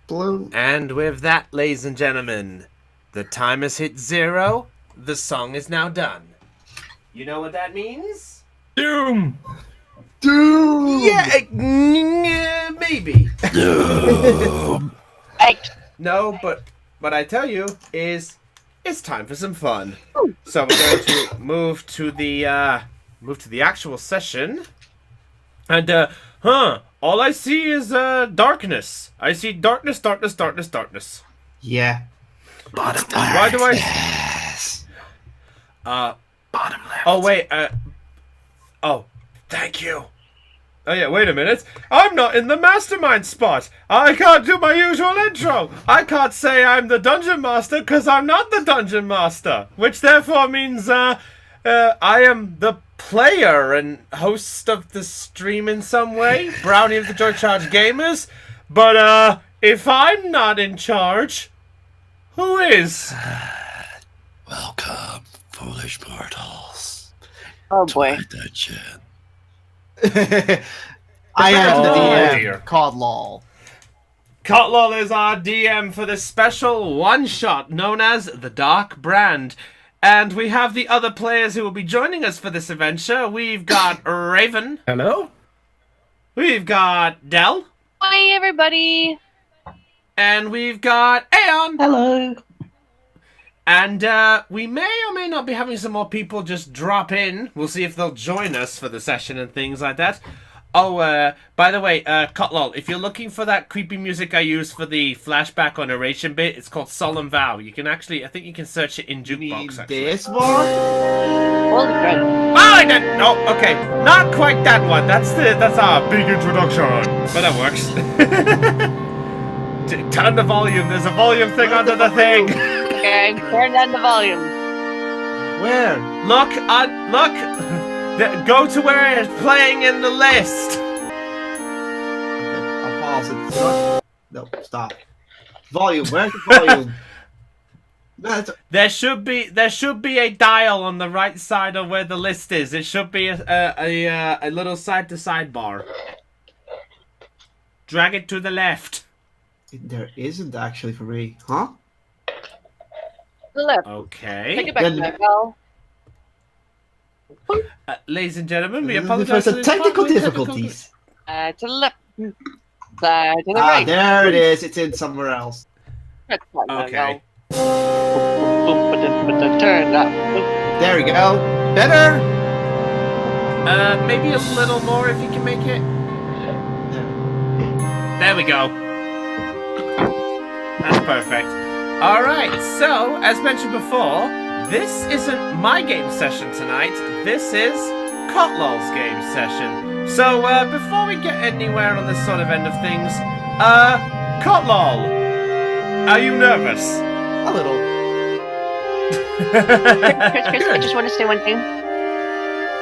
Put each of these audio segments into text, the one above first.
Blue. And with that, ladies and gentlemen, the time has hit 0. The song is now done. You know what that means? Doom! Doom! Yeah, maybe. Doom! No, but what I tell you is, it's time for some fun. So we're going to move to the actual session. And all I see is darkness. I see darkness, darkness, darkness, darkness. Yeah. Bottom left. Why do I? Yes. Bottom left. Oh wait. Oh, thank you. Oh yeah, wait a minute. I'm not in the mastermind spot. I can't do my usual intro. I can't say I'm the dungeon master because I'm not the dungeon master, which therefore means I am the player and host of the stream in some way, Brownie of the JCG Gamers. But if I'm not in charge, who is? Welcome, foolish mortals. Oh boy. To my dungeon. I am the DM, dear. Kot Lol. Kotlol is our DM for this special one-shot known as the Dark Brand. And we have the other players who will be joining us for this adventure. We've got Raven. Hello? We've got Del. Hi, everybody. And we've got Aeon. Hello. And we may or may not be having some more people just drop in. We'll see if they'll join us for the session and things like that. Oh, by the way, Kotlol, if you're looking for that creepy music I use for the flashback or narration bit, it's called Solemn Vow. You can actually, I think you can search it in Jukebox, actually. This one? Holy crap. Oh, I didn't. Oh, okay. Not quite that one. That's our big introduction. But that works. Turn the volume. There's a volume thing under the thing. Okay, turn down the volume. Where? Look. Go to where it's playing in the list. Okay, I'll pause it. Stop. No, stop. Volume. Where's the volume? There should be a dial on the right side of where the list is. It should be a little side-to-side bar. Drag it to the left. There isn't actually for me, huh? Left. Okay. Take it back to that, Val. Ladies and gentlemen, we For apologize some technical difficulties. To the left. To the Ah, right. there it is. It's in somewhere else. That's fine, Okay. Turn up. There we go. Better. Maybe a little more if you can make it. There we go. That's perfect. Alright, so, as mentioned before, this isn't my game session tonight. This is Kotlol's game session. So, before we get anywhere on this sort of end of things, Kotlol, are you nervous? A little. Chris, I just want to say one thing.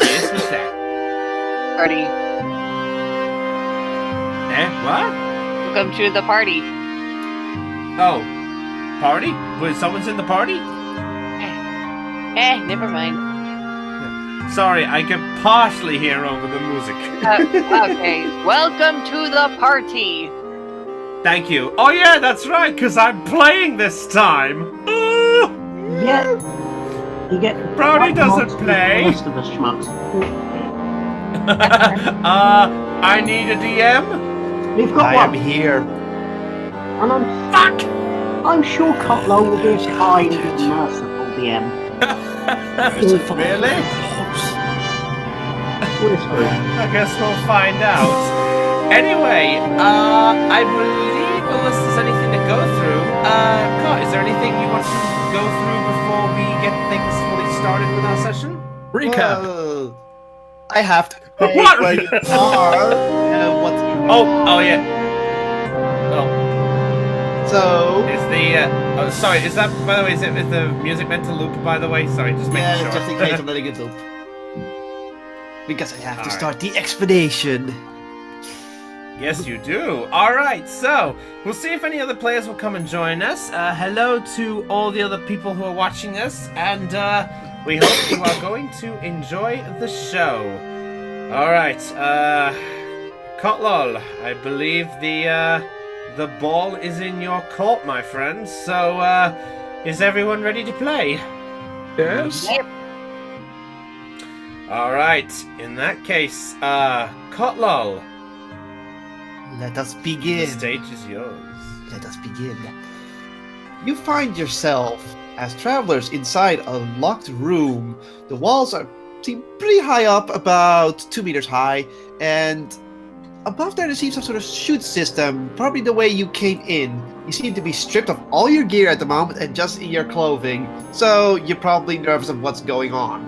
Yes, what's that? Party. What? Welcome to the party. Oh, party? Wait, someone's in the party? Never mind. Sorry, I can partially hear over the music. Okay, welcome to the party. Thank you. Oh yeah, that's right, because I'm playing this time. Ooh! Yeah. You get Brownie doesn't mods play. with the rest of us schmucks. I need a DM. We've got I one. am here. And Fuck! I'm sure Cutlow will be a kind and merciful DM. Really? Honestly. I guess we'll find out. Anyway, I believe unless there's anything to go through, Kot, is there anything you want to go through before we get things fully started with our session? Recap. Well, I have to pay What? where you are. Oh yeah. Oh, So, is the oh sorry, is that by the way? Is the music meant to loop? By the way, sorry, just making yeah, sure. just in case I'm letting it loop. Because I have to Alright. start the expedition. Yes, you do. All right, so we'll see if any other players will come and join us. Hello to all the other people who are watching us, and we hope you are going to enjoy the show. All right, Kotlol, I believe the the ball is in your court, my friends. So, is everyone ready to play? Yes. Yep. All right. In that case, Kotlol, Let us the begin. stage is yours. Let us begin. You find yourself as travelers inside a locked room. The walls seem pretty high up, about 2 meters high, and above there seems some sort of chute system, probably the way you came in. You seem to be stripped of all your gear at the moment and just in your clothing, so you're probably nervous of what's going on.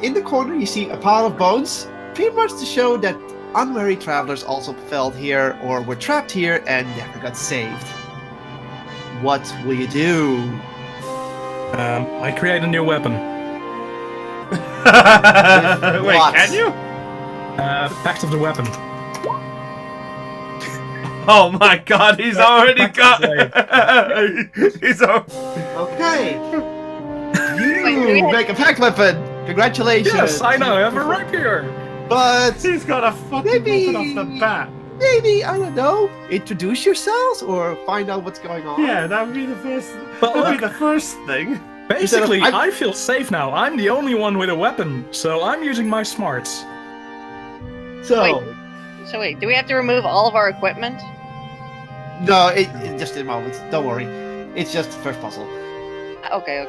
In the corner you see a pile of bones, pretty much to show that unwary travelers also fell here or were trapped here and never got saved. What will you do? I create a new weapon. Wait, what? can you? Pact of the weapon. Oh my God, he's already got. He's already. Okay. Wait, do we You have- make a pact weapon. Congratulations. Yes, I know. I have a rapier. But He's got a fucking Maybe- weapon off the bat. maybe, I don't know, introduce yourselves or find out what's going on. Yeah, that would be the first. But That would look, be the first thing. basically, I'm- I feel safe now. I'm the only one with a weapon, so I'm using my smarts. So, So wait, do we have to remove all of our equipment? no, it just in a moment. Don't worry. It's just the first puzzle. Okay.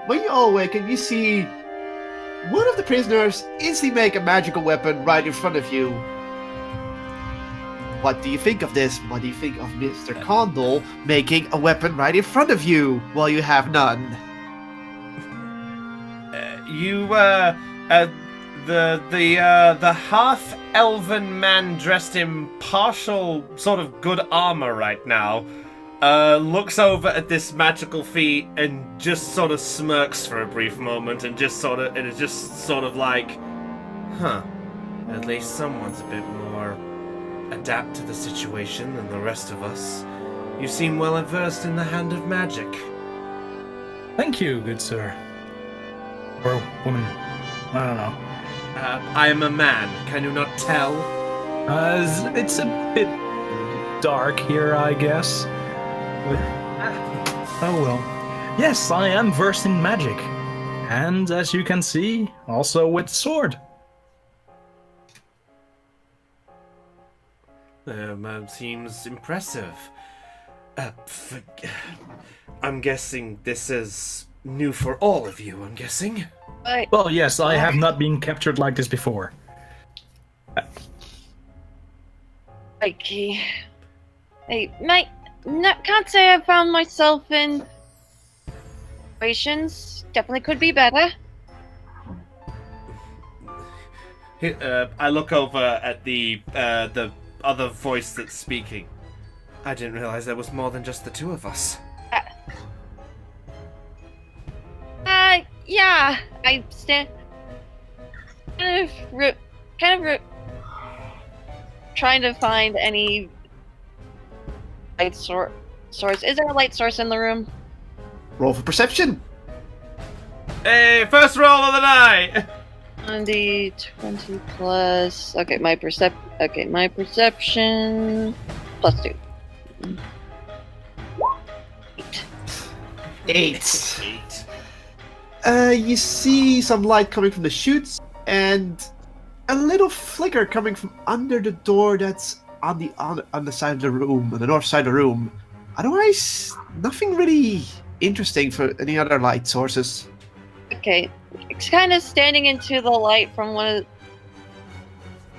When you all awaken, you see one of the prisoners instantly make a magical weapon right in front of you. What do you think of this? What do you think of Mr. Condal making a weapon right in front of you while you have none? The half elven man dressed in partial sort of good armor right now looks over at this magical feat and just sort of smirks for a brief moment and is just sort of like, huh, at least someone's a bit more adapt to the situation than the rest of us. You seem well versed in the hand of magic. Thank you, good sir. Or woman. I don't know. I am a man. Can you not tell? It's a bit dark here, I guess. Oh well. Yes, I am versed in magic. And as you can see, also with sword. Seems impressive. I'm guessing this is new for all of you, I'm guessing. But Well, yes, I have not been captured like this before. like, can't say I found myself in situations. Definitely could be better. I look over at the other voice that's speaking. I didn't realize there was more than just the two of us. Yeah, I stand kind of trying to find any light source. Is there a light source in the room? Roll for perception. Hey, first roll of the night! 20 plus. Okay, my perception plus 2. 8. 8. You see some light coming from the chutes and a little flicker coming from under the door that's on the side of the room, on the north side of the room. Otherwise, nothing really interesting for any other light sources. Okay, it's kind of standing into the light from one of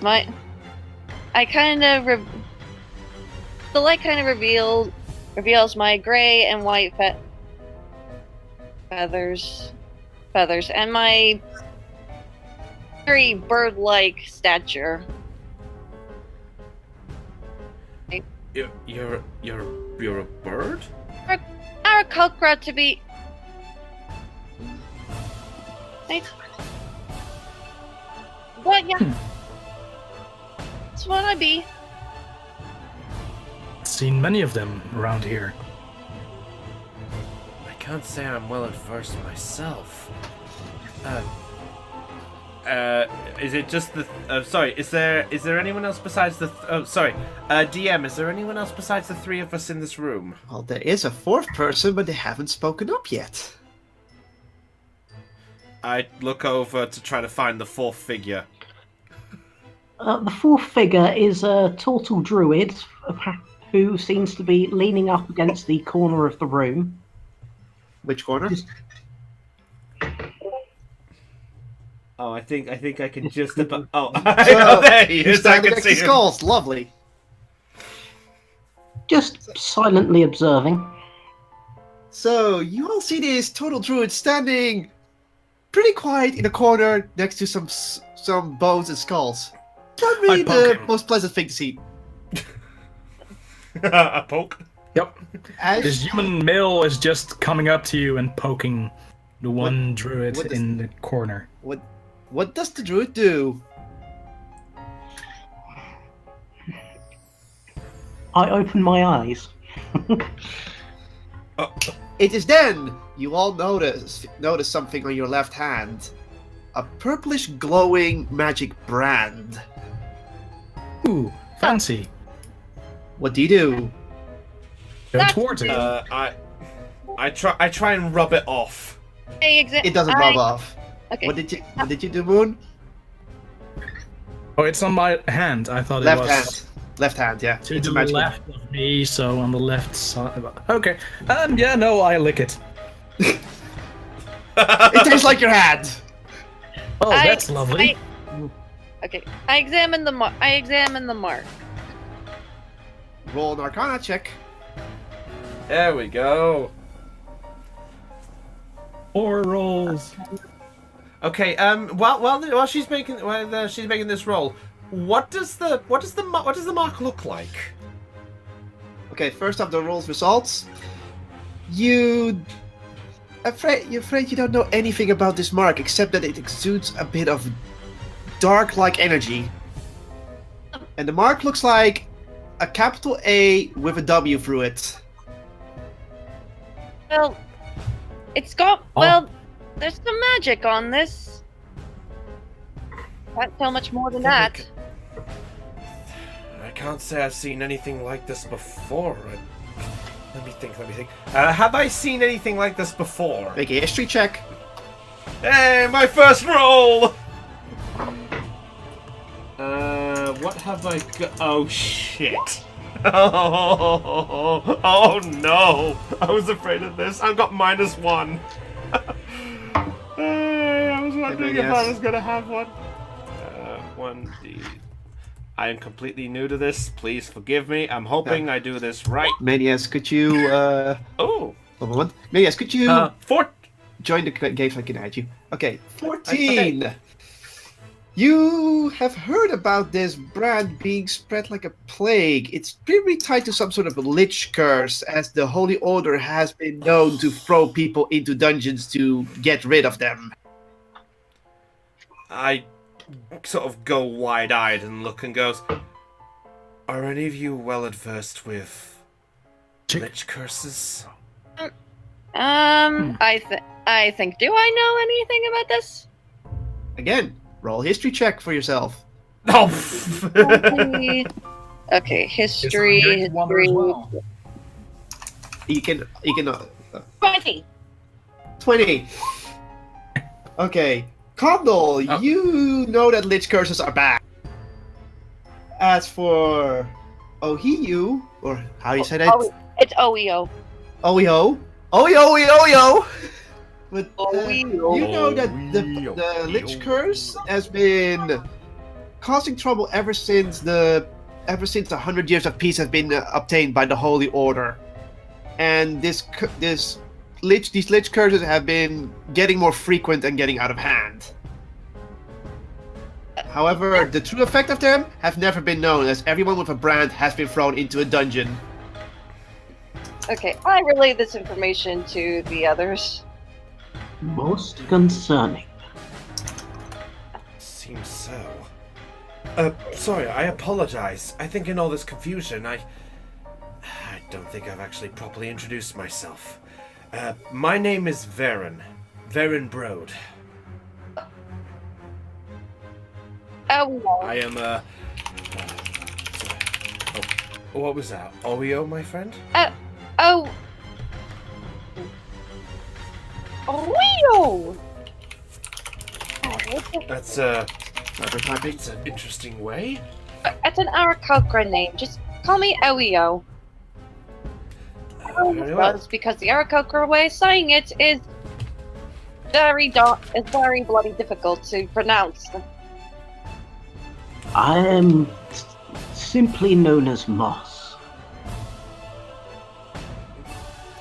my. The light kind of reveals my gray and white feathers, and my very bird-like stature. You're a bird? Our Kokra to be. Right. But yeah, that's what I be. Seen many of them around here. I can't say I'm well versed myself. Is it just the? Sorry. Is there anyone else besides the? DM. Is there anyone else besides the three of us in this room? Well, there is a fourth person, but they haven't spoken up yet. I look over to try to find the fourth figure. The fourth figure is a turtle druid who seems to be leaning up against the corner of the room. Which corner? Oh, I think I can just about. Oh, So, there he he's is. I standing can next see to him. Skulls. Lovely. Just silently observing. So you all see this turtle druid standing pretty quiet in a corner next to some bones and skulls. Not really I poke the him. most pleasant thing to see. A poke. Yep. As This human male is just coming up to you and poking the one druid what does- in the corner. what does the druid do? I open my eyes. It is then you all notice something on your left hand. A purplish glowing magic brand. Ooh, fancy. What do you do? Go That's towards it. I try and rub it off. It doesn't rub off. Okay. What did you do, Moon? Oh, it's on my hand. I thought Left it was hand. Left hand, yeah. to It's a the magical. left of me, so on the left side. Okay. Yeah, no, I lick it. It tastes like your hand. Oh, that's lovely. Okay. I examine the mark. Roll an Arcana check. There we go. 4 rolls. Okay. While she's making this roll, what does the mark look like? Okay, first off, the rolls results. You're afraid you don't know anything about this mark except that it exudes a bit of dark-like energy. And the mark looks like a capital A with a W through it. Well, it's got. Oh. Well, there's some magic on this. Can't tell much more than that. I can't say I've seen anything like this before. Let me think. Have I seen anything like this before? Make a history check. Hey, my first roll! What have I got? Oh, shit. Oh, no. I was afraid of this. I've got -1. I was wondering if I was going to have one. 1D. I am completely new to this. Please forgive me. I'm hoping I do this right. Manias, could you Oh. one moment. Manias, could you 4. join the game so I can add you? Okay, 14. You have heard about this brand being spread like a plague. It's probably tied to some sort of a lich curse, as the Holy Order has been known to throw people into dungeons to get rid of them. I sort of go wide-eyed and look and goes, are any of you well adversed with lich curses? I think. Do I know anything about this? Again, roll a history check for yourself. Oh! Okay, history. It's on your wonder as well. You can 20. 20. Okay, Condor, Oh. you know that lich curses are bad. As for Ohiyu, or how do you say that? It's OEO. Oyo. Oyo. But Oyo. you know that the lich curse has been causing trouble ever since the 100 years of peace have been obtained by the Holy Order, and these lich curses have been getting more frequent and getting out of hand. However, the true effect of them have never been known, as everyone with a brand has been thrown into a dungeon. Okay, I relay this information to the others. Most concerning. Seems so. Sorry, I apologize. I think in all this confusion, I don't think I've actually properly introduced myself. My name is Varen Brode. Oh, I am what was that? Oreo, my friend? oh, Rio! That's it's an interesting way. It's an Aarakocra name. Just call me Oio. Very well. Because the Aarakocra way of saying it is very bloody difficult to pronounce. I am simply known as Moss.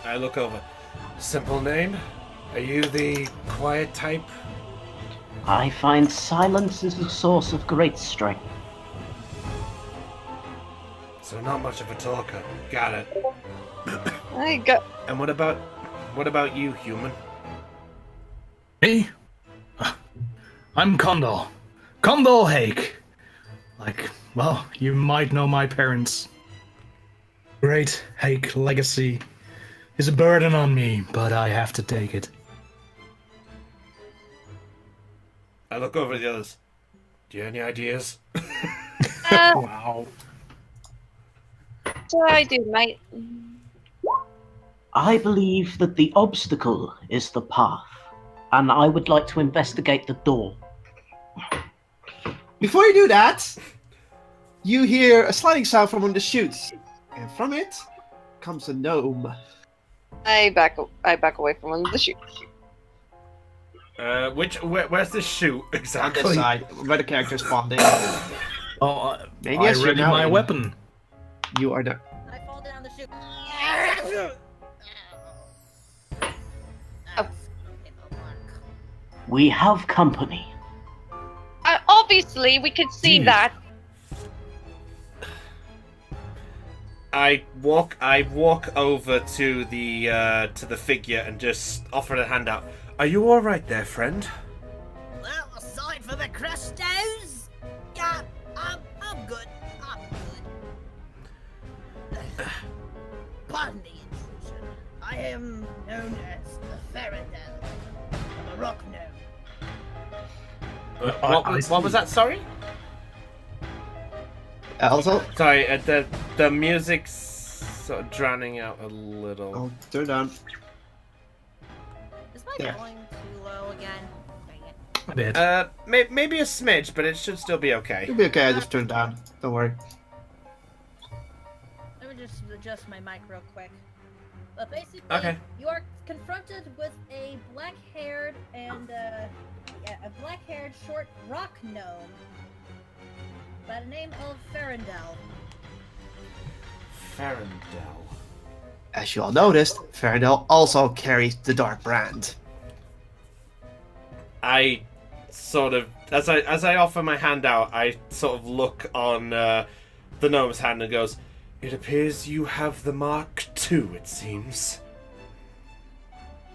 I look over. Simple name? Are you the quiet type? I find silence is a source of great strength. So not much of a talker. Got it. I go. And what about you, human? Me? I'm Condal. Condal Hake. Like, well, you might know my parents. Great Hake legacy is a burden on me, but I have to take it. I look over at the others. Do you have any ideas? Wow. So I do, mate. I believe that the obstacle is the path, and I would like to investigate the door. Before you do that, you hear a sliding sound from one of the chutes, and from it comes a gnome. I back away from one of the shoot. Where's the shoot On this exactly? side, where the character's spawning. Oh, Maybe I yes, you're ready now my in. weapon. You are the. I fall down the chute. We have company. Obviously, we could see that. I walk over to the figure and just offer a hand out. Are you all right there, friend? Well, aside for the crustos, yeah, I'm good. I'm good. Pardon the intrusion. I am known as the Farandel. I'm a rock gnome. What was that? Sorry. Also, Sorry. The music's sort of drowning out a little. oh, turn down. Is my There. volume too low again? Dang it. A bit. Maybe a smidge, but it should still be okay. You'll be okay. I just turned down. Don't worry. Let me just adjust my mic real quick. But basically, Okay. you are confronted with a black-haired and a black-haired short rock gnome by the name of Farandel. Farandel. As you all noticed, Farandel also carries the Dark Brand. I sort of, as I offer my hand out, I sort of look on the gnome's hand and goes, "It appears you have the Mark II, it seems."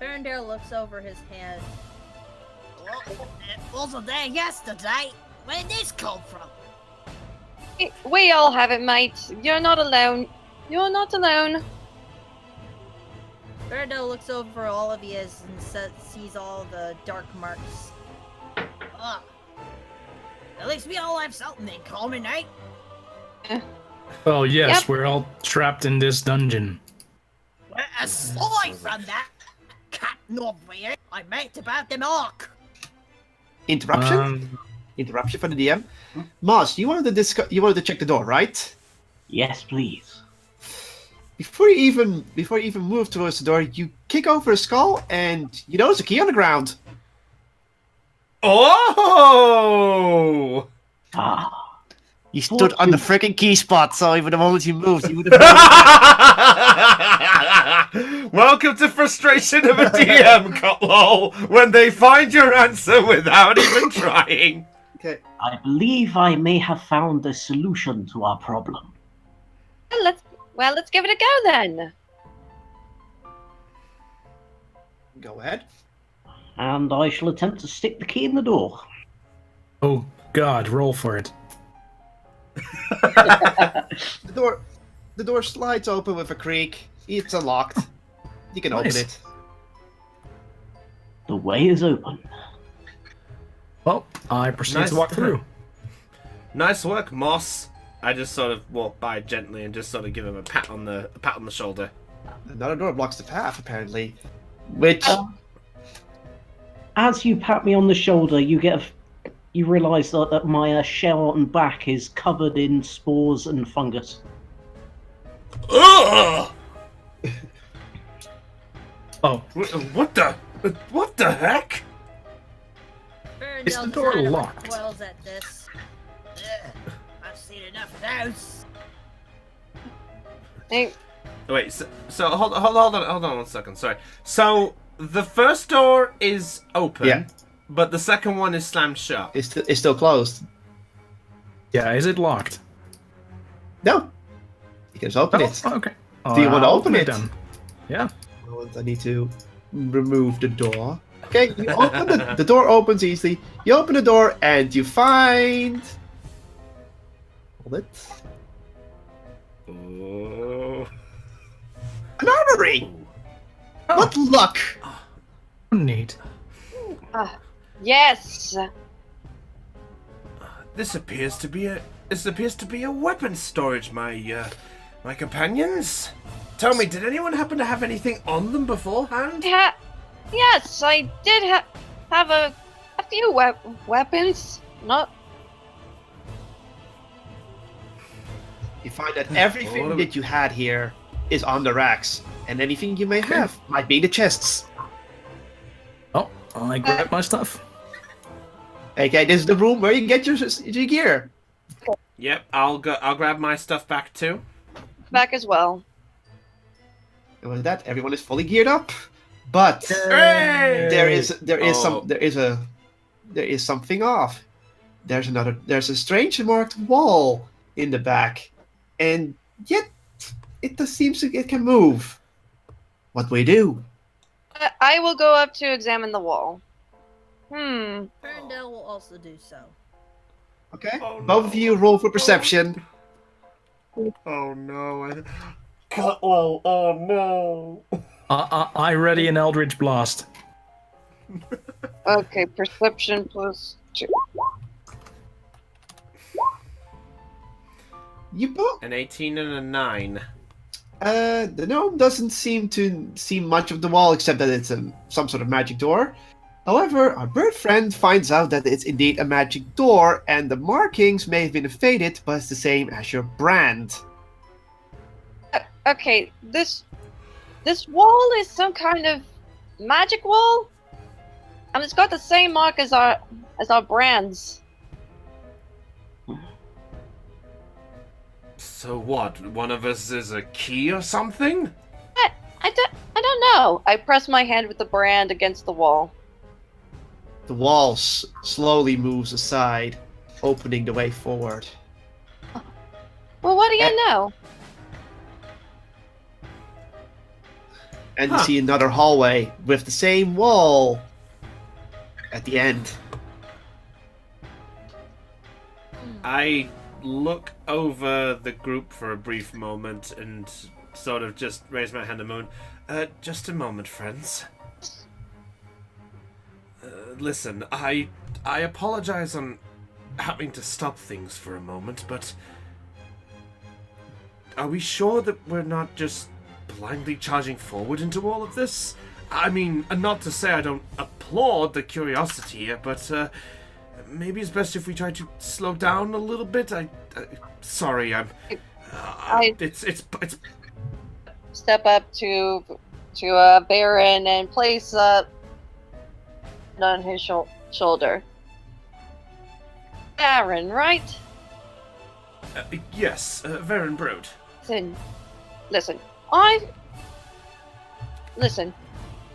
Farandel looks over his hand. Well, it wasn't there yesterday. Where did this come from? We all have it, mate. You're not alone. You're not alone. Farandel looks over all of you and sees all the dark marks. Ah. At least we all have something in common, eh? Oh yes, Yep. we're all trapped in this dungeon. Well, aside from that, Captain Obvious, I meant about the mark. Interruption? Interruption for the DM. Moss, you wanted to check the door, right? Yes, please. Before you even move towards the door, you kick over a skull and you notice a key on the ground. Oh! Ah, You stood on the freaking key spot, so even the moment you moved, you would have. Welcome to frustration of a DM, Cotlol, when they find your answer without even trying. Okay. I believe I may have found a solution to our problem. Let's give it a go then. Go ahead. And I shall attempt to stick the key in the door. Oh God, roll for it. The door slides open with a creak. It's unlocked. You can open Nice. it. The way is open. Well, I proceed Nice. to walk through. Nice work, Moss. I just sort of walk by gently and just sort of give him a pat on the shoulder. Another door blocks the path, apparently. Which As you pat me on the shoulder, you realise that my shell and back is covered in spores and fungus. Ugh! Oh, What the heck? Is the door locked? Wells at this. Ugh, I've seen enough of those. Hey, Wait, so hold on 1 second. Sorry. So the first door is open, Yeah. but the second one is slammed shut. it's still closed. yeah, is it locked? No. You can just open it. Oh, okay. Do you want to I'll open it? then? Yeah. Well, I need to remove the door. Okay, you open the door opens easily. You open the door and you find. Hold it. Oh. An armory. What luck! Neat. yes. This appears to be a weapon storage, my companions. Tell me, did anyone happen to have anything on them beforehand? Yes, I did have a few weapons. Not. You find that everything that you had here is on the racks, and anything you may have might be in the chests. Oh, I grab my stuff. Okay, this is the room where you get your gear. Yep, I'll grab my stuff back too. Back as well. And with that, everyone is fully geared up. But Hey! there is something off. There's a strange marked wall in the back, and yet seems it can move. What do we do? I will go up to examine the wall. Ferndale will also do so. Okay, Oh, both of no. you roll for perception. Oh no! Oh no! I ready an Eldritch Blast. Okay, perception plus 2. You both. An 18 and a 9. The gnome doesn't seem to see much of the wall except that it's some sort of magic door. However, our bird friend finds out that it's indeed a magic door, and the markings may have been faded, but it's the same as your brand. Okay, this wall is some kind of magic wall. And it's got the same mark as our brands. So what? One of us is a key or something? I don't know. I press my hand with the brand against the wall. The wall slowly moves aside, opening the way forward. Well, what do you know? And you see another hallway with the same wall at the end. I look over the group for a brief moment and sort of just raise my hand a moment. Just a moment, friends. Listen, I apologize on having to stop things for a moment, but are we sure that we're not just blindly charging forward into all of this? I mean, not to say I don't applaud the curiosity here, but maybe it's best if we try to slow down a little bit. Sorry, it's Step up to Baron and place on his shoulder. Baron, right? Yes, Varen Brood. Listen.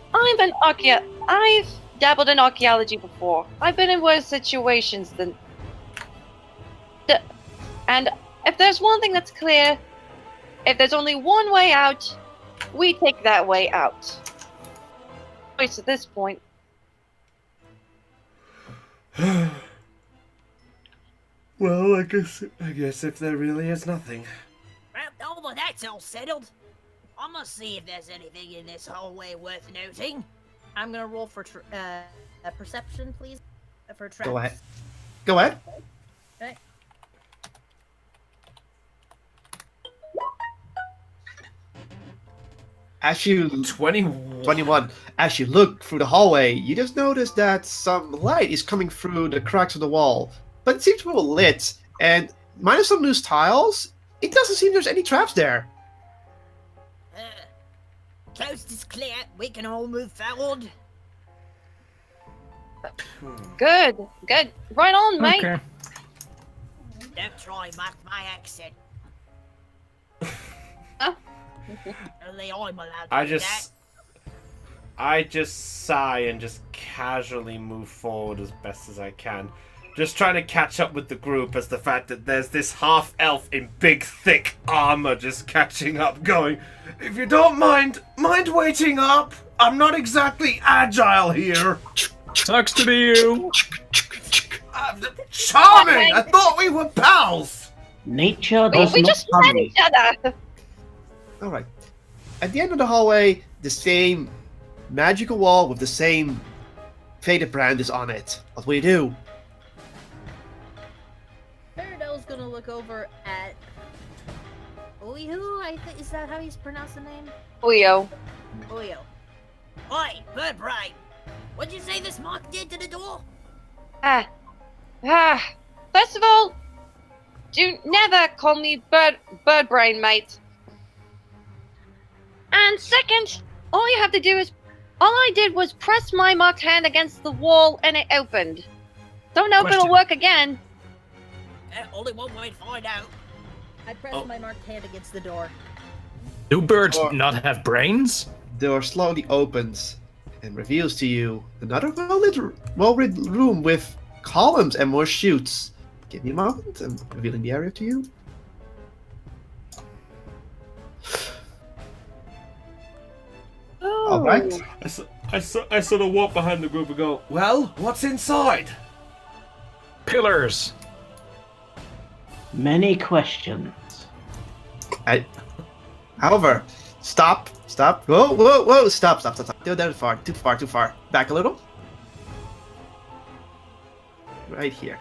I've dabbled in archaeology before. I've been in worse situations than. And if there's one thing that's clear, if there's only one way out, we take that way out. Choice at this point. Well, I guess if there really is nothing. Well, now that's all settled, I must see if there's anything in this hallway worth noting. I'm gonna roll for a perception, please. For traps. Go ahead. Okay. As you 21. 21. As you look through the hallway, you just notice that some light is coming through the cracks of the wall, but it seems well lit, and minus some loose tiles, it doesn't seem there's any traps there. Coast is clear. We can all move forward. Good. Right on, mate. Okay. Don't try my accent. Huh? Only I'm allowed to I do just sigh and just casually move forward as best as I can. Just trying to catch up with the group as the fact that there's this half-elf in big, thick armor just catching up going, if you don't mind waiting up? I'm not exactly agile here. Sucks to be you. Charming! I thought we were pals! Nature We does not just met hurry. each other. All right. At the end of the hallway, the same magical wall with the same faded brand is on it. What will you do? Paradel's gonna look over at Oihu, I think, is that how he's pronounced the name? Leo. Oyo. Oi, bird brain! What'd you say this mark did to the door? First of all, do never call me bird brain, mate. And second, all I did was press my marked hand against the wall and it opened. Don't know if Question. it'll work again. Only one way to find out. I pressed my marked hand against the door. Do birds Or- not have brains? The door slowly opens and reveals to you another well-lit room with columns and more chutes. Give me a moment. I'm revealing the area to you. Oh. All right. I sort of walk behind the group and go, well, what's inside? Pillars. Many questions. However, stop. Whoa, stop. Too far. Back a little. Right here.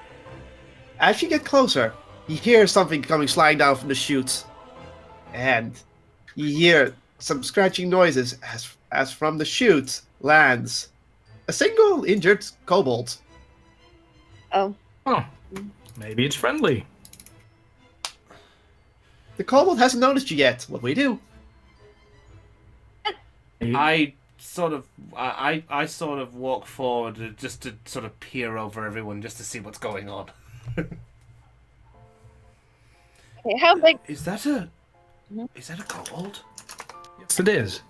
As you get closer, you hear something coming sliding down from the chutes. And you hear some scratching noises as from the chute lands a single injured kobold. Oh. Oh, maybe it's friendly. The kobold hasn't noticed you yet. What do we do? I sort of walk forward just to sort of peer over everyone just to see what's going on. Okay, how big? Is that a kobold? Yes, it is.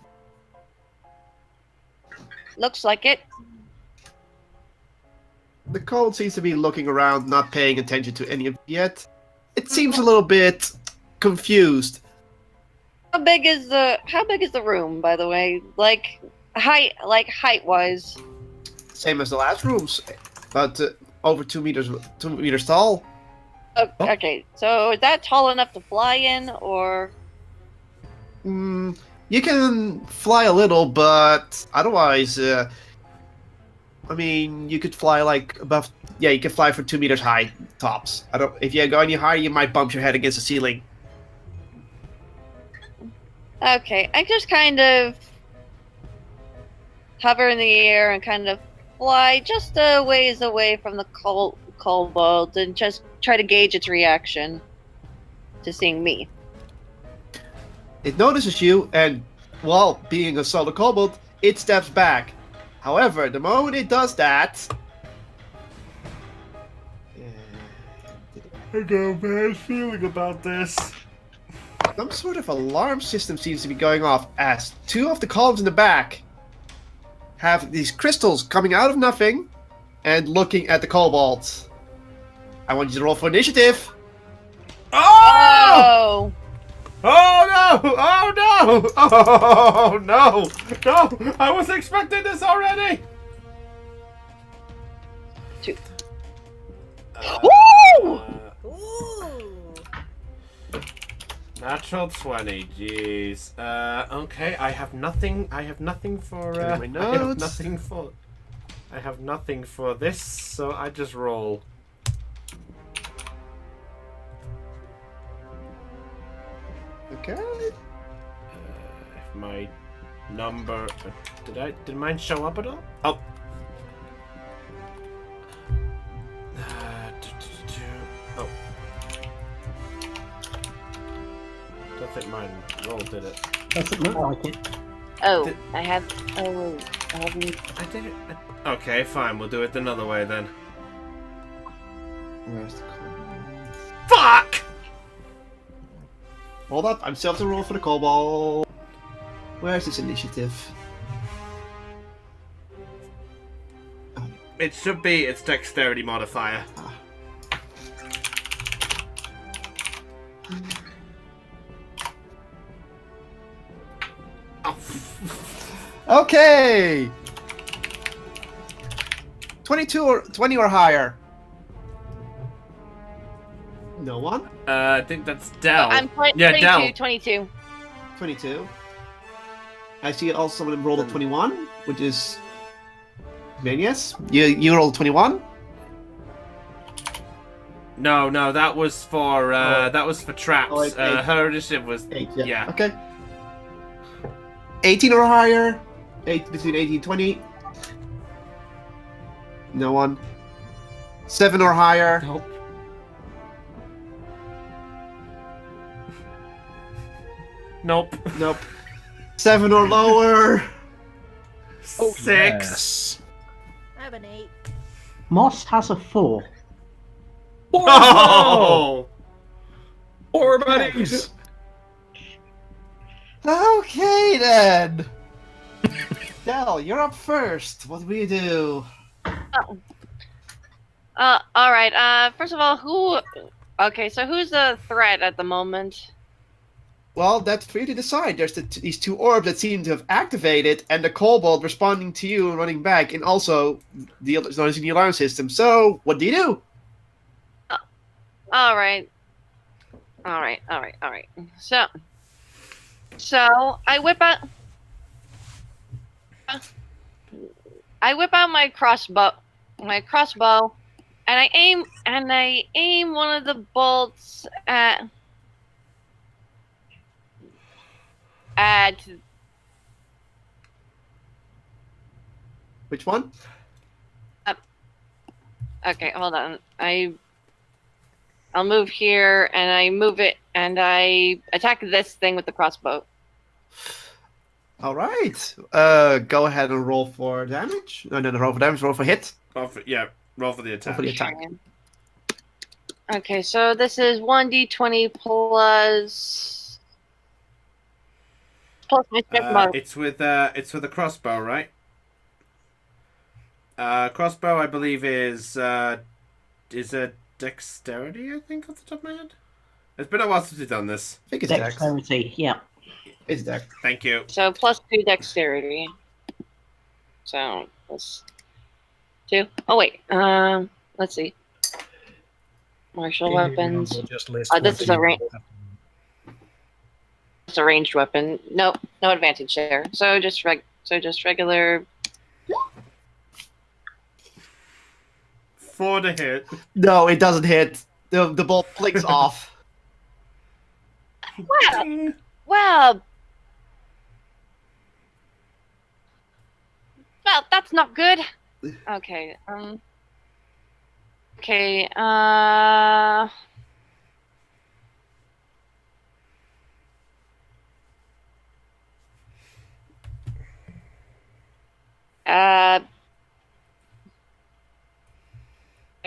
Looks like it. The kobold seems to be looking around, not paying attention to any of you yet. It seems a little bit confused. How big is the room, by the way? Like height wise. Same as the last rooms, but over 2 meters tall. Okay, so is that tall enough to fly in, or? You can fly a little, but otherwise, I mean, you could fly like above. Yeah, you can fly for 2 meters high tops. If you go any higher, you might bump your head against the ceiling. Okay, I just kind of hover in the air and kind of fly just a ways away from the kobold and just try to gauge its reaction to seeing me. It notices you, and well, being a solo kobold, it steps back. However, the moment it does that, I got a bad feeling about this. some sort of alarm system seems to be going off as 2 of the columns in the back have these crystals coming out of nothing and looking at the kobolds. I want you to roll for initiative. Oh! Oh! Oh no! Oh no! Oh no! No! I was expecting this already! 2. Woo! Ooh! Natural 20, jeez. Okay, I have nothing for, Getting my notes. I have nothing for this, so I just roll. Okay. If my number. Did mine show up at all? Oh. Oh. Don't think mine rolled, did it? Doesn't look like it. Oh, Did- I have. Oh, I haven't. I did it. Okay, fine. We'll do it another way then. Where's the kobold? Fuck! Hold up, I'm still have to roll for the kobold. Where's this initiative? It should be its dexterity modifier. Oh. Okay! 20 or higher. No one? I think that's Dell. I'm Yeah, 22, Dell. 22. 22. I see also someone rolled a 21, which is Vanius. You rolled a 21? No, that was for traps. Oh, eight. Her initiative was 8, yeah. Okay. 18 or higher. Between 18 and 20. No one. 7 or higher. Nope. Nope. Nope. 7 or lower. 6. Yes. I have an 8. Moss has a 4. Oh! Poor buddies. Okay then. Del, you're up first. What will you do? All right. First of all, who? Okay, so who's the threat at the moment? Well, that's for you to decide. There's these two orbs that seem to have activated, and the kobold responding to you and running back, and also the noticing the alarm system. So, what do you do? All right. So I whip out. My crossbow, and I aim one of the bolts at Which one? Okay, hold on. I'll move here, and I move it, and I attack this thing with the crossbow. All right. Go ahead and roll for damage. No, roll for damage. Roll for hit. Roll for the attack. Roll for the attack. Okay, so this is 1d20 plus my strength mod. It's with a crossbow, right? Crossbow, I believe, is a dexterity. I think off the top of my head. It's been a while since we've done this. I think it's dex. Dexterity, yeah. It's dex. Thank you. So +2 dexterity. So plus 2. Oh wait. Let's see. Martial weapons. This is a It's a ranged weapon. Nope, no advantage there. So just regular. For the hit. No, it doesn't hit. The bolt blinks off. Well, that's not good. Okay. Okay.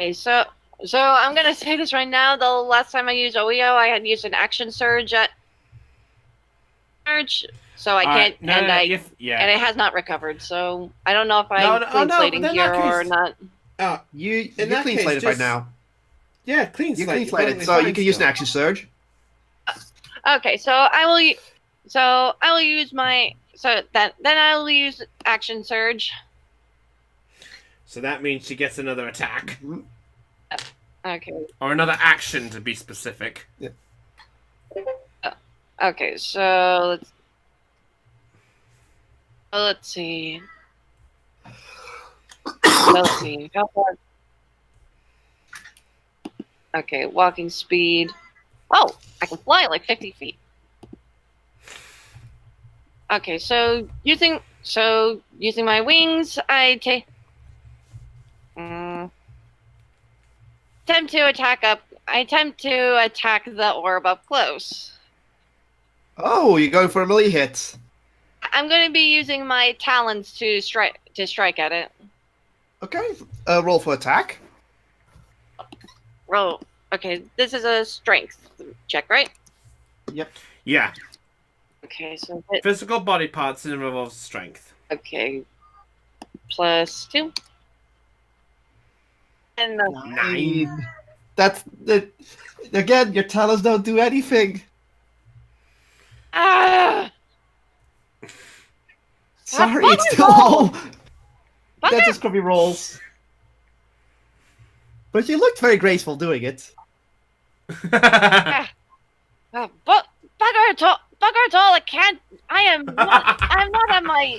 Okay, so I'm gonna say this right now. The last time I used OEO, I had used an action surge so I can't, and it has not recovered. So I don't know if I'm clean slating here or not. You're that clean case, slated right now. Yeah, clean You're slate. clean slated, so you can use an action surge. Okay, so I will use my then I will use action surge. So that means she gets another attack. Okay. Or another action, to be specific. Yeah. Okay, so let's see. Let's see. How far? Okay, walking speed. Oh, I can fly like 50 feet. Okay, so using my wings, I take attempt to attack up. I attempt to attack the orb up close. Oh, you're going for a melee hit. I'm going to be using my talons to strike at it. Okay, roll for attack. Roll. Okay, this is a strength check, right? Yep. Yeah. Okay, so Physical body parts involves strength. okay, +2. And 9. That's the. Again, your talents don't do anything. ah, Sorry, bugger it's too roll! low. That's just scrubby rolls. But you looked very graceful doing it. But bugger it all! I can't. I am not. I'm not on my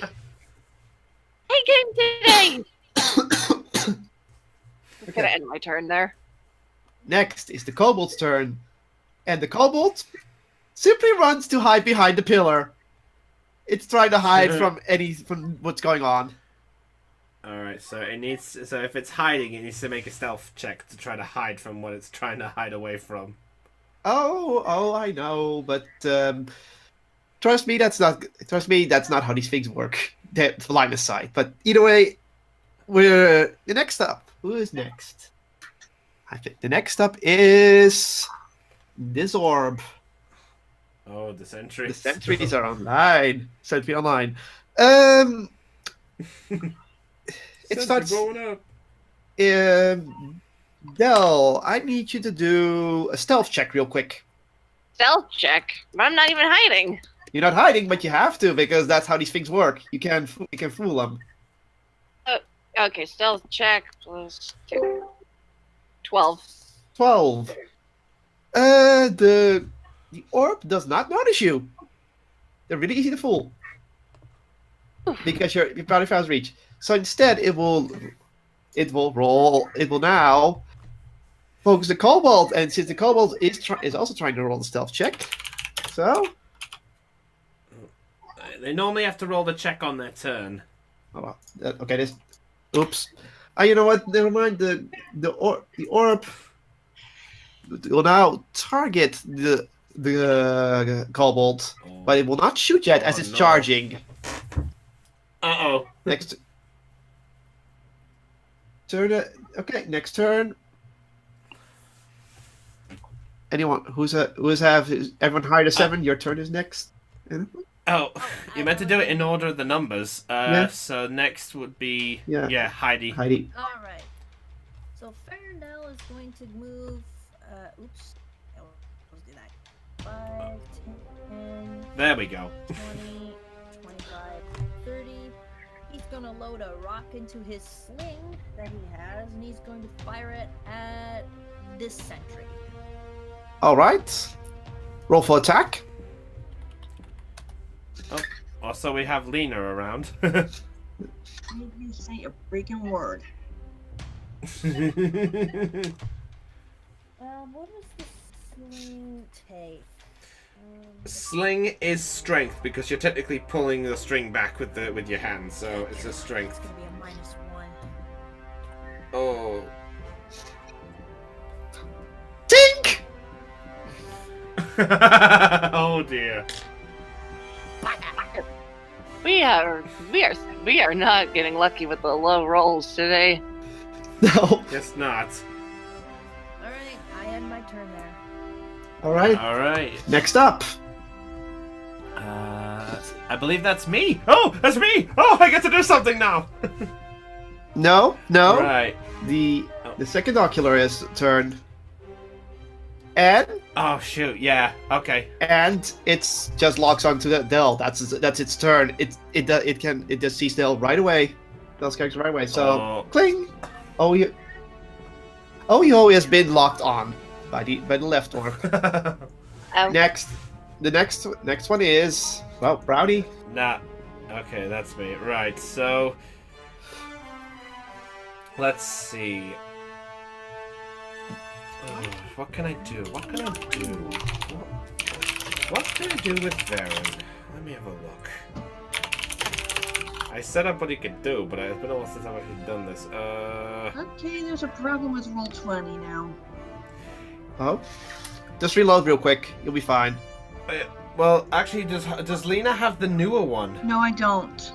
A game today. I'm gonna end my turn there. Next is the kobold's turn. And the kobold simply runs to hide behind the pillar. It's trying to hide from what's going on. Alright, so if it's hiding, it needs to make a stealth check to try to hide from what it's trying to hide away from. Oh, I know, but trust me, that's not how these things work. The line of sight. But either way, we're the next up. Who is next? I think the next up is this orb. Oh, the sentries. The sentries are online. Sentry online. It starts. Going up. Del, I need you to do a stealth check real quick. Stealth check. But I'm not even hiding. You're not hiding, but you have to because that's how these things work. You can fool them. Okay, stealth check +2. 12. 12. The orb does not notice you. They're really easy to fool because you're probably fast reach. So instead, it will now focus the kobold, and since the kobold is also trying to roll the stealth check, so They normally have to roll the check on their turn. oh well. Okay, this. Oops. You know what? Never mind. The orb will now target the kobold, but it will not shoot yet as it's charging. Uh-oh. Next turn. Okay, next turn. Anyone everyone higher to 7? Your turn is next. Oh, you meant to do it in order of the numbers. Yeah. So next would be Heidi. Alright. So Ferndale is going to move oops. Let's do that. 5, 10, There we go. 20, 25, 30. He's gonna load a rock into his sling that he has, and he's going to fire it at this sentry. All right. Roll for attack. Oh, also we have Lena around. I didn't say a freaking word. What does the sling take? Sling is strength because you're technically pulling the string back with your hand, so it's a strength. It's gonna be a -1. Oh. Tink! Oh dear. We are not getting lucky with the low rolls today. No. Guess not. Alright, I end my turn there. All right. Alright. Next up. I believe that's me. Oh, that's me! Oh, I get to do something now! No. Right. The second ocular is turn. And Oh, shoot, yeah, okay. it's just locks onto the Dell. That's its turn. It just sees Dell right away. Dell's character right away. So cling. Oyo has been locked on by the left orb. Next, the next one is Brownie. Nah. Okay, that's me. Right, so let's see. What can I do? What can I do with Varen? Let me have a look. I set up what he could do, but it's been a while since I've actually done this. Okay, there's a problem with roll 20 now. Oh, just reload real quick. You'll be fine. Well, actually, does Lena have the newer one? No, I don't.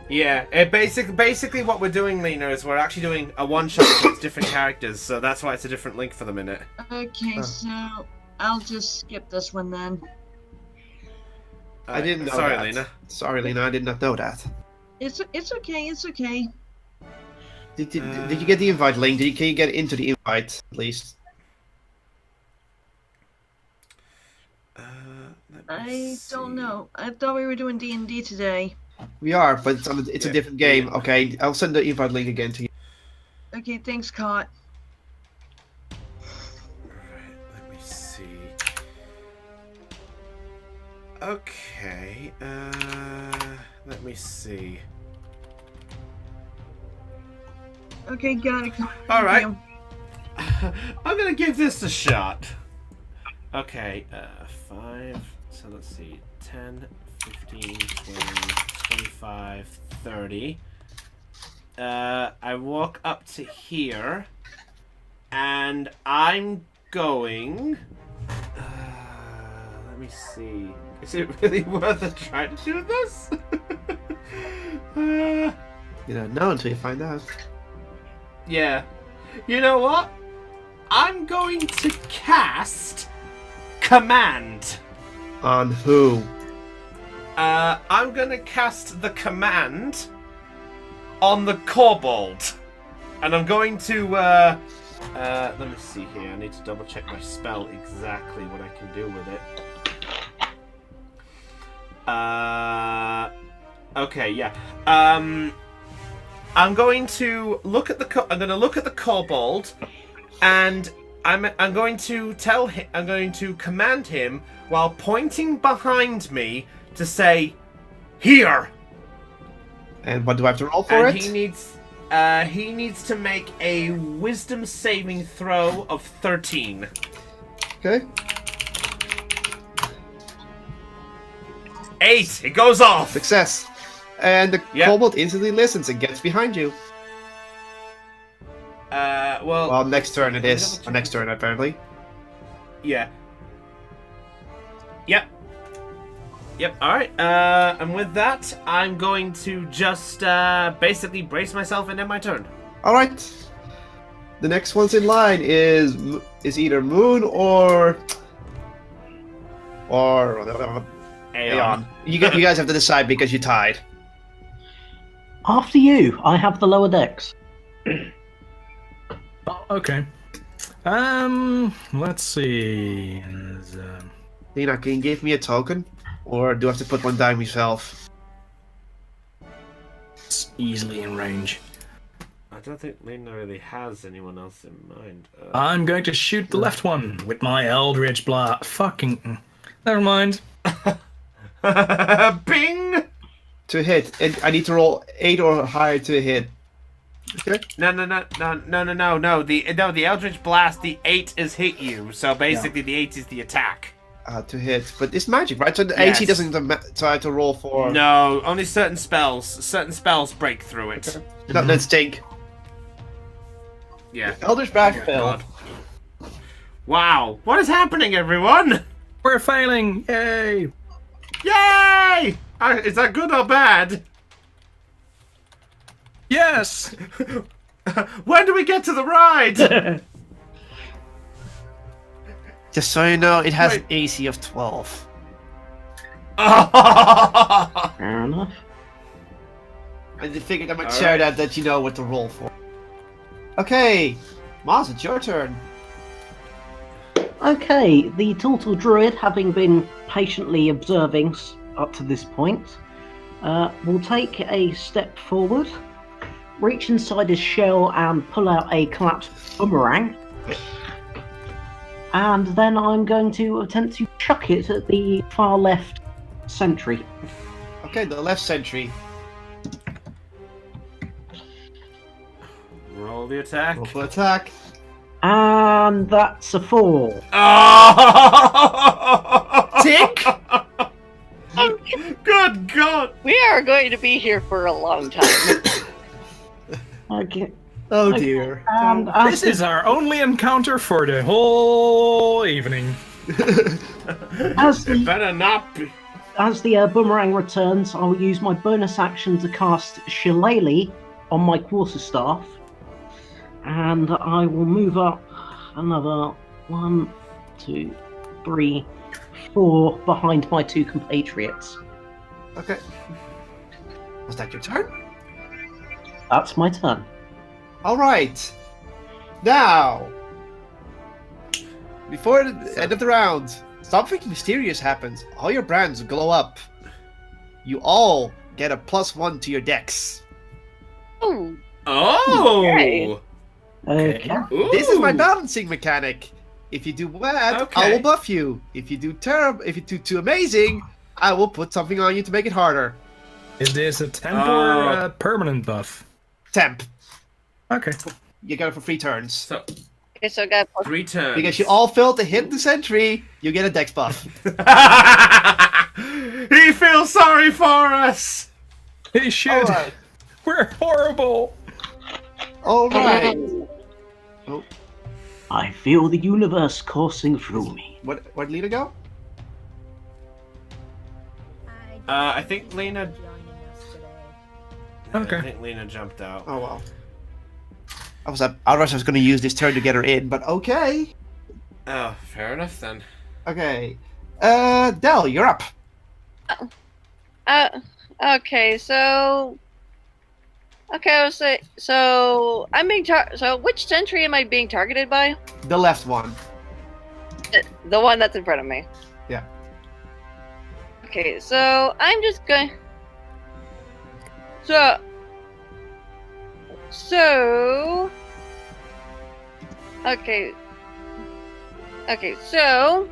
Yeah, basically what we're doing, Lena, is we're actually doing a one-shot with different characters, so that's why it's a different link for the minute. Okay, so I'll just skip this one then. I didn't know Sorry, that. Lena. Sorry, Lena. I did not know that. It's okay, it's okay. Did you get the invite link? Can you get into the invite at least? I don't know. I thought we were doing D&D today. We are, but it's a different game. Okay, I'll send the invite link again to you. Okay, thanks, Kot. Right, let me see. Okay, let me see. Okay, got it. All right. Thank you. I'm gonna give this a shot. Okay, 5, so let's see, 10, 15, 20, 25, 30. I walk up to here, and I'm going... let me see. Is it really worth it trying to do this? You don't know until you find out. Yeah. You know what? I'm going to cast Command. On who? I'm gonna cast the command on the kobold. And I'm going to, let me see here. I need to double check my spell exactly what I can do with it. Okay, yeah. I'm going to look at the kobold, and I'm going to tell him. I'm going to command him while pointing behind me to say, "Here." And what do I have to roll for and it? He needs to make a Wisdom saving throw of 13. Okay. 8. It goes off. Success. And the kobold instantly listens and gets behind you. Well, Next turn it is. Or next turn, apparently. Yeah. Yep, alright. And with that, I'm going to just basically brace myself and end my turn. Alright. The next one's in line is either Moon or Aeon. You guys have to decide because you tied. After you, I have the lower decks. Oh, okay. Let's see. Lena, can you give me a token? Or do I have to put one down myself? It's easily in range. I don't think Lena really has anyone else in mind. I'm going to shoot the left one with my Eldritch Blast. Fucking. Never mind. Bing! To hit. And I need to roll 8 or higher to hit. Okay. No. The Eldritch Blast, the 8 is hit you. So basically, the 8 is the attack. To hit. But it's magic, right? So the AC doesn't try to roll for... No, only certain spells. Certain spells break through it. Okay. No, let's take. Yeah. Eldritch Blast failed. Wow. What is happening, everyone? We're failing! Yay! Yay! Is that good or bad? Yes! When do we get to the ride? Just so you know, it has an AC of 12. Fair enough. I figured I might share that you know what to roll for. Okay, Maz, it's your turn. Okay, the Turtle Druid, having been patiently observing up to this point, will take a step forward, reach inside his shell and pull out a collapsed boomerang. And then I'm going to attempt to chuck it at the far left sentry. Okay, the left sentry. Roll the attack. Roll for attack. And that's a 4. Oh! Tick! Good God! We are going to be here for a long time. Okay. Oh Okay. dear. And This is our only encounter for the whole evening. as It the better not be. boomerang returns, I will use my bonus action to cast Shillelagh on my quarterstaff, and I will move up another 1, 2, 3, 4 behind my 2 compatriots. Okay. Was that your turn? That's my turn. All right. Now, before the end of the round, something mysterious happens. All your brands glow up. You all get a +1 to your dex. Oh, Oh! Okay. Ooh. This is my balancing mechanic. If you do bad, I Okay. will buff you. If you do terrible, if you do too amazing, I will put something on you to make it harder. Is this a temp or a permanent buff? Temp. Okay. You get it for 3 turns. So, okay, so I got 3 turns. Because you all failed to hit the sentry, you get a dex buff. He feels sorry for us! He should. Alright. We're horrible. Alright. I feel the universe coursing through me. Where'd Lena go? I think Lena. joining us today. Okay. I think Lena jumped out. Oh well. Otherwise I was going to use this turn to get her in, but okay. Oh, fair enough then. Okay. Del, you're up. okay, so. Okay, I'll say. So, I'm being so which sentry am I being targeted by? The left one. The one that's in front of me. Yeah. Okay, so I'm just going. So. Okay. Okay, so.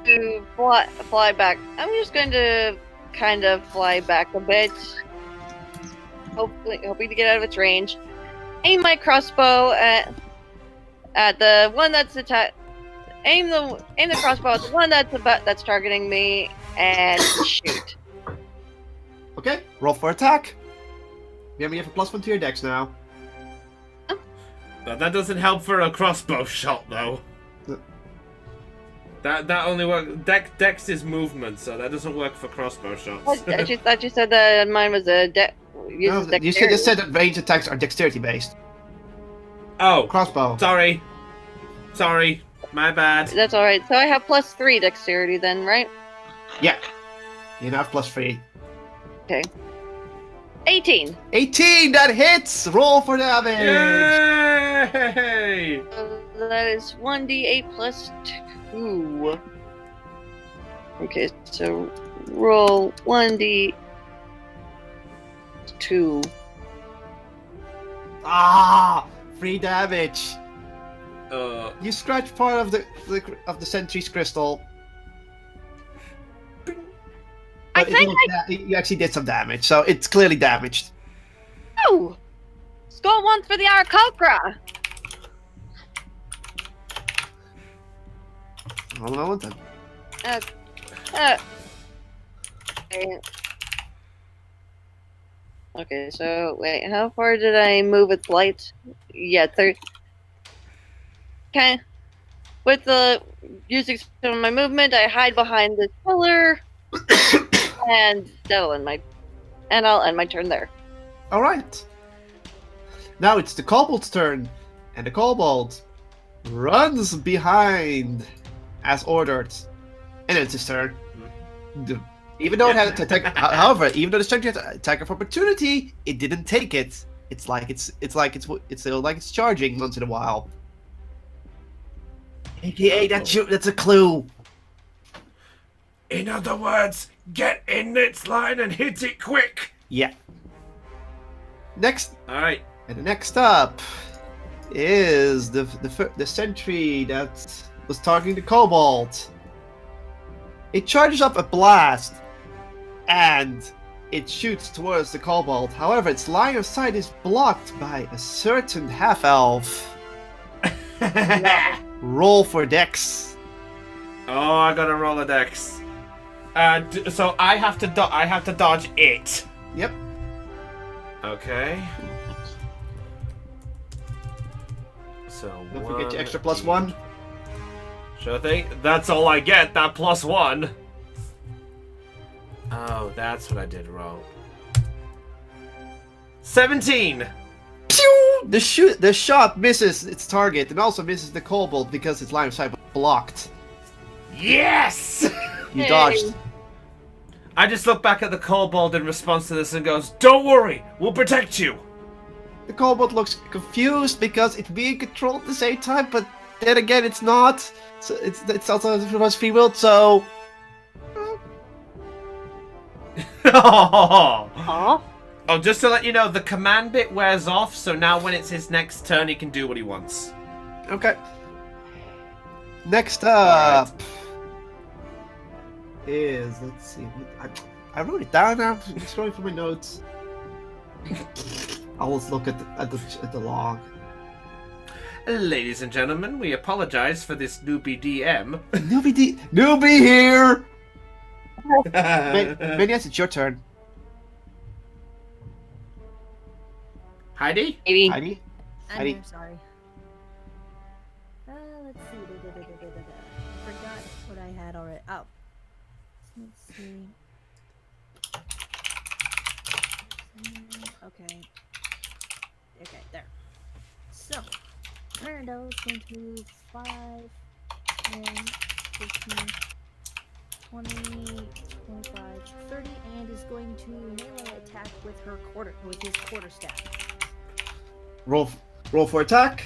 To fly back, I'm just going to kind of fly back a bit. Hoping to get out of its range. Aim my crossbow at the one that's attack. Aim the crossbow at the one that's targeting me and shoot. Okay, roll for attack. You have a +1 to your dex now. That doesn't help for a crossbow shot, though. That only works. Dex is movement, so that doesn't work for crossbow shots. I just thought you said that mine was a No, you just said that range attacks are dexterity based. Oh, Crossbow. sorry, my bad. That's all right. So I have +3 dexterity then, right? Yeah. You now have +3. Okay. 18. 18, that hits! Roll for damage! Yay! So that is 1d8 +2. Okay, so roll 1d2. Ah! 3 damage. Uh, You scratch part of the sentry's crystal. I But think you actually did some damage, so it's clearly damaged. Oh! Score 1 for the Aarakocra! Hold on one time. Okay. Okay, so wait, how far did I move with light? Yeah, 30. Okay. With the using some of my movement, I hide behind this pillar, and I'll end my turn there. All right. Now it's the kobold's turn, and the kobold runs behind as ordered, and it's his turn. Even though it had to attack, however, even though the sentry had attack of opportunity, it didn't take it. It's still like it's charging once in a while. AKA that's a clue. in other words, get in its line and hit it quick. Yeah. Next. All right. And next up is the sentry that was targeting the kobold. It charges up a blast, and it shoots towards the kobold. However, its line of sight is blocked by a certain half-elf. Roll for dex. Oh, I got a Rolodex. So I have to dodge it. Yep. Okay. So Don't forget your extra 1d. +1. Sure thing. That's all I get. That +1. Oh, that's what I did wrong. 17. Pew! The shot misses its target and also misses the kobold because its line of sight was blocked. Yes! You Hey. dodged. I just look back at the kobold in response to this and goes, "Don't worry, we'll protect you." The kobold looks confused because it's being controlled at the same time, but then again, it's not. So it's also free willed. So Aw. Oh, just to let you know, the command bit wears off, so now when it's his next turn, he can do what he wants. okay. Next up is, let's see. I wrote it down now. I'm scrolling through my notes. I'll just look at the log. Ladies and gentlemen, we apologize for this newbie DM. Newbie here. Manias, it's your turn. Heidi? Maybe. Heidi. I'm Heidi. here, sorry. Let's see. I forgot what I had already. Oh. Let's see. Okay. Okay, there. So, Mirando is going to move 5, 10, 15, 20, 25, 30, and is going to melee attack with his quarterstaff. Roll for attack.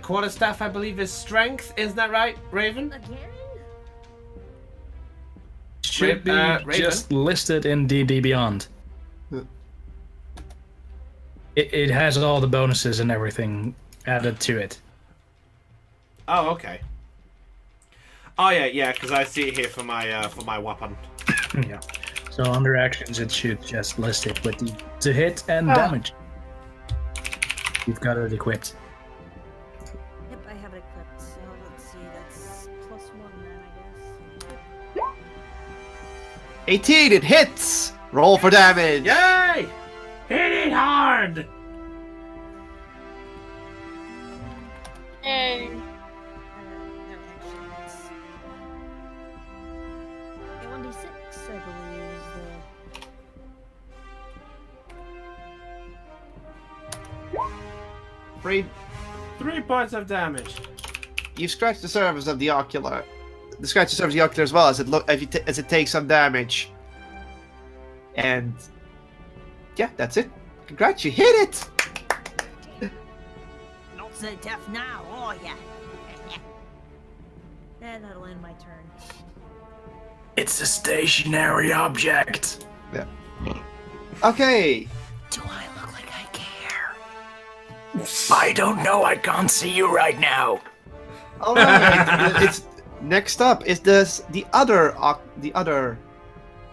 Quarterstaff, I believe, is strength. Isn't that right, Raven? Again? Should be Raven? just listed in D&D Beyond. Huh. It has all the bonuses and everything added to it. Oh, okay. Oh yeah, because I see it here for my weapon. Yeah. So under actions, it should just list it with the hit and damage. You've got it equipped. Yep, I have it equipped. So let's see, that's +1 then, I guess. 18. It hits. Roll for damage. Yay! Hit it hard! Yay. No, actually, it's a 1d6, I believe, is the... Free. 3 points of damage. You scratch the surface of the ocular. Scratch the surface of the ocular as well as as it takes some damage. And yeah, that's it. Congrats, you hit it. Not so tough now, are ya? And that'll end my turn. It's a stationary object. Okay. Do I look like I care? I don't know. I can't see you right now. All right. It's next up is the other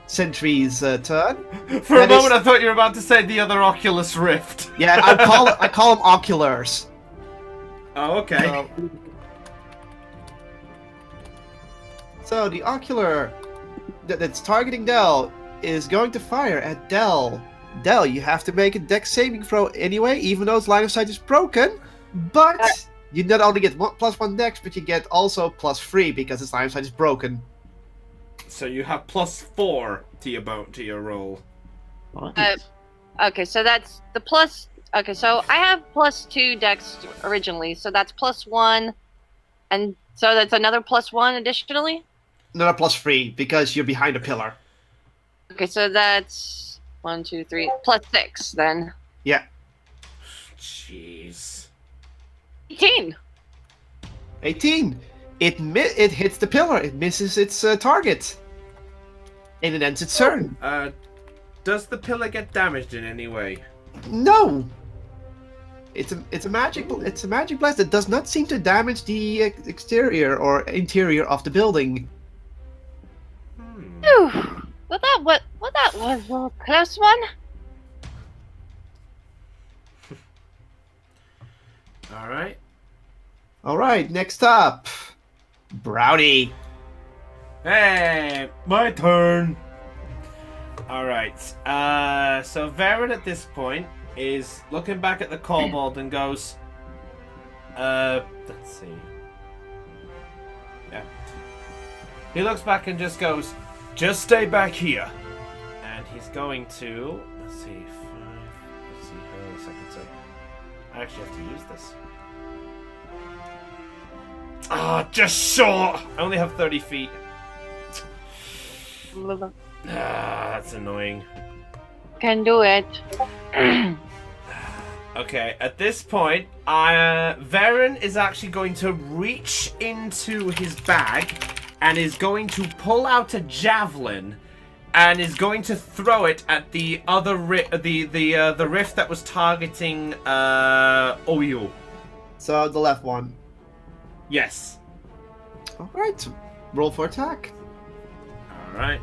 sentry's turn. For a That moment, is- I thought you were about to say the other Oculus Rift. Yeah, I call them oculars. Oh, okay. So the ocular that's targeting Dell is going to fire at Dell. Dell, you have to make a dex saving throw anyway, even though its line of sight is broken. But you not only get +1 dex, but you get also +3 because its line of sight is broken. So you have +4 to your roll. Okay, so that's the plus. Okay, so I have +2 dex originally, so that's +1, and so that's another +1 additionally. Another +3 because you're behind a pillar. Okay, so that's 1, 2, 3 +6 then. Yeah. Jeez. 18. 18. It hits the pillar. It misses its target. And it ends its turn. Does the pillar get damaged in any way? No. It's a magic blast that does not seem to damage the exterior or interior of the building. Whew. Well, that was a close one. All right. All right, next up, Brownie. Hey, my turn. Alright, so Varen at this point is looking back at the kobold and goes, let's see. Yeah. He looks back and just goes, just stay back here. And he's going to, let's see, hold on a second, so I actually have to use this. Ah, just short! I only have 30 feet. That's annoying. Can do it. Okay, at this point, Varen is actually going to reach into his bag and is going to pull out a javelin and is going to throw it at the other the rift that was targeting Oyu. So the left one. Yes. All right. Roll for attack. All right.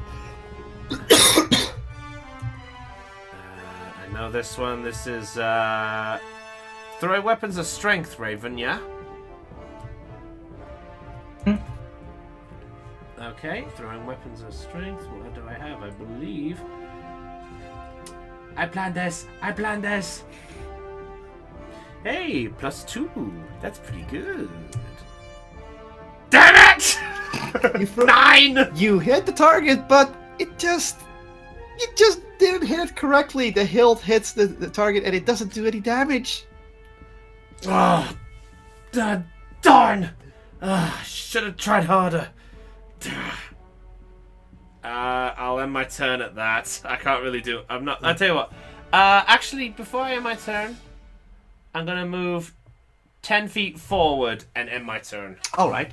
I know this one. This is throwing weapons of strength, Raven. Yeah. Okay, throwing weapons of strength. What do I have? I believe. I planned this. Hey, +2. That's pretty good. Damn it! 9! You hit the target, but it just didn't hit correctly. The hilt hits the target and it doesn't do any damage. Oh, darn! Should have tried harder. I'll end my turn at that. I can't really do. I'll tell you what. Actually, before I end my turn, I'm gonna move 10 feet forward and end my turn. All right.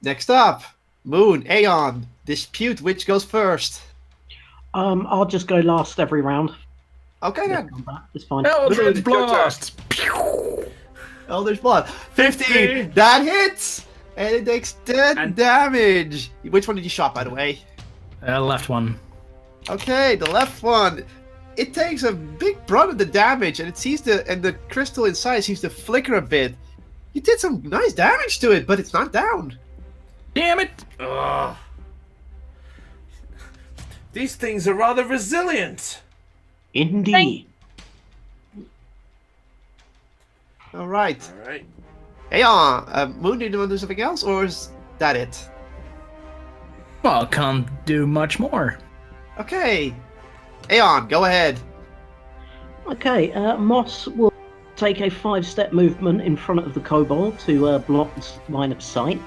Next up, Moon, Aeon. Dispute which goes first. I'll just go last every round. Okay then. It's fine. Eldritch Blast! Elder's Blood. 15. That hits! And it takes 10 damage. Which one did you shot, by the way? Left one. Okay, the left one. It takes a big brunt of the damage, and the crystal inside seems to flicker a bit. You did some nice damage to it, but it's not down. Damn it! Ugh. These things are rather resilient. Indeed. All right. All right. Aeon, Moon, did you want to do something else, or is that it? Well, can't do much more. Okay. Aeon, go ahead. Okay, Moss will take a 5-step movement in front of the kobold to block this line of sight.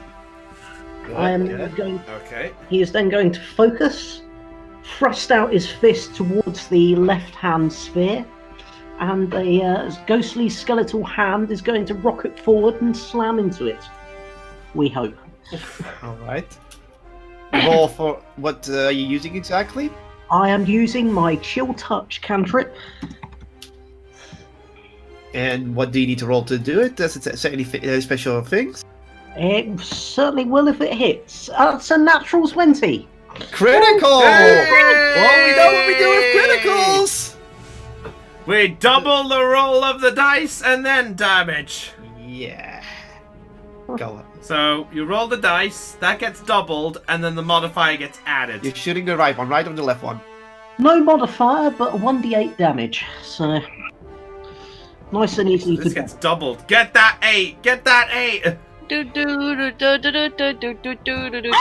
Okay. He is then going to focus, thrust out his fist towards the left-hand sphere, and a ghostly skeletal hand is going to rocket forward and slam into it. We hope. All right. Roll for what are you using exactly? I am using my Chill Touch cantrip. And what do you need to roll to do it? Does it say any special things? It certainly will if it hits. It's a natural 20. Critical! Hey! Well, we know what we do with criticals! We double the roll of the dice and then damage. Yeah. Go on. So you roll the dice, that gets doubled, and then the modifier gets added. You're shooting the right one, right or the left one? No modifier, but 1d8 damage. So, nice and easy This to gets doubled. Get that 8! Get that 8! Do do do do do do do do do do do.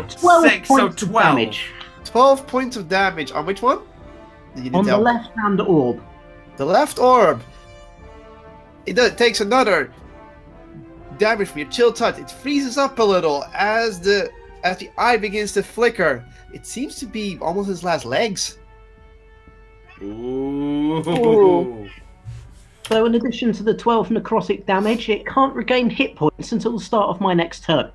12 6, so points of 12. damage 12 points of damage. On which one? You didn't on the tell me. left-hand orb. The left orb. Takes another damage from your chill touch. It freezes up a little as the eye begins to flicker. It seems to be almost his last legs. Ooh. So in addition to the 12 necrotic damage, it can't regain hit points until the start of my next turn.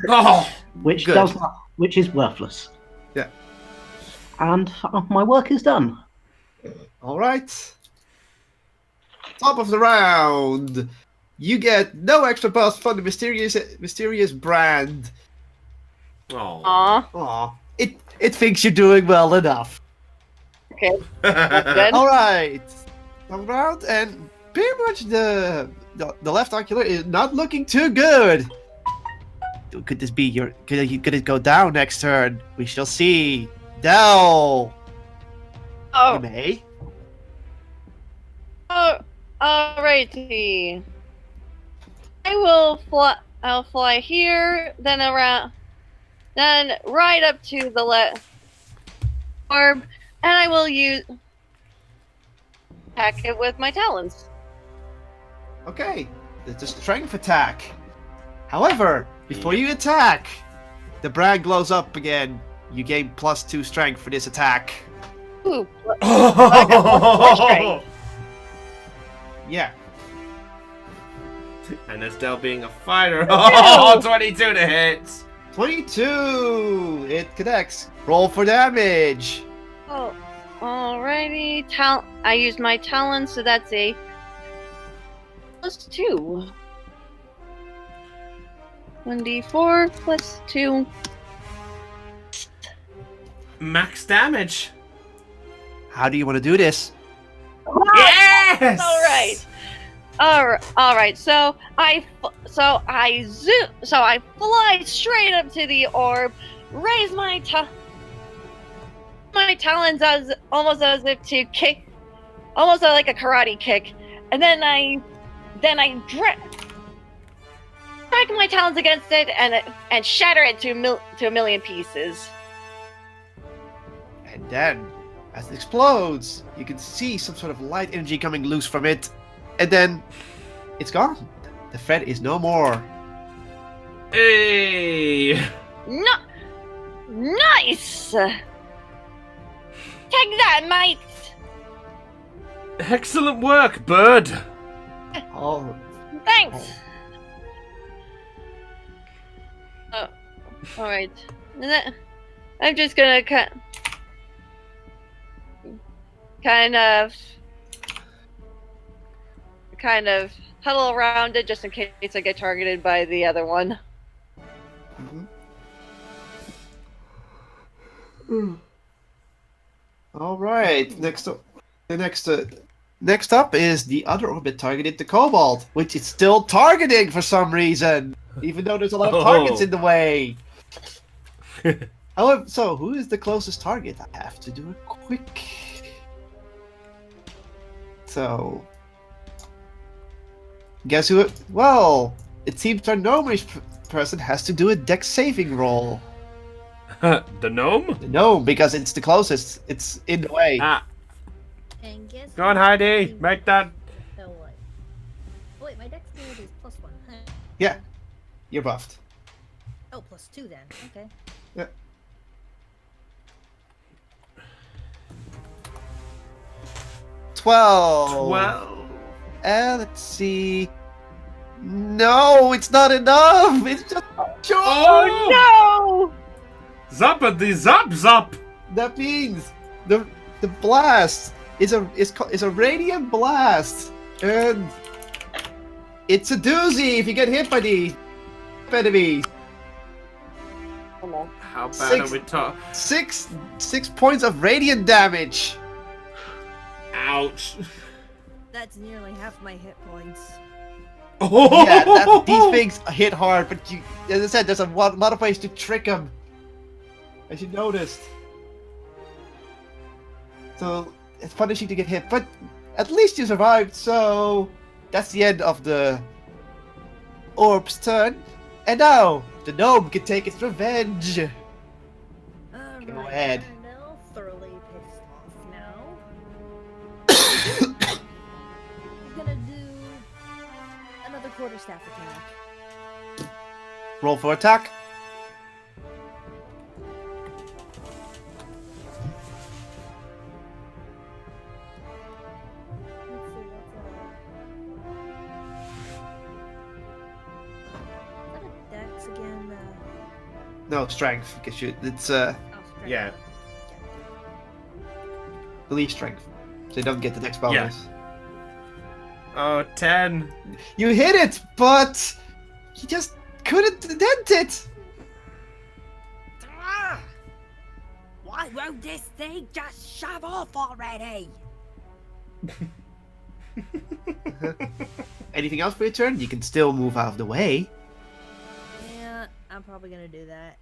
Oh, which good. which is worthless. Yeah. And my work is done. All right. Top of the round. You get no extra buff from the mysterious brand. oh. Aw. Aw. It thinks you're doing well enough. Okay. That's good. All right. Top of the round, and pretty much the left ocular is not looking too good. Could this be your? Could it go down next turn? We shall see. Dell, you Oh, may. alrighty. I will fly. I'll fly here, then around, then right up to the orb, and I will attack it with my talons. Okay, it's a strength attack. However, before you attack, the brand glows up again. You gain +2 strength for this attack. Ooh, I got more strength. Yeah. And Estelle being a fighter. Oh, 22 to hit. 22! It connects. Roll for damage. Oh, alrighty. I use my talons, so that's a +2. 1d4 +2. Max damage. How do you want to do this? Yes! All right. So I fly straight up to the orb, raise my talons almost as if to kick, almost like a karate kick, and then I drag my talons against it and shatter it to a million pieces. And then, as it explodes, you can see some sort of light energy coming loose from it. And then, it's gone. The threat is no more. Hey! No, nice. Take that, mate. Excellent work, bird. Oh, Thanks. Oh, all right. I'm just gonna kind of huddle around it just in case I get targeted by the other one. All right. Next up is the other orbit targeted to Cobalt, which it's still targeting for some reason, even though there's a lot of targets in the way. However, so who is the closest target? I have to do a quick. So, guess who? Well, it seems our gnomish person has to do a dex saving roll. The gnome? The gnome, because it's the closest. It's in the way. Ah. And guess Go on, who- Heidi. Make that. Oh, what? Oh, wait, my dex mode is +1. Huh. Yeah, you're buffed. Oh, +2 then. Okay. Yeah. Twelve. Let's see. No, it's not enough. It's just sure. Oh, No! Zappity zap zap! That means the blast is a radiant blast, and it's a doozy if you get hit by the enemies. How bad are we talking? 6 points of radiant damage. Ouch. That's nearly half my hit points. Oh! Yeah, these things hit hard, but you, as I said, there's a lot of ways to trick them, as you noticed. So it's punishing to get hit, but at least you survived. So that's the end of the orb's turn, and now the gnome can take its revenge. Go ahead. Now thoroughly pissed off now. He's gonna do another quarterstaff attack. Roll for attack. Let's see, that's a dex again? No, strength, because it's Strength. Yeah. belief strength, so you don't get the next bonus. Oh, 10. You hit it, but you just couldn't dent it. Ah! Why won't this thing just shove off already? Anything else for your turn? You can still move out of the way. Yeah, I'm probably gonna do that.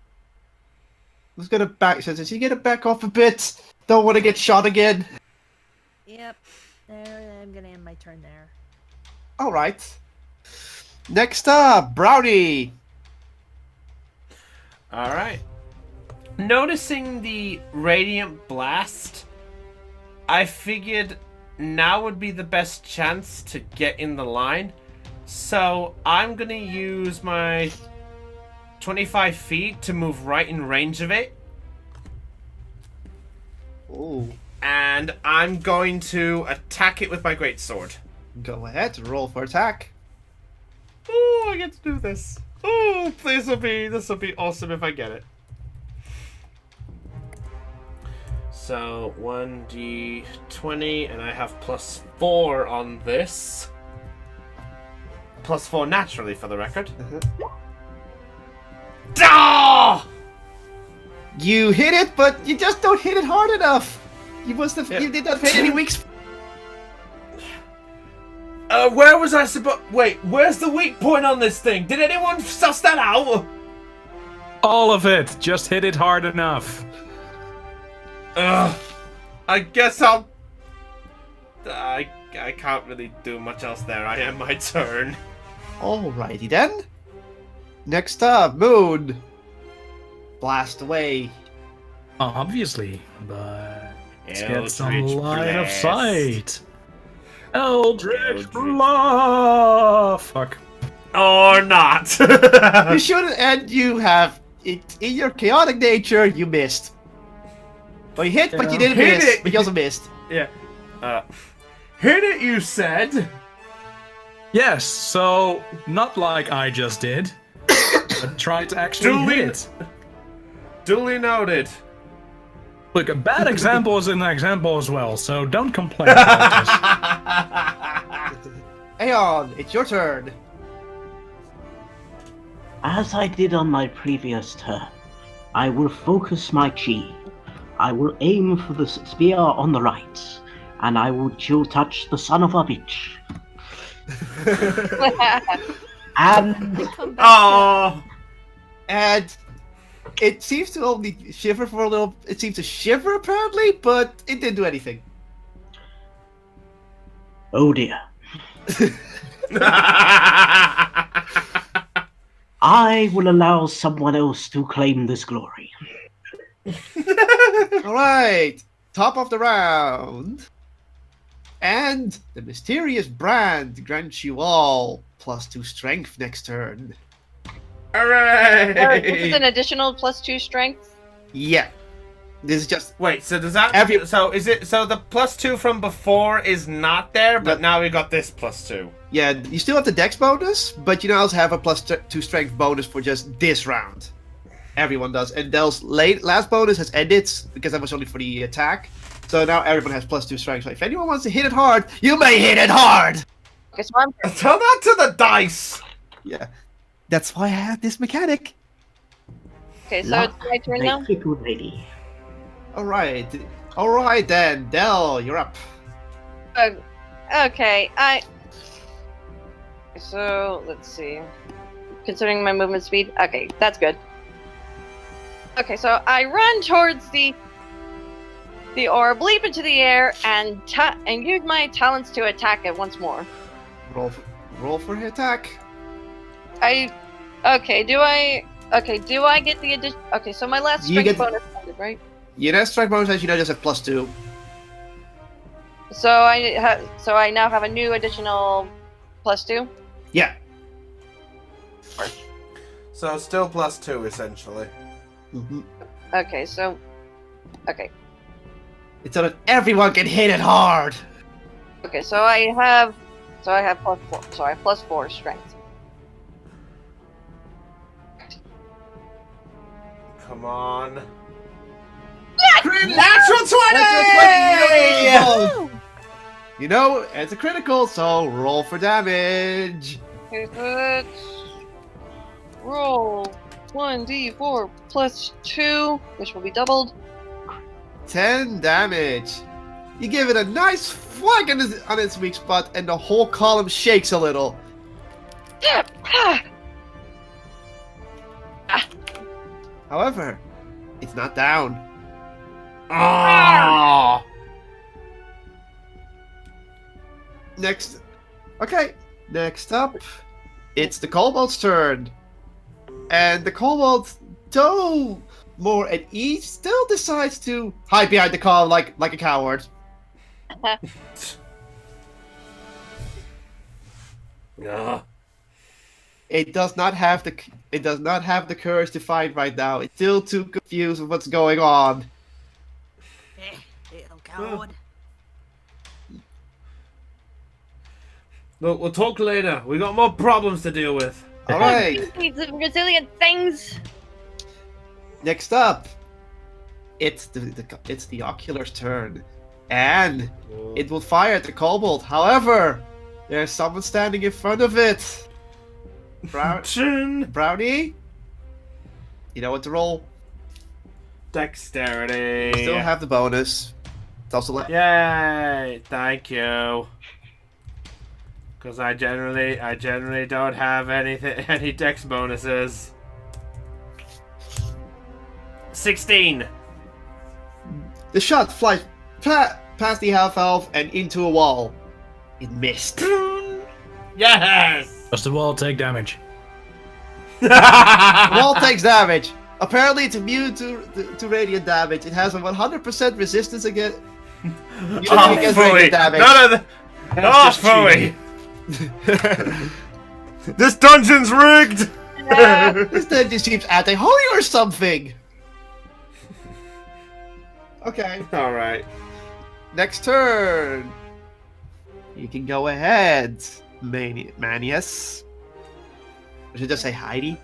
Let's get it back. Since you get it back off a bit. Don't want to get shot again. Yep. There, I'm gonna end my turn there. All right. Next up, Brownie. All right. Noticing the radiant blast, I figured now would be the best chance to get in the line. So I'm gonna use my 25 feet to move right in range of it. Oh, And I'm going to attack it with my greatsword. go ahead. Roll for attack. Oh, I get to do this. Oh, this will be awesome if I get it. So 1d20, and I have +4 on this. +4 naturally, for the record. Ah! You hit it, but you just don't hit it hard enough. You must have. Yeah. You did not hit any weak. Where was I supposed? Wait, where's the weak point on this thing? Did anyone suss that out? All of it. Just hit it hard enough. I guess I'll. I can't really do much else there. I am my turn. Alrighty then. Next up, Moon. Blast away. Obviously, but let's get Eldritch some line of Blast. sight. Eldritch Bluff! Fuck. Or not. You shouldn't, and you have it in your chaotic nature. You missed. Well, you hit, but you didn't Hit miss. it. But you also missed. Yeah. Hit it, you said. Yes, so not like I just did, but try to actually Duly- hit. Duly noted. Look, a bad example is an example as well, so don't complain about this. Aeon, it's your turn. As I did on my previous turn, I will focus my chi. I will aim for the spear on the right, and I will chill touch the son of a bitch. And Come back Oh. And it seems to only shiver for a little. It seems to shiver apparently, but it didn't do anything. oh dear, I will allow someone else to claim this glory. All right, top of the round, and the mysterious brand grants you all +2 strength next turn. This is an Hooray! additional +2 strength. Yeah, this is just Wait, so does that? Every- So is it? So the +2 from before is not there, but No. now we got this +2. yeah. You still have the dex bonus, but you now also have a +2 strength bonus for just this round. Everyone does, and Dell's last bonus has ended because that was only for the attack. So now everyone has +2 strength. So if anyone wants to hit it hard, you may hit it hard. Okay, so I'm Tell that to the dice. Yeah, that's why I have this mechanic. okay. So Luck it's my turn now. makes a good lady. All right then, Dell, you're up. Okay, So let's see. Considering my movement speed, okay, that's good. Okay, so I run towards the orb, leap into the air, and use my talents to attack it once more. Roll for the attack. Do I get the addition? Okay, so my last You strength get- bonus ended, right? Your next strike bonus, as you know, just have +2. So I now have a new additional +2. Yeah. So still +2 essentially. Mm-hmm. Okay, so It's so that everyone can hit it hard. okay, so I have +4. So I have +4 strength. Come on. Critical! Natural 20! You know, it's a critical, so roll for damage. Okay, so let's roll 1d4 +2, which will be doubled. 10 damage. You give it a nice flag on its weak spot, and the whole column shakes a little. However, it's not down. Ah! Next up, it's the kobold's turn. And the kobold, though more at ease, still decides to hide behind the car like a coward. Ah. It does not have the courage to fight right now. It's still too confused with what's going on. Little coward. Look, we'll talk later. We got more problems to deal with. All right. These resilient things. Next up, it's the ocular's turn, and it will fire at the kobold. However, there's someone standing in front of it. Brownie, you know what to roll. Dexterity. You still have the bonus. It's also Yay! Thank you. Because I generally don't have any dex bonuses. 16. The shot flies past the half elf and into a wall. It missed. Yes. Does the wall take damage? The wall takes damage. Apparently, it's immune to radiant damage. It has a 100% resistance against radiant damage. None of the. Oh, Foey. This dungeon's rigged. This dungeon seems anti-holy or something. Okay. All right. Next turn. You can go ahead, Manius. I should just say Heidi.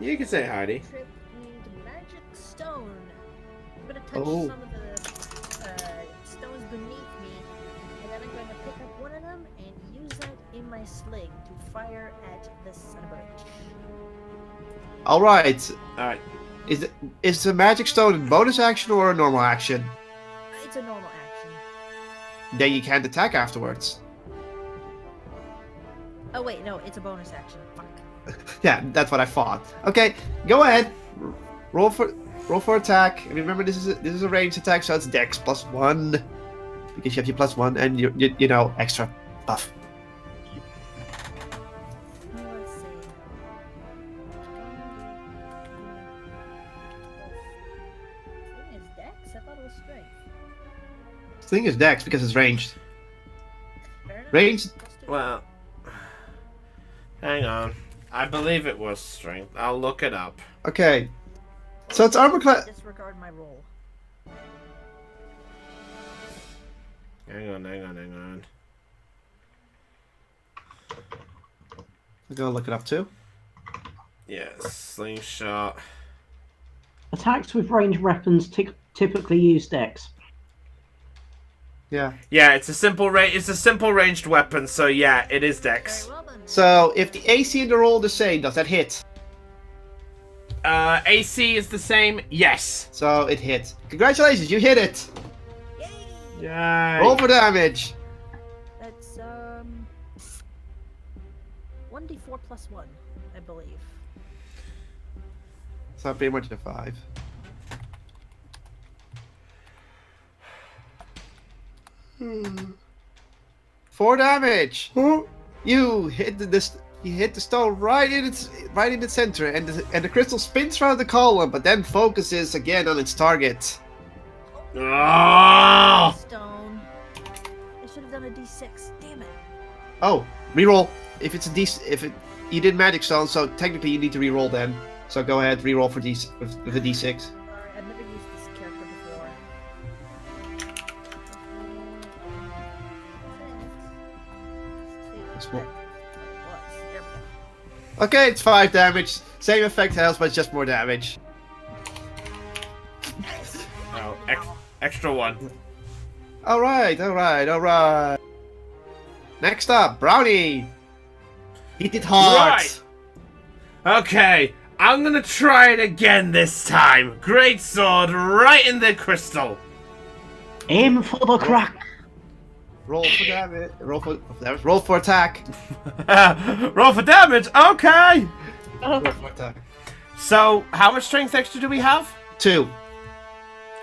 You can say Heidi. Trip the magic stone. I'm gonna touch Oh. some of the stones beneath me, and then I'm going to pick up one of them and use that in my sling to fire at the son of a bitch. All right. All right. Is the magic stone a bonus action or a normal action? It's a normal action. Then you can't attack afterwards. Oh wait, no, it's a bonus action. Fuck. Yeah, that's what I thought. Okay, go ahead. Roll for attack. And remember, this is a ranged attack, so it's Dex +1 because you have your +1 and you know extra buff. Let's see. Thing is Dex? I thought it was strength. Thing is Dex because it's ranged. Fair enough. Ranged. Let's do it. Well, hang on. I believe it was strength. I'll look it up. Okay. So it's armor class. Disregard my roll. Hang on. I'm gonna look it up too. Yes, slingshot. Attacks with ranged weapons typically use Dex. Yeah. Yeah, it's a simple ranged weapon, so yeah, it is Dex. Very well then. So if the AC and the roll are the same, does that hit? AC is the same. Yes. So it hits. Congratulations, you hit it. Yay! Yay. Roll for damage. That's 1d4 plus 1, I believe. So pretty much a 5. Four damage. You hit the stone right in the center, and the crystal spins around the column, but then focuses again on its target. Ah! Stone. I should have done a d6. Damn it. Oh, reroll. If it's a you did magic stone, so technically you need to reroll then. So go ahead, reroll for with a d6. Alright, I've never used this character before. That's what- There we go. Okay, it's 5 damage. Same effect has, but it's just more damage. Oh, extra one. All right. Next up, Brownie. Hit it hard. Right. Okay, I'm gonna try it again this time. Great sword right in the crystal. Aim for the crack. Roll for damage. Roll for attack. Roll for damage. Okay. Roll for attack. So, how much strength extra do we have? 2.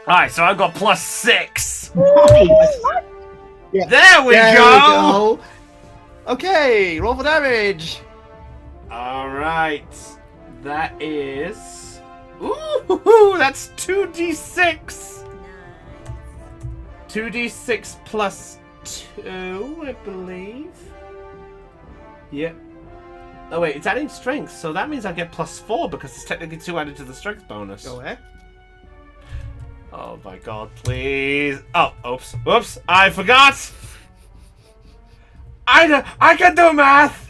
Alright, so I've got +6. Nice. Yeah. There we There go! we go. Okay, roll for damage. Alright. That is... Ooh, that's 2d6. 2d6 plus 2, I believe. Yep. Oh wait, it's adding strength, so that means I get +4 because it's technically 2 added to the strength bonus. Go ahead. Oh my god, please. Oh, oops. Whoops, I forgot. I can do math.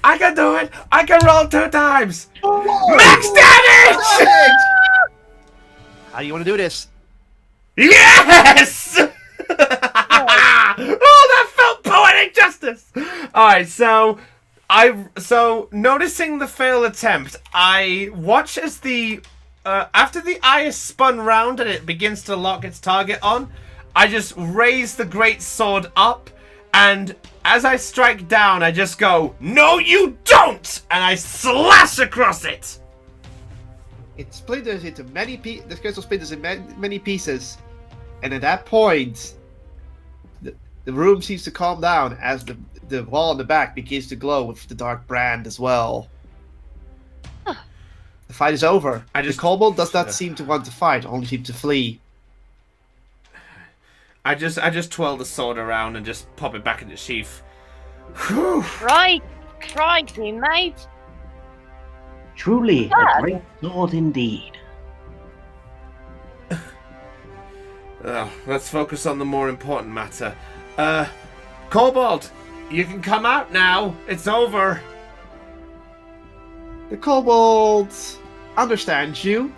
I can do it. I can roll 2 times. Max damage! How do you want to do this? Yes! Oh, that felt poetic justice. All right, so noticing the failed attempt, I watch as the after the eye is spun round and it begins to lock its target on. I just raise the great sword up, and as I strike down, I just go, "No, you don't!" and I slash across it. It splinters into many pieces. The crystal splinters in many pieces, and at that point, the room seems to calm down as the wall in the back begins to glow with the dark brand as well. The fight is over. The kobold does not seem to want to fight, only seem to flee. I just twirl the sword around and just pop it back in its sheath. Crikey, mate. Truly a great sword indeed. Let's focus on the more important matter. Kobold, you can come out now. It's over. The kobold understands you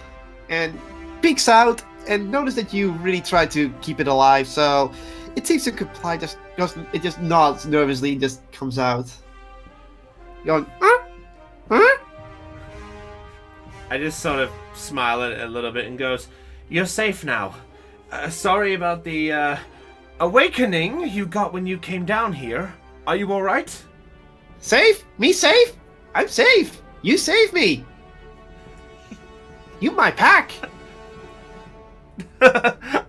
and peeks out and notice that you really try to keep it alive, so it seems to comply. It just nods nervously and just comes out. Going, huh? Huh? I just sort of smile at it a little bit and goes, "You're safe now. Sorry about the awakening you got when you came down here. Are you all right?" Safe? Me safe? I'm safe. You saved me. You my pack.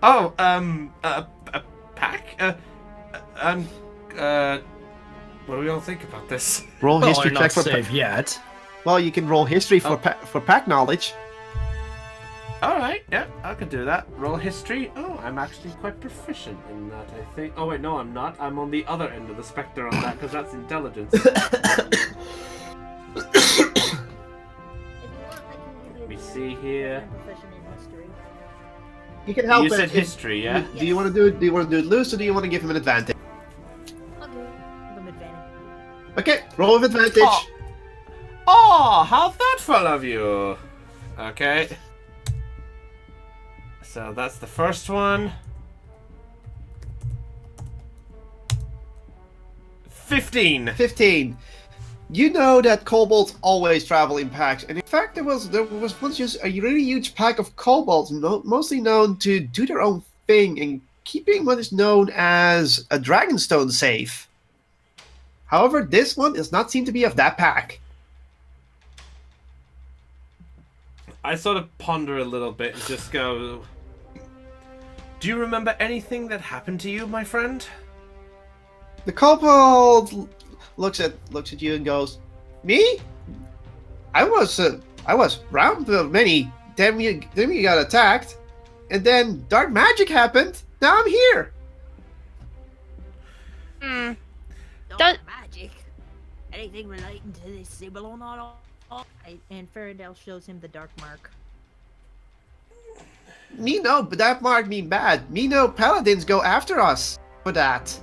Oh, a pack? What do we all think about this? Roll Well, history I'm check not for safe yet. Well, you can roll history for pack knowledge. Alright, yeah, I could do that. Roll history. Oh, I'm actually quite proficient in that, I think. Oh, wait, no, I'm not. I'm on the other end of the spectrum on that, because that's intelligence. Let me see here. I'm proficient in history. You can help. You said history, yeah? Do you want to do it? Do you want to do it loose, or do you want to give him an advantage? I'll give him advantage. Okay, roll with advantage. Oh, how thoughtful of you. Okay. So that's the first one. 15. 15. You know that kobolds always travel in packs, and in fact, there was once just a really huge pack of kobolds, mostly known to do their own thing and keeping what is known as a dragonstone safe. However, this one does not seem to be of that pack. I sort of ponder a little bit and just go, "Do you remember anything that happened to you, my friend?" The kobold looks at you and goes, "Me? I was round many. Then we got attacked, and then dark magic happened. Now I'm here." Does- magic. Anything relating to this symbol or not? And Faradell shows him the dark mark. Me no, but that mark mean bad. Me no, paladins go after us for that.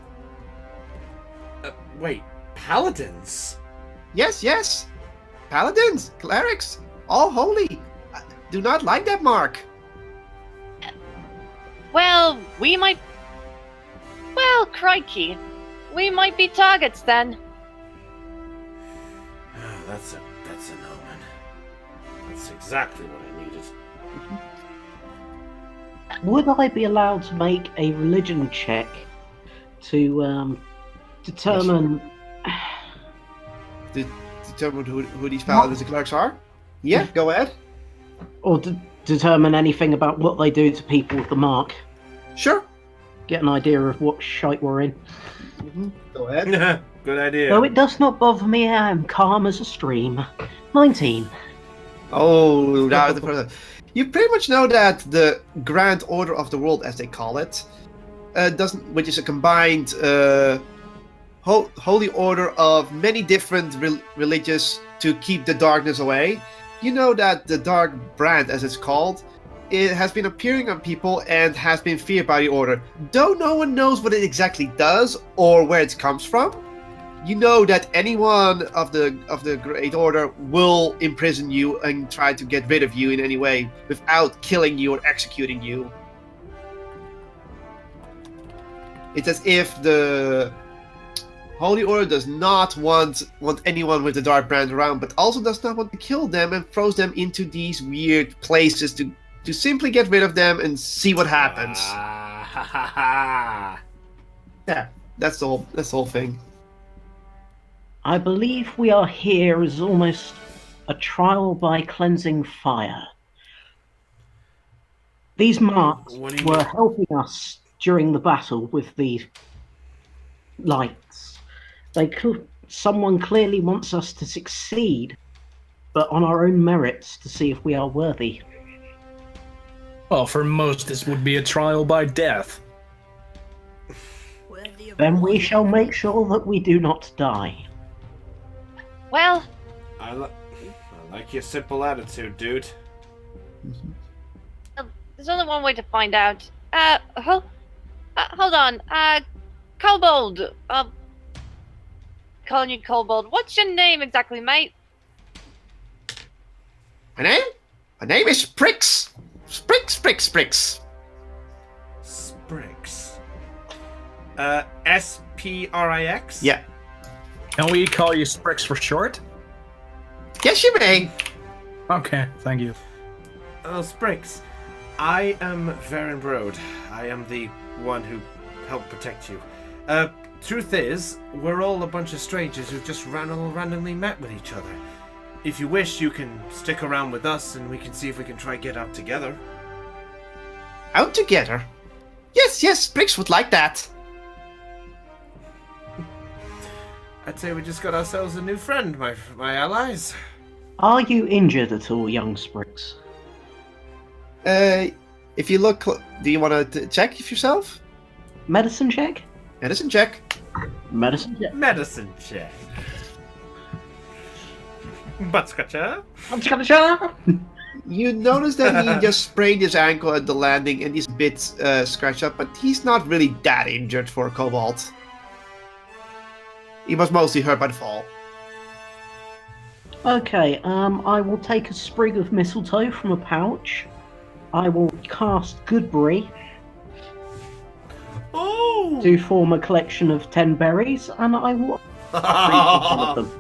Wait, paladins? Yes. Paladins, clerics, all holy. Do not like that mark. Well, crikey. We might be targets then. That's an omen. That's exactly what I needed. Would I be allowed to make a religion check to determine? Determine who these paladins and clerics are? Yeah, go ahead. Or determine anything about what they do to people with the mark. Sure. Get an idea of what shite we're in. Go ahead. Good idea. Though it does not bother me, I am calm as a stream. 19. Oh, now the person. You pretty much know that the Grand Order of the World, as they call it, which is a combined holy order of many different religions to keep the darkness away. You know that the Dark Brand, as it's called, it has been appearing on people and has been feared by the Order. Though no one knows what it exactly does or where it comes from, you know that anyone of the Great Order will imprison you and try to get rid of you in any way without killing you or executing you. It's as if the Holy Order does not want anyone with the Dark Brand around, but also does not want to kill them and throws them into these weird places to simply get rid of them and see what happens. Yeah, that's the whole thing. I believe we are here as almost a trial by cleansing fire. These marks were helping us during the battle with these lights. Someone clearly wants us to succeed, but on our own merits to see if we are worthy. Well, for most, this would be a trial by death. Then we shall make sure that we do not die. Well, I like your simple attitude, dude. there's only one way to find out. Hold on. Kobold. Calling you Kobold. What's your name exactly, mate? My name is Sprix. Sprix. Sprix. S-P-R-I-X? Yeah. Can we call you Sprix for short? Yes, you may. Okay, thank you. Oh, Sprix. I am Varen Broad. I am the one who helped protect you. Truth is, we're all a bunch of strangers who just randomly met with each other. If you wish, you can stick around with us and we can see if we can try get out together. Out together? Yes, Sprix would like that. I'd say we just got ourselves a new friend, my allies. Are you injured at all, young Sprix? If you look, do you want to check if yourself? Medicine check? Medicine check. Medicine check. Medicine check. Butt scratcher. You notice that he just sprained his ankle at the landing and he's a bit scratched up, but he's not really that injured for a kobold. He was mostly hurt by the fall. Okay, I will take a sprig of mistletoe from a pouch. I will cast Goodberry to form a collection of 10 berries, and I will one of them.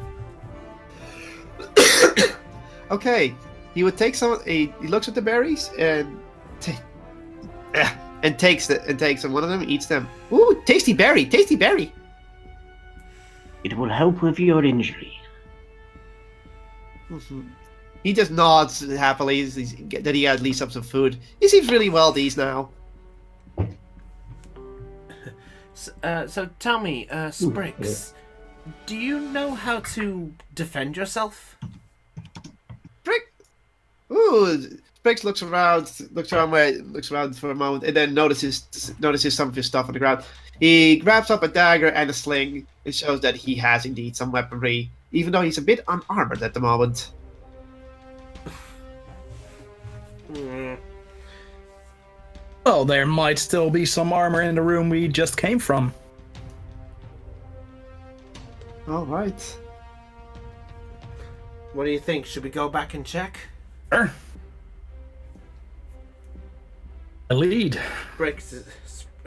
Okay, he would take some. He looks at the berries and takes them. One of them, eats them. Ooh, tasty berry! It will help with your injury. Mm-hmm. He just nods happily that he at least have some food. He seems really well at ease now. So tell me, Sprix, do you know how to defend yourself? Sprix looks around for a moment, and then notices some of his stuff on the ground. He grabs up a dagger and a sling. It shows that he has indeed some weaponry, even though he's a bit unarmored at the moment. Well, there might still be some armor in the room we just came from. All right. What do you think? Should we go back and check? Sure. A lead. Sprix.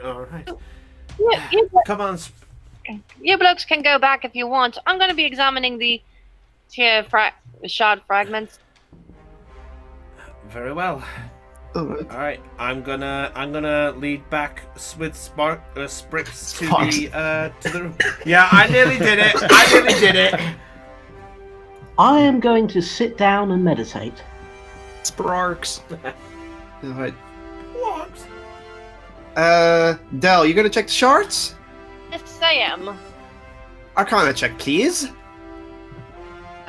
All right. Come on. You blokes can go back if you want. I'm going to be examining the shard fragments. Very well. All right. I'm gonna lead back with Sprix to the room. Yeah, I nearly did it. I am going to sit down and meditate. Sparks. Alright. What? Del, you gonna check the shards? Yes, I am. Arcana check, please.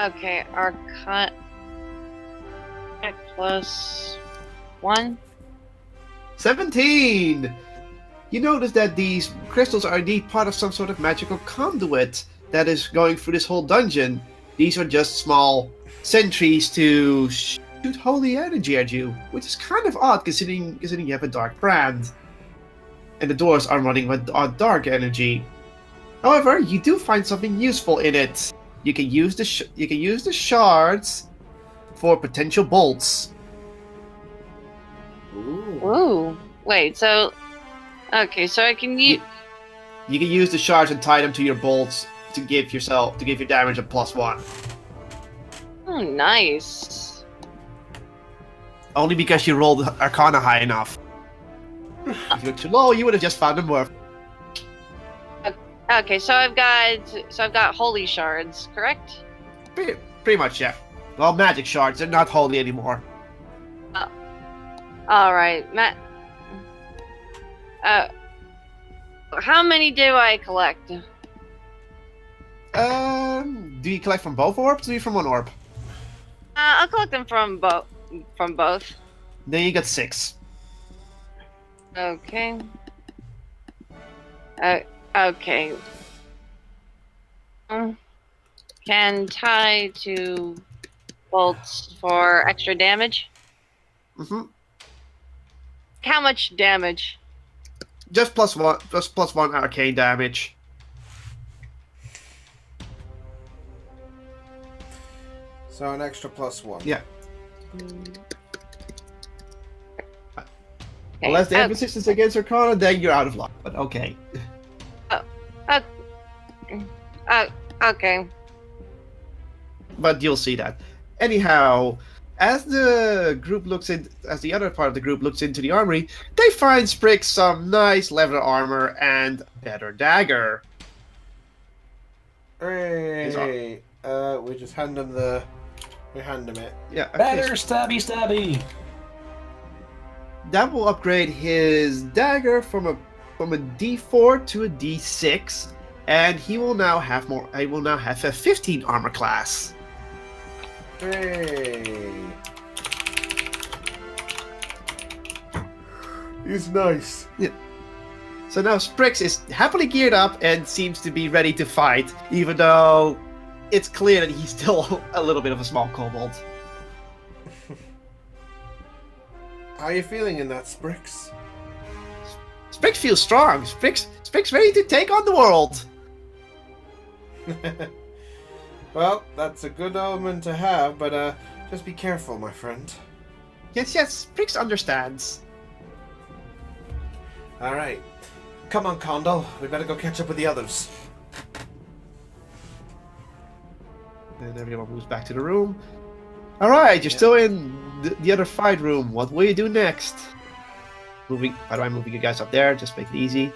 Okay, Arcana plus 1. 17! You notice that these crystals are indeed part of some sort of magical conduit that is going through this whole dungeon. These are just small sentries to shoot holy energy at you, which is kind of odd considering you have a dark brand. And the doors are running with dark energy. However, you do find something useful in it. You can use the shards for potential bolts. Ooh. Wait, so... Okay, so I can use... You can use the shards and tie them to your bolts to give your damage a +1. Oh, nice. Only because you rolled Arcana high enough. If you looked too low, you would have just found them worth. Okay, so I've got holy shards, correct? Pretty much, yeah. Well, magic shards, they're not holy anymore. Alright, Matt. How many do I collect? Do you collect from both orbs or do you from one orb? I'll collect them from both. Then you get 6. Okay. Okay. Can tie to bolts for extra damage? Mm-hmm. How much damage? Just +1 arcane damage. So an extra +1. Yeah. Okay. Unless they have resistance against Arcana, then you're out of luck. But okay. Okay. But you'll see that. Anyhow, as the other part of the group looks into the armory, they find Spriggs some nice leather armor and a better dagger. Hey, we just hand him it. Yeah. Okay, Better stabby. that will upgrade his dagger from a D4 to a D6, and he will now have a 15 armor class. Hey. He's nice. So now Spriggs is happily geared up and seems to be ready to fight, even though it's clear that he's still a little bit of a small kobold. How are you feeling in that, Spriggs? Spriggs feels strong. Spriggs ready to take on the world. Well, that's a good omen to have, but just be careful, my friend. Yes, Spriggs understands. Alright. Come on, Condal. We better go catch up with the others. And everyone moves back to the room. Alright, you're still in the other fight room. What will you do next? How do I move you guys up there? Just make it easy.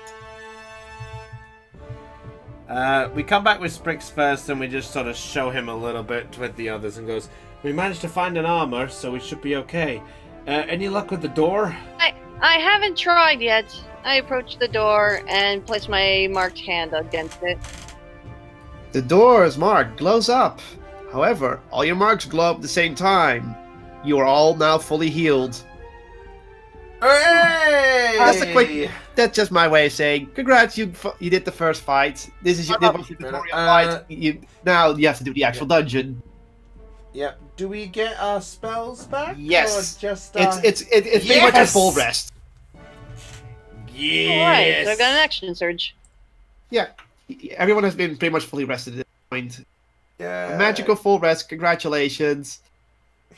We come back with Spriggs first, and we just sort of show him a little bit with the others, and goes, "We managed to find an armor, so we should be okay. Any luck with the door?" I haven't tried yet. I approach the door and place my marked hand against it. The door is marked, glows up. However, all your marks glow up at the same time. You are all now fully healed. Hey! That's just my way of saying, congrats, you did the first fight. This was your tutorial fight. Now you have to do the actual dungeon. Yeah. Do we get our spells back? Yes. Or just, It's pretty much a full rest. Yes. Alright, so I got an action surge. Yeah. Everyone has been pretty much fully rested at this point. Yeah. A magical full rest, congratulations.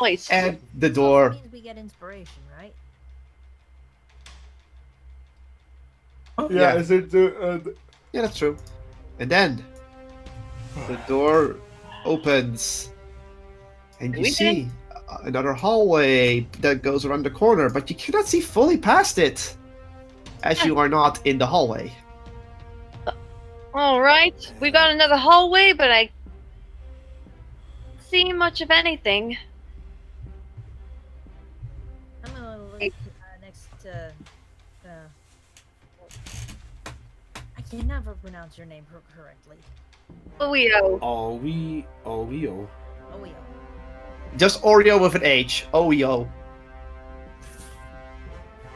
Nice. And the door. Means we get inspiration, right? Yeah. Is it? Yeah, that's true. And then the door opens, and you see another hallway that goes around the corner, but you cannot see fully past it, as you are not in the hallway. Alright, we got another hallway, but I see much of anything. I'm gonna look next to. I can never pronounce your name correctly. Leo. Oreo. Oh yeah. Just Oreo with an H. Oreo.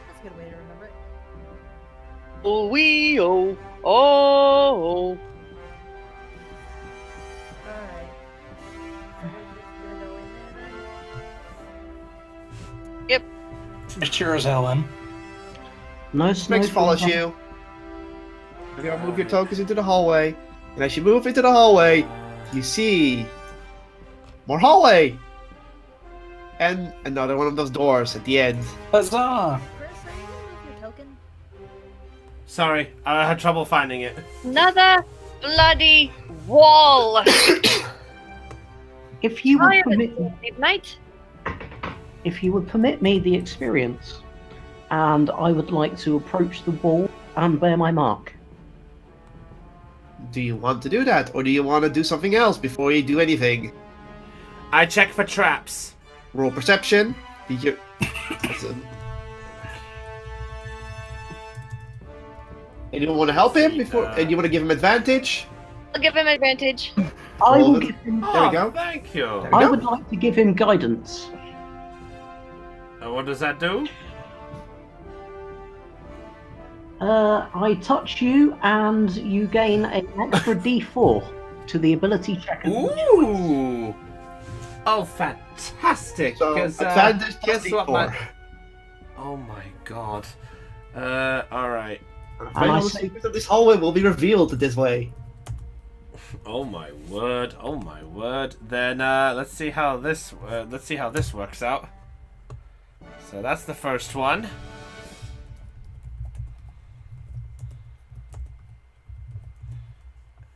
That's a good way to remember it. Leo. Oh. Alright. So we're just gonna go in there then? Yep. Sure as hell, then. No Snakes snow. follows you. You're gonna move your tokens into the hallway. And as you move into the hallway, you see more hallway. And another one of those doors at the end. Huzzah! Chris, are you gonna move your token? Sorry, I had trouble finding it. Another bloody wall. If you would Tired permit, of midnight. if you would permit me the experience, and I would like to approach the wall and bear my mark. Do you want to do that? Or do you want to do something else before you do anything? I check for traps. Roll perception. Did you... Awesome. Anyone want to help him before? And you want to give him advantage? I'll give him advantage. I Roll will it. give him. There we go. Thank you. There we I go. would like to give him guidance. What does that do? I touch you, and you gain an extra D4 to the ability check. Ooh. Oh, fantastic! So, 'Cause, advantage plus guess what? D4. Oh my god. Alright. And I the say- secret of this hallway will be revealed this way. Oh my word. Oh my word. Then let's see how this works out. So that's the first one.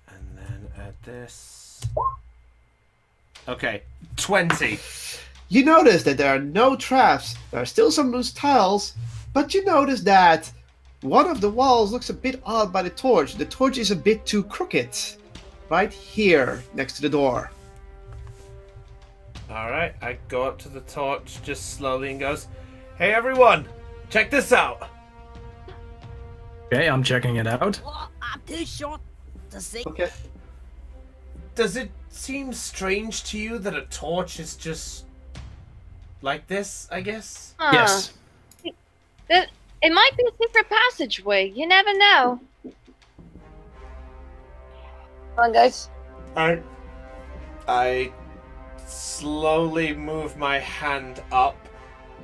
And then add this. Okay, 20. You notice that there are no traps. There are still some loose tiles, but you notice that one of the walls looks a bit odd by the torch. The torch is a bit too crooked. Right here, next to the door. Alright, I go up to the torch just slowly and goes, "Hey everyone, check this out." Okay, I'm checking it out. Well, I'm too short to see. Okay. Does it seem strange to you that a torch is just like this, I guess? Huh. Yes. It might be a secret passageway. You never know. Come on, guys. I slowly move my hand up,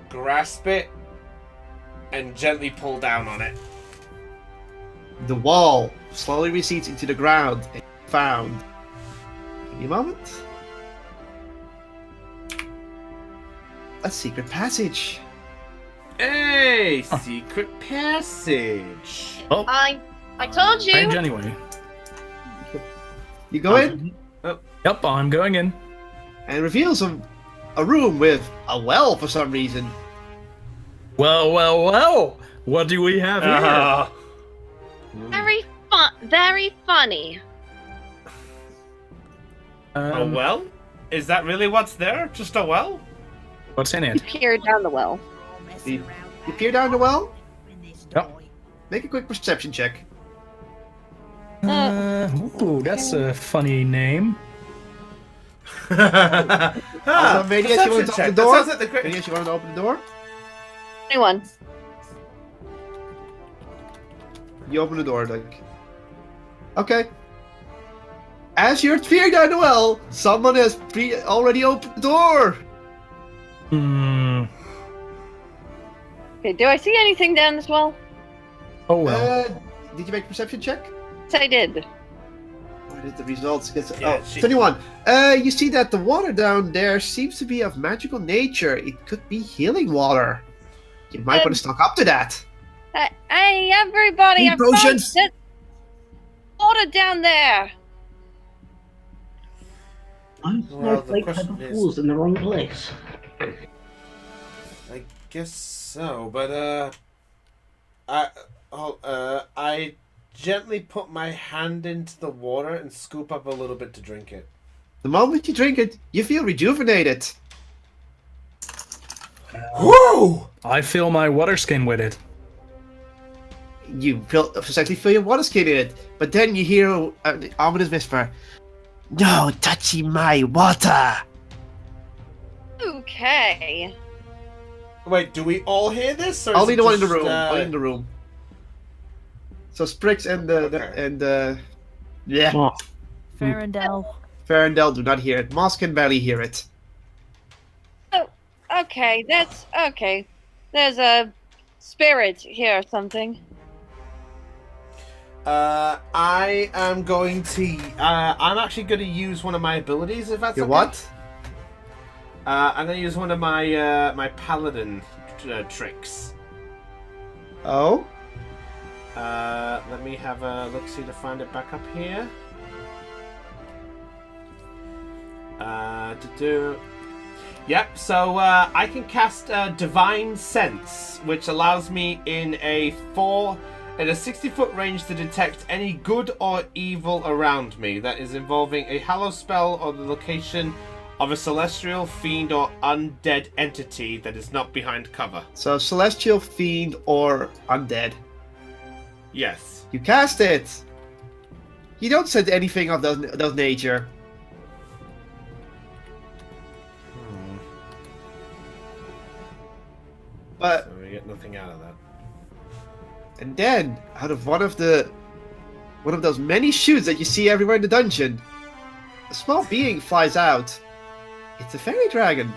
grasp it, and gently pull down on it. The wall slowly recedes into the ground and you found. Give me a moment. A secret passage. Hey, secret passage. Oh, I told you. strange anyway. You go in Yep, I'm going in. and it reveals a room with a well for some reason. Well, well, well. What do we have here? Uh, Very funny. a well? Is that really what's there? Just a well? What's in You it? peered down the well. We're all messing You- around You peer down the well. in this Yep. toy. Make a quick perception check. Ooh, that's a funny name. Also, maybe if you want to open the door. That sounds like the Maybe great. if you want to open the door. 21. You open the door, like. Okay. As you're peering down the well, someone has already opened the door. Hmm. Okay, do I see anything down this well? Oh well. Did you make a perception check? Yes, I did. Where did the results get? Yeah, Oh, she- 21. You see that the water down there seems to be of magical nature. It could be healing water. You might want to stock up to that. Hey, everybody! Need I found potions? that water down there. I'm Well, the snowflake question pepper is- falls in the wrong place. I guess so, but I gently put my hand into the water and scoop up a little bit to drink it. The moment you drink it, you feel rejuvenated. Whoa! I fill my water skin with it. You essentially feel your water skin in it, but then you hear an ominous whisper. No touching my water! Okay. Wait, do we all hear this? Or Only is it the one in the just, room. Only in the room. So Sprix and yeah, Farandel. Farandel do not hear it. Moss can barely hear it. Oh, okay. That's okay. There's a spirit here or something. I am going to. I'm actually going to use one of my abilities, if that's Your okay. what? I'm going to use one of my my paladin tricks. Oh? Let me have a look, see to find it back up here. Yep, so I can cast Divine Sense, which allows me in a 60-foot range to detect any good or evil around me that is involving a hallow spell or the location of a celestial, fiend, or undead entity that is not behind cover. So celestial, fiend, or undead. Yes. You cast it! You don't set anything of those nature. But So we get nothing out of that. and then, out of one of those many chutes that you see everywhere in the dungeon, a small being flies out. It's a fairy dragon.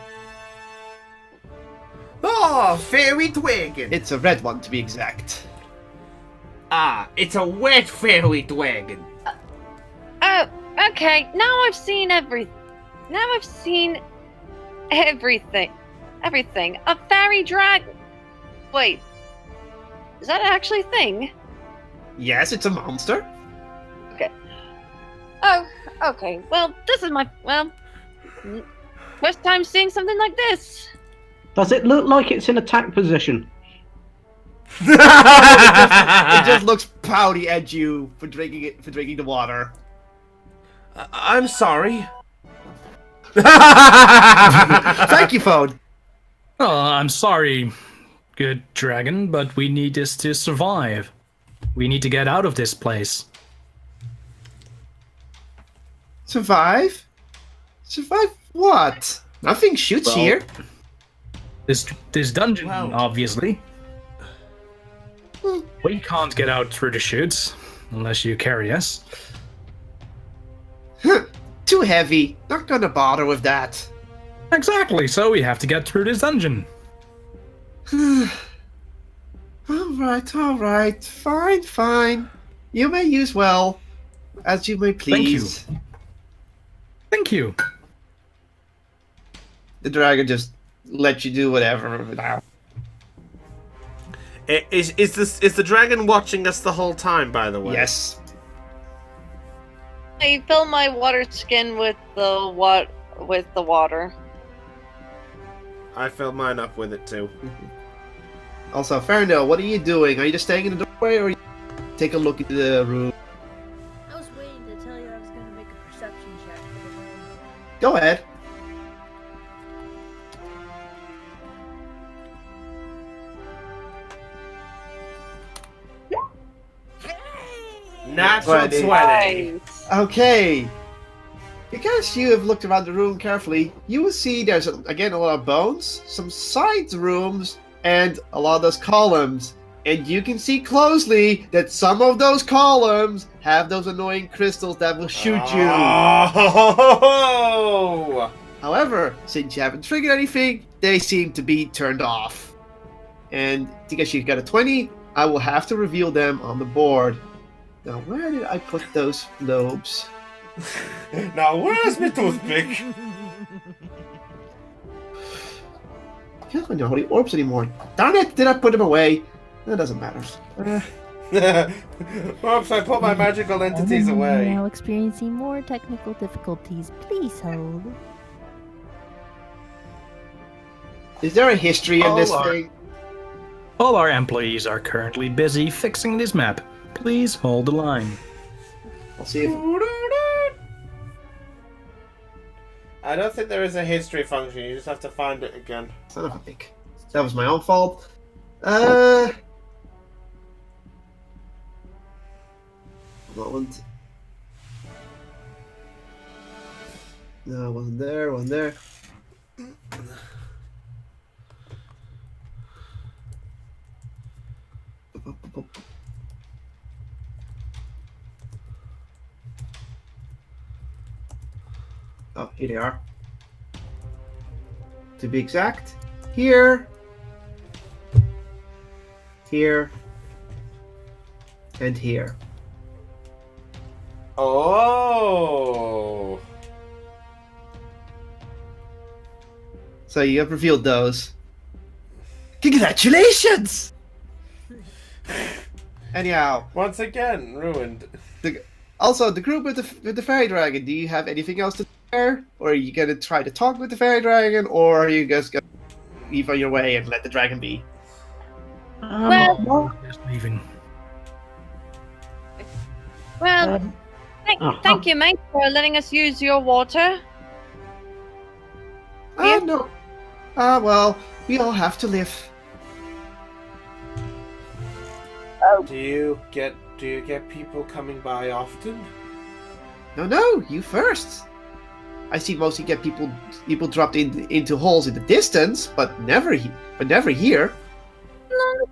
Oh, fairy dragon! It's a red one, to be exact. It's a wet fairy dragon. Oh, okay. Now I've seen everything. Everything. A fairy dragon. Wait. Is that actually a thing? Yes, it's a monster. Oh, okay. Well, this is my first time seeing something like this. Does it look like it's in attack position? It just looks pouty at you for drinking the water. I'm sorry. Thank you, phone. Oh, I'm sorry, good dragon, but we need this to survive. We need to get out of this place. Survive? Survive what? Nothing shoots Well, here. This dungeon, Wow. obviously. We can't get out through the chutes unless you carry us. Too heavy. Not gonna bother with that. Exactly, so we have to get through this dungeon. Alright. Fine. You may use well, as you may please. Thank you. The dragon just lets you do whatever now. Is the dragon watching us the whole time, by the way? Yes. I fill my water skin with the water. I filled mine up with it too. Also, Farno, what are you doing? Are you just staying in the doorway, or you take a look into the room? I was waiting to tell you I was going to make a perception check for the room. Go ahead. Natural 20. 20. Okay. Because you have looked around the room carefully, you will see there's, again, a lot of bones, some side rooms, and a lot of those columns. And you can see closely that some of those columns have those annoying crystals that will shoot you. Oh! However, since you haven't triggered anything, they seem to be turned off. And because you got a 20, I will have to reveal them on the board. Now, where did I put those lobes? Now, where's my toothpick? I can't find the holy orbs anymore. Darn it! Did I put them away? That doesn't matter. Oops, I put my magical entities away. Now experiencing more technical difficulties. Please hold. Is there a history in this thing? All our employees are currently busy fixing this map. Please hold the line. I'll see if. I don't think there is a history function. You just have to find it again. Son of a dick. That was my own fault. Moment. No, wasn't there, wasn't there. Oh, here they are. To be exact, here, here, and here. Oh. So you have revealed those. Congratulations! Anyhow, Once again, ruined. also the group with the fairy dragon. Do you have anything else to share, or are you gonna try to talk with the fairy dragon, or are you just gonna leave on your way and let the dragon be? Well- Just leaving. Well, thank you, mate, for letting us use your water. Yeah. No. Well, we all have to live. Do you get people coming by often? No, you first. I see mostly get people dropped into holes in the distance, but never here.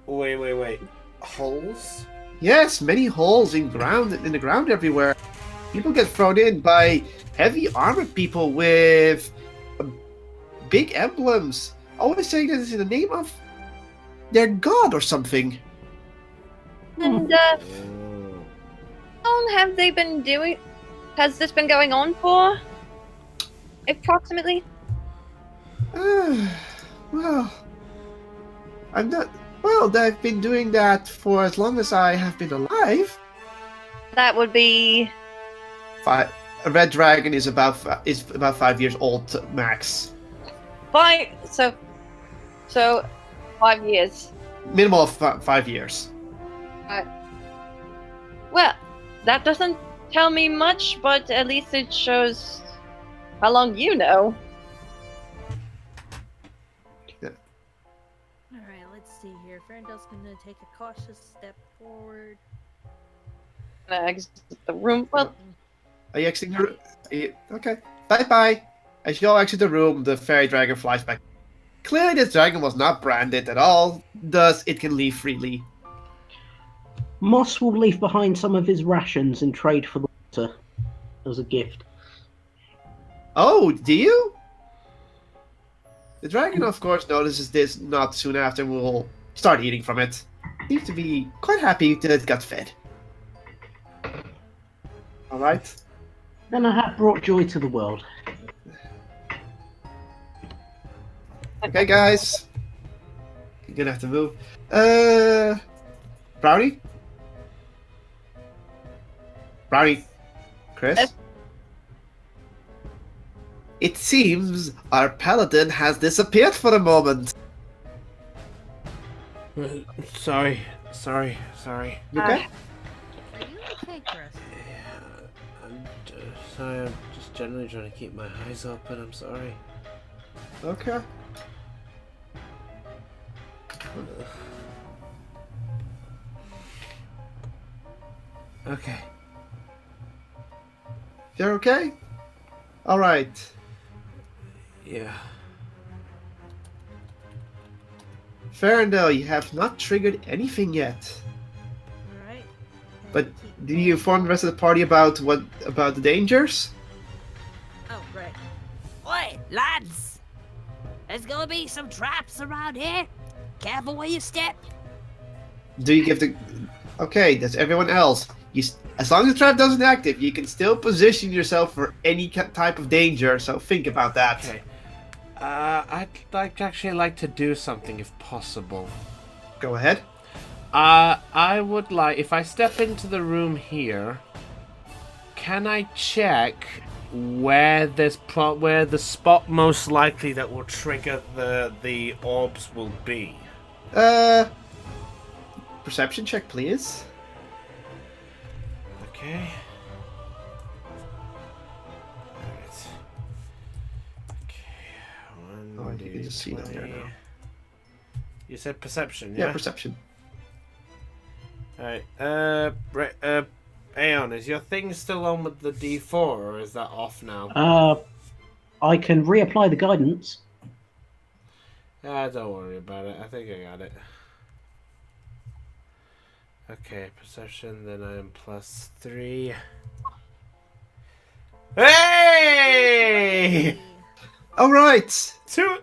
Wait. Holes? Yes, many holes in the ground everywhere. People get thrown in by heavy armored people with big emblems, always saying that it's in the name of their god or something. And how long have they been doing? Has this been going on for? Approximately? Well, I'm not. Well, they've been doing that for as long as I have been alive. That would be. A red dragon is about 5 years old max. So 5 years. Minimum of 5 years. Well, that doesn't tell me much, but at least it shows how long you know. Alright, let's see here. Farendel's gonna take a cautious step forward. Exit the room. Well, Are you exiting the room? Okay. Bye. As you all exit the room, the fairy dragon flies back. Clearly, this dragon was not branded at all, thus it can leave freely. Moss will leave behind some of his rations in trade for the water as a gift. Oh, do you? The dragon, of course, notices this not soon after and will start eating from it. Seems to be quite happy that it got fed. Alright. Then I have brought joy to the world. Okay, guys. You're gonna have to move. Brownie? Brownie? Chris? Yes? It seems our paladin has disappeared for a moment. Sorry. You okay? Are you okay, Chris? I'm sorry. I'm just generally trying to keep my eyes open. I'm sorry. Okay. Okay. You're okay? Alright. Yeah. Farendale, you have not triggered anything yet. Alright. But do you inform the rest of the party about the dangers? Oh, right. Oi, lads! There's gonna be some traps around here. Careful where you step. Do you give the... Okay, that's everyone else. As long as the trap doesn't active, you can still position yourself for any type of danger, so think about that. Okay. I'd actually like to do something if possible. Go ahead. I would like, if I step into the room here, can I check where where the spot most likely that will trigger the orbs will be? Perception check, please. Okay. Alright. said perception, Yeah, yeah? perception. Alright, Aeon, is your thing still on with the D4, or is that off now? I can reapply the guidance. Don't worry about it. I think I got it. Okay, perception, then I am +3. Hey! All right. Two.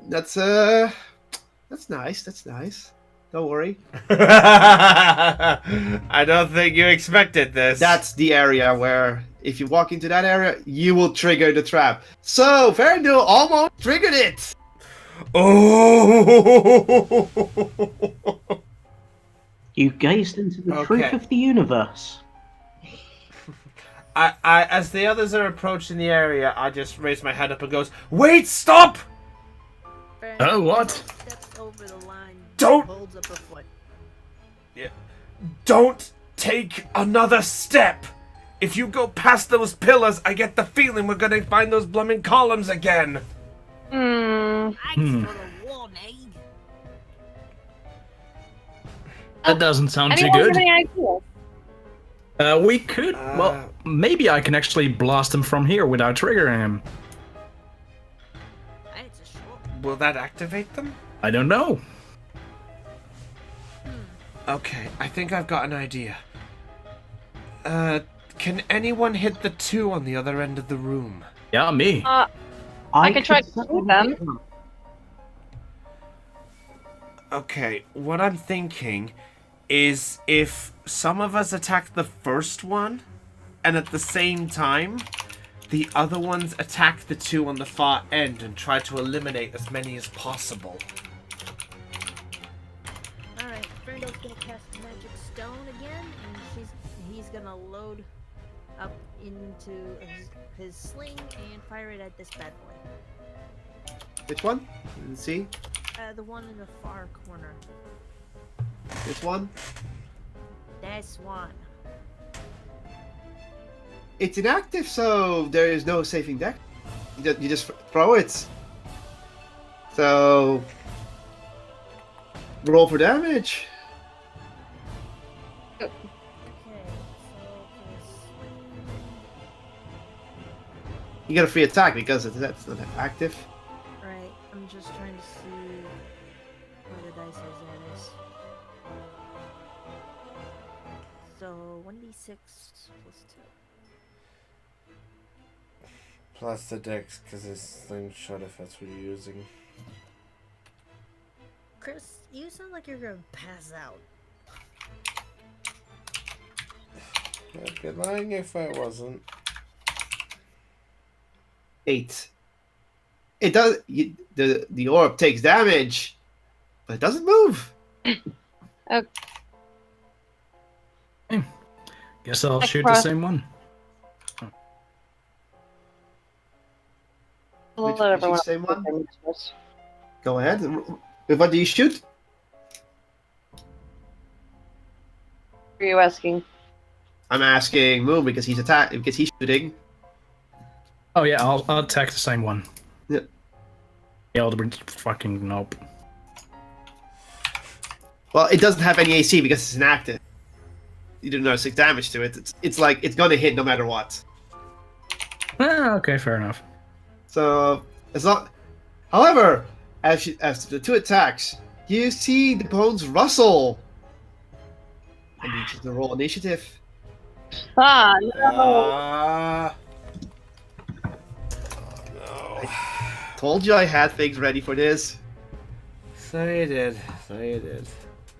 That's nice. That's nice. Don't worry. I don't think you expected this. That's the area where, if you walk into that area, you will trigger the trap. So, Verno almost triggered it. Oh! You gazed into the Okay. truth of the universe. I, as the others are approaching the area, I just raise my hand up and goes, "Wait! Stop! Oh, what? Steps over the line. Don't- Holds up a foot. Don't take another step! If you go past those pillars, I get the feeling we're gonna find those blooming columns again!" Hmm. Thanks for the warning. That doesn't sound too Anyone good. have any ideas? We could. Well, maybe I can actually blast him from here without triggering him. It's a short. Will that activate them? I don't know. Okay, I think I've got an idea. Can anyone hit the 2 on the other end of the room? Yeah, me. I can try could to certainly do them. do that. Okay, what I'm thinking is if some of us attack the first one, and at the same time, the other ones attack the 2 on the far end and try to eliminate as many as possible. Alright, Ferndo's gonna cast Magic Stone again, and he's gonna load up into his sling and fire it at this bad boy. Which one? Let's see. The one in the far corner. This one. This one. It's inactive, so there is no saving deck. You just throw it. So roll for damage. Okay, so for the sling. You get a free attack because that's not active. Right, I'm just trying to see where the dice is at is. So 1d6 plus 2. Plus the dex, because it's slingshot if that's what you're using. Chris, you sound like you're gonna pass out. I'd be lying if I wasn't. 8. It does. The orb takes damage, but it doesn't move. Guess I'll Like shoot cross- the same one. I'll Which- let which everyone is the same else one? do their moves first. Go ahead. With what do you shoot? Who are you asking? I'm asking Moon because he's shooting. Oh yeah, I'll attack the same one. Yeah. The Elder fucking nope. Well, it doesn't have any AC because it's inactive. You do no 6 damage to it. It's like it's gonna hit no matter what. Okay, fair enough. So it's not. However, as the 2 attacks, you see the bones rustle. I need you to roll initiative. Ah, no. No. Told you I had things ready for this. So you did.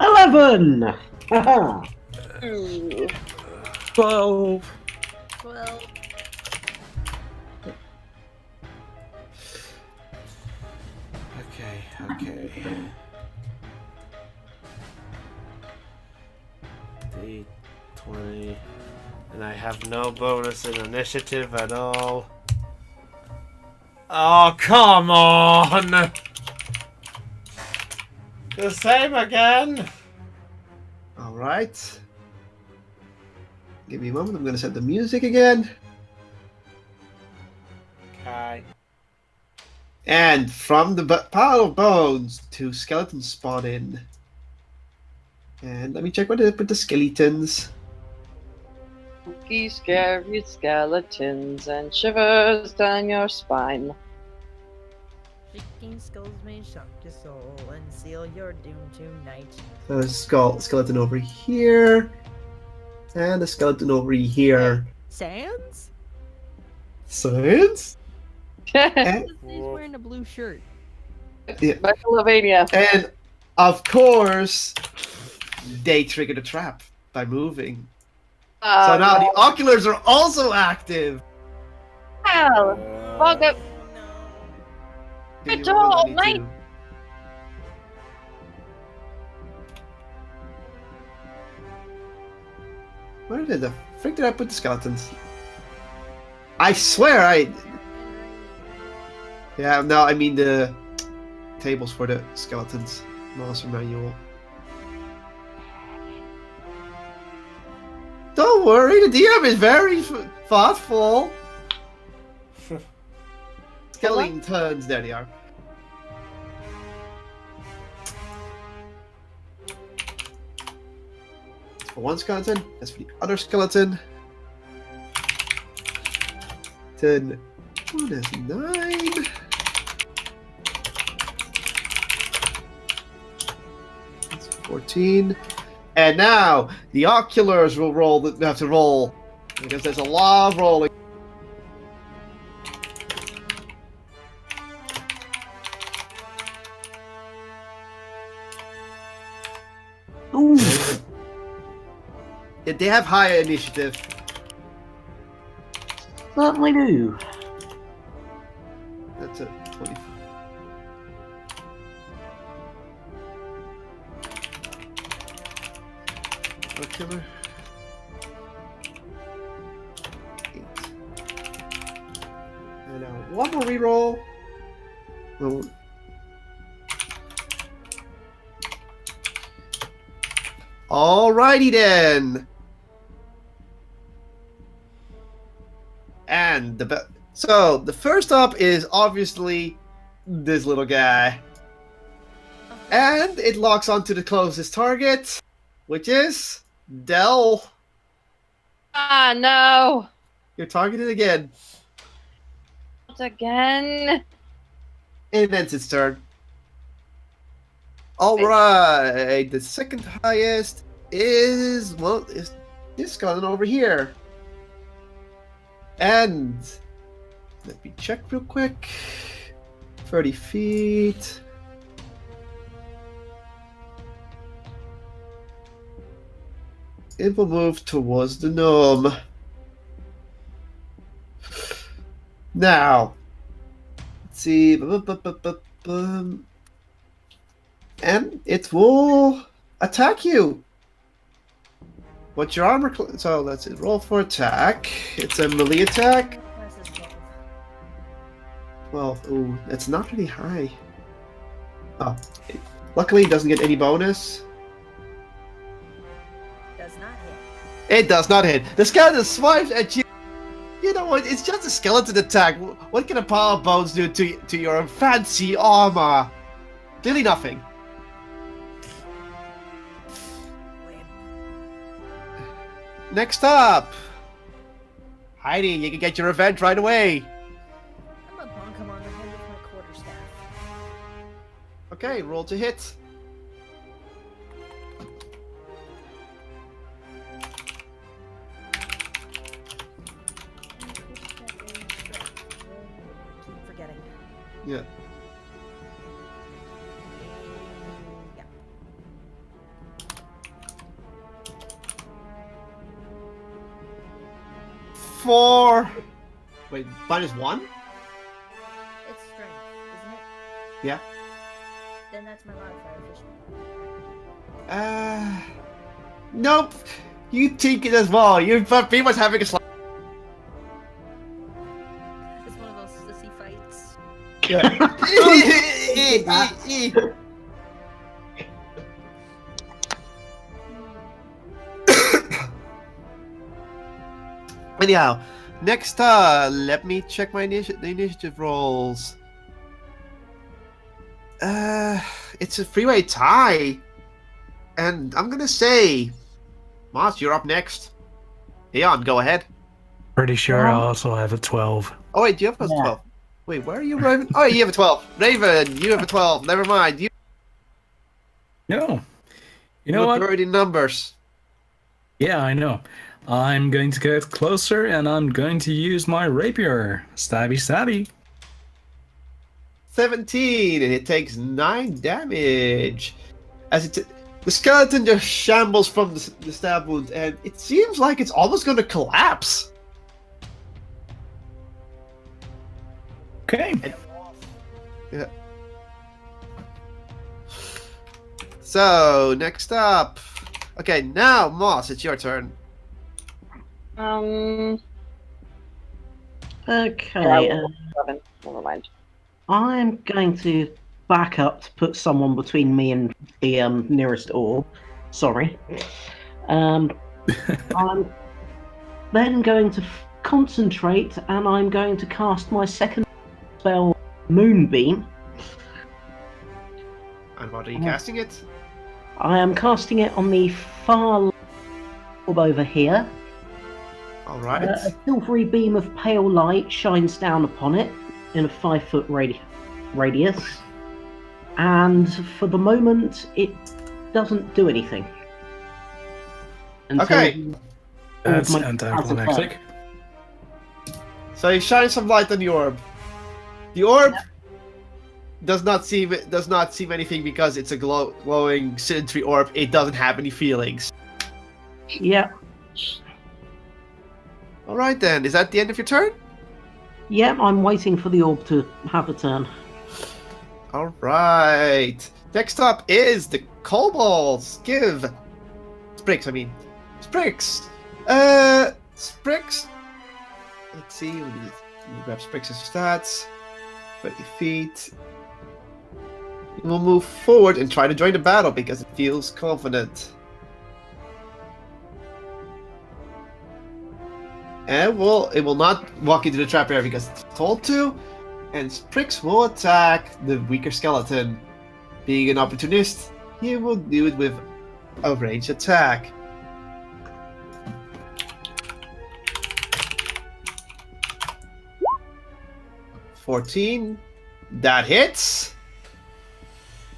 11! Haha. Ooh. 12. 12. Okay. D20. And I have no bonus in initiative at all. Oh, come on! The same again! Alright. Give me a moment, I'm gonna set the music again. Okay. And from the pile of bones, 2 skeletons spawn in. And let me check what it is with the skeletons. Spooky, scary skeletons and shivers down your spine. Shaking skulls may shock your soul and seal your doom tonight. So there's a skeleton over here. And a skeleton over here. Sans? Science? And, He's wearing a blue shirt. yeah. Megalovania. And of course, they triggered a trap by moving. So now the oculars are also active. Hell, fuck up. Do you It's all really night. do? Where did the frick did I put the skeletons? I swear I. Yeah, no, I mean the tables for the skeletons. Monster manual. Don't worry, the DM is very thoughtful. Skeletons, there they are. That's for one skeleton, that's for the other skeleton. 10. One is 9. That's 14. And now the oculars will roll. They have to roll because there's a lot of rolling. Ooh, Yeah, they have higher initiative. certainly do. That's a 20. Ocular. 8. And now one more reroll. Oh. Alrighty then. And so the first up is obviously this little guy. And it locks onto the closest target, which is Dell. Ah, no. You're targeted again. Not again. It ends its turn. Alright, the second highest is, well, is this skeleton over here. And let me check real quick. 30 feet. It will move towards the gnome. Now, let's see. And it will attack you. What's your armor? So let's see. Roll for attack. It's a melee attack. Class is 12. 12. Ooh, that's not really high. Oh, luckily it doesn't get any bonus. Does not hit. It does not hit. The skeleton swipes at you. You know what? It's just a skeleton attack. What can a pile of bones do to your fancy armor? Clearly nothing. Next up, Heidi. You can get your revenge right away. I'm gonna bonk him on the head with my quarterstaff. Okay, roll to hit. Keep forgetting. Yeah. Yeah. 4. Wait, -1? It's strength, isn't it? Yeah. Then that's my modifier officially. Nope. You take it as well. You're pretty much having a slap. It's one of those sissy fights. Anyhow, next, let me check my the initiative rolls. It's a three-way tie. And I'm gonna say, Moss, you're up next. Leon, go ahead. Pretty sure I also have a 12. Oh wait, do you have a Yeah. 12? Wait, where are you, Raven? Oh, you have a 12. Raven, you have a 12. Never mind. You No. You know look what? buried in numbers. Yeah, I know. I'm going to get closer and I'm going to use my rapier. Stabby, stabby. 17, and it takes 9 damage. The skeleton just shambles from the stab wound, and it seems like it's almost going to collapse. Okay. Yeah. So, next up. Okay, now, Moss, it's your turn. Okay. Seven. Never mind. I'm going to back up to put someone between me and the nearest orb. Sorry. I'm then going to concentrate, and I'm going to cast my second spell, Moonbeam. And what are you casting it? I am casting it on the far orb over here. Alright. A silvery beam of pale light shines down upon it in a 5-foot radius, and for the moment it doesn't do anything. Until Okay. That's my- anticlimactic. So you shine some light on the orb. The orb does not seem anything because it's a glowing cilindery orb. It doesn't have any feelings. Yeah, All right then. Is that the end of your turn? yeah, I'm waiting for the orb to have a turn. All right. Next up is the kobolds. Sprix. Sprix. Sprix. Let's see. Let me grab Sprix's stats. 20 feet. It will move forward and try to join the battle because it feels confident. And it will not walk into the trap area because it's told to. And Sprix will attack the weaker skeleton. Being an opportunist, he will do it with a ranged attack. $14. That hits.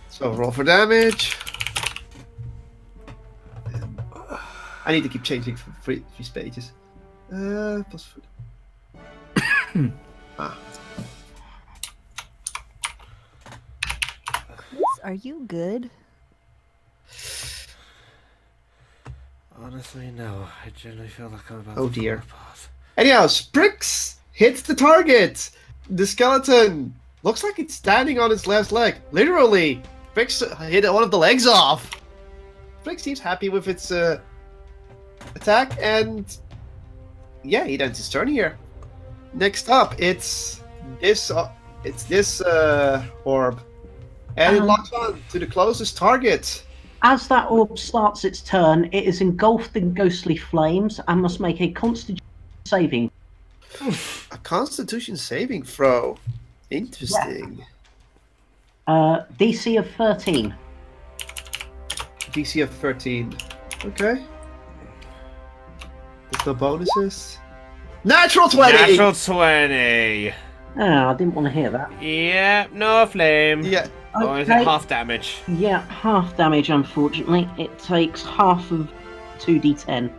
So roll for damage. I need to keep changing for free pages. Plus. Are you good? Honestly, no. I generally feel like I'm about Oh, to dear. fall apart. Anyhow, Sprix hits the target. The skeleton looks like it's standing on its left leg. Literally, Sprix hit one of the legs off. Sprix seems happy with its attack, and yeah, he ends his turn here. Next up, it's this orb, and it locks on to the closest target. As that orb starts its turn, it is engulfed in ghostly flames and must make a Constitution saving. A Constitution saving throw. Interesting. DC of 13. DC of 13. Okay. There's no bonuses. Natural 20! Natural 20. Ah, I didn't want to hear that. Yeah, no flame. Yeah. Or is it half damage? Yeah, half damage, unfortunately. It takes half of 2d10.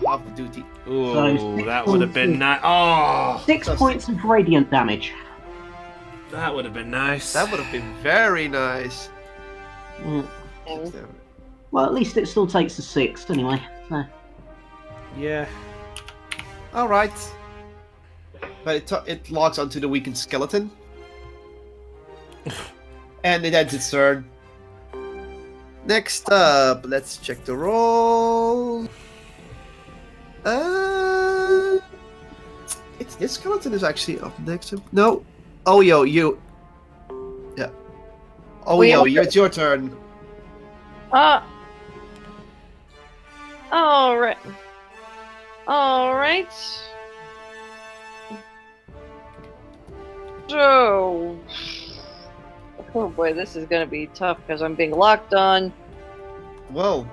Half of duty. Ooh, So, that would have been nice. Oh, 6 points of radiant damage. that would have been nice. That would have been very nice. Mm. Well, at least it still takes a 6 anyway. So. Yeah. Alright. But it locks onto the weakened skeleton. And it ends its turn. Next up, let's check the roll. It's this skeleton is actually up next to. No. Oh, yo, you. Yeah. Oh, yo, it's your turn. Alright. Alright. So. Oh boy, this is gonna be tough because I'm being locked on. Whoa.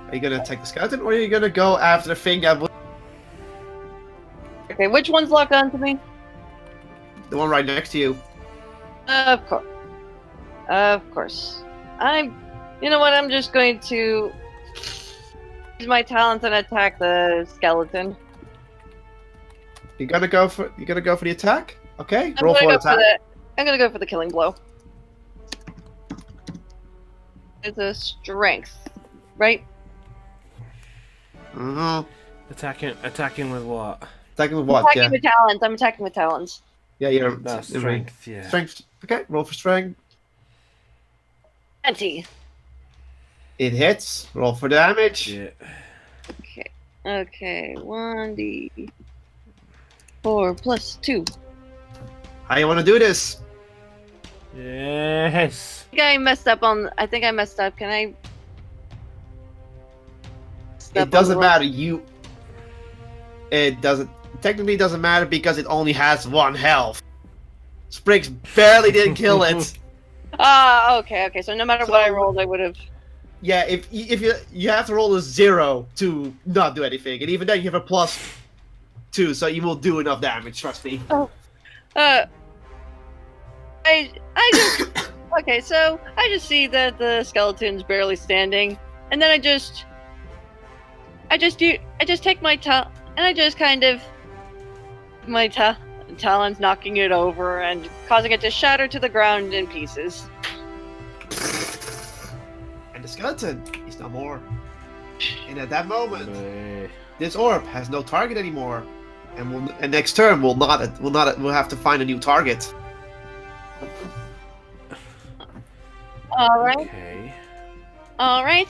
Are you gonna attack the skeleton or are you gonna go after the thing that was Okay, which one's locked on to me? the one right next to you? Of course. Of course. You know what? I'm just going to use my talents and attack the skeleton. You gonna go for the attack? Okay, I'm roll gonna for go attack. I'm gonna go for the killing blow. It's a strength, right? Mm-hmm. Attacking with what? Attacking with what? Attacking Yeah. with talents. I'm attacking with talents. Yeah, you're That's you're right. strength, yeah. Strength. Okay, roll for strength. 20. It hits. Roll for damage. Yeah. Okay, 1d4 plus 2. How you wanna do this? Yes. I think I messed up. Can I? It doesn't matter. It doesn't technically doesn't matter because it only has 1 health. Spriggs barely didn't kill it. Ah, okay. So no matter what I So- rolled, I would have. Yeah, if you have to roll a 0 to not do anything, and even then you have a +2, so you will do enough damage. Trust me. I just okay. So I just see that the skeleton's barely standing, and then I just take my and I just kind of my talons knocking it over and causing it to shatter to the ground in pieces. And the skeleton is no more. And at that moment, Eh. this orb has no target anymore, and next turn we'll have to find a new target. All right. Okay. All right.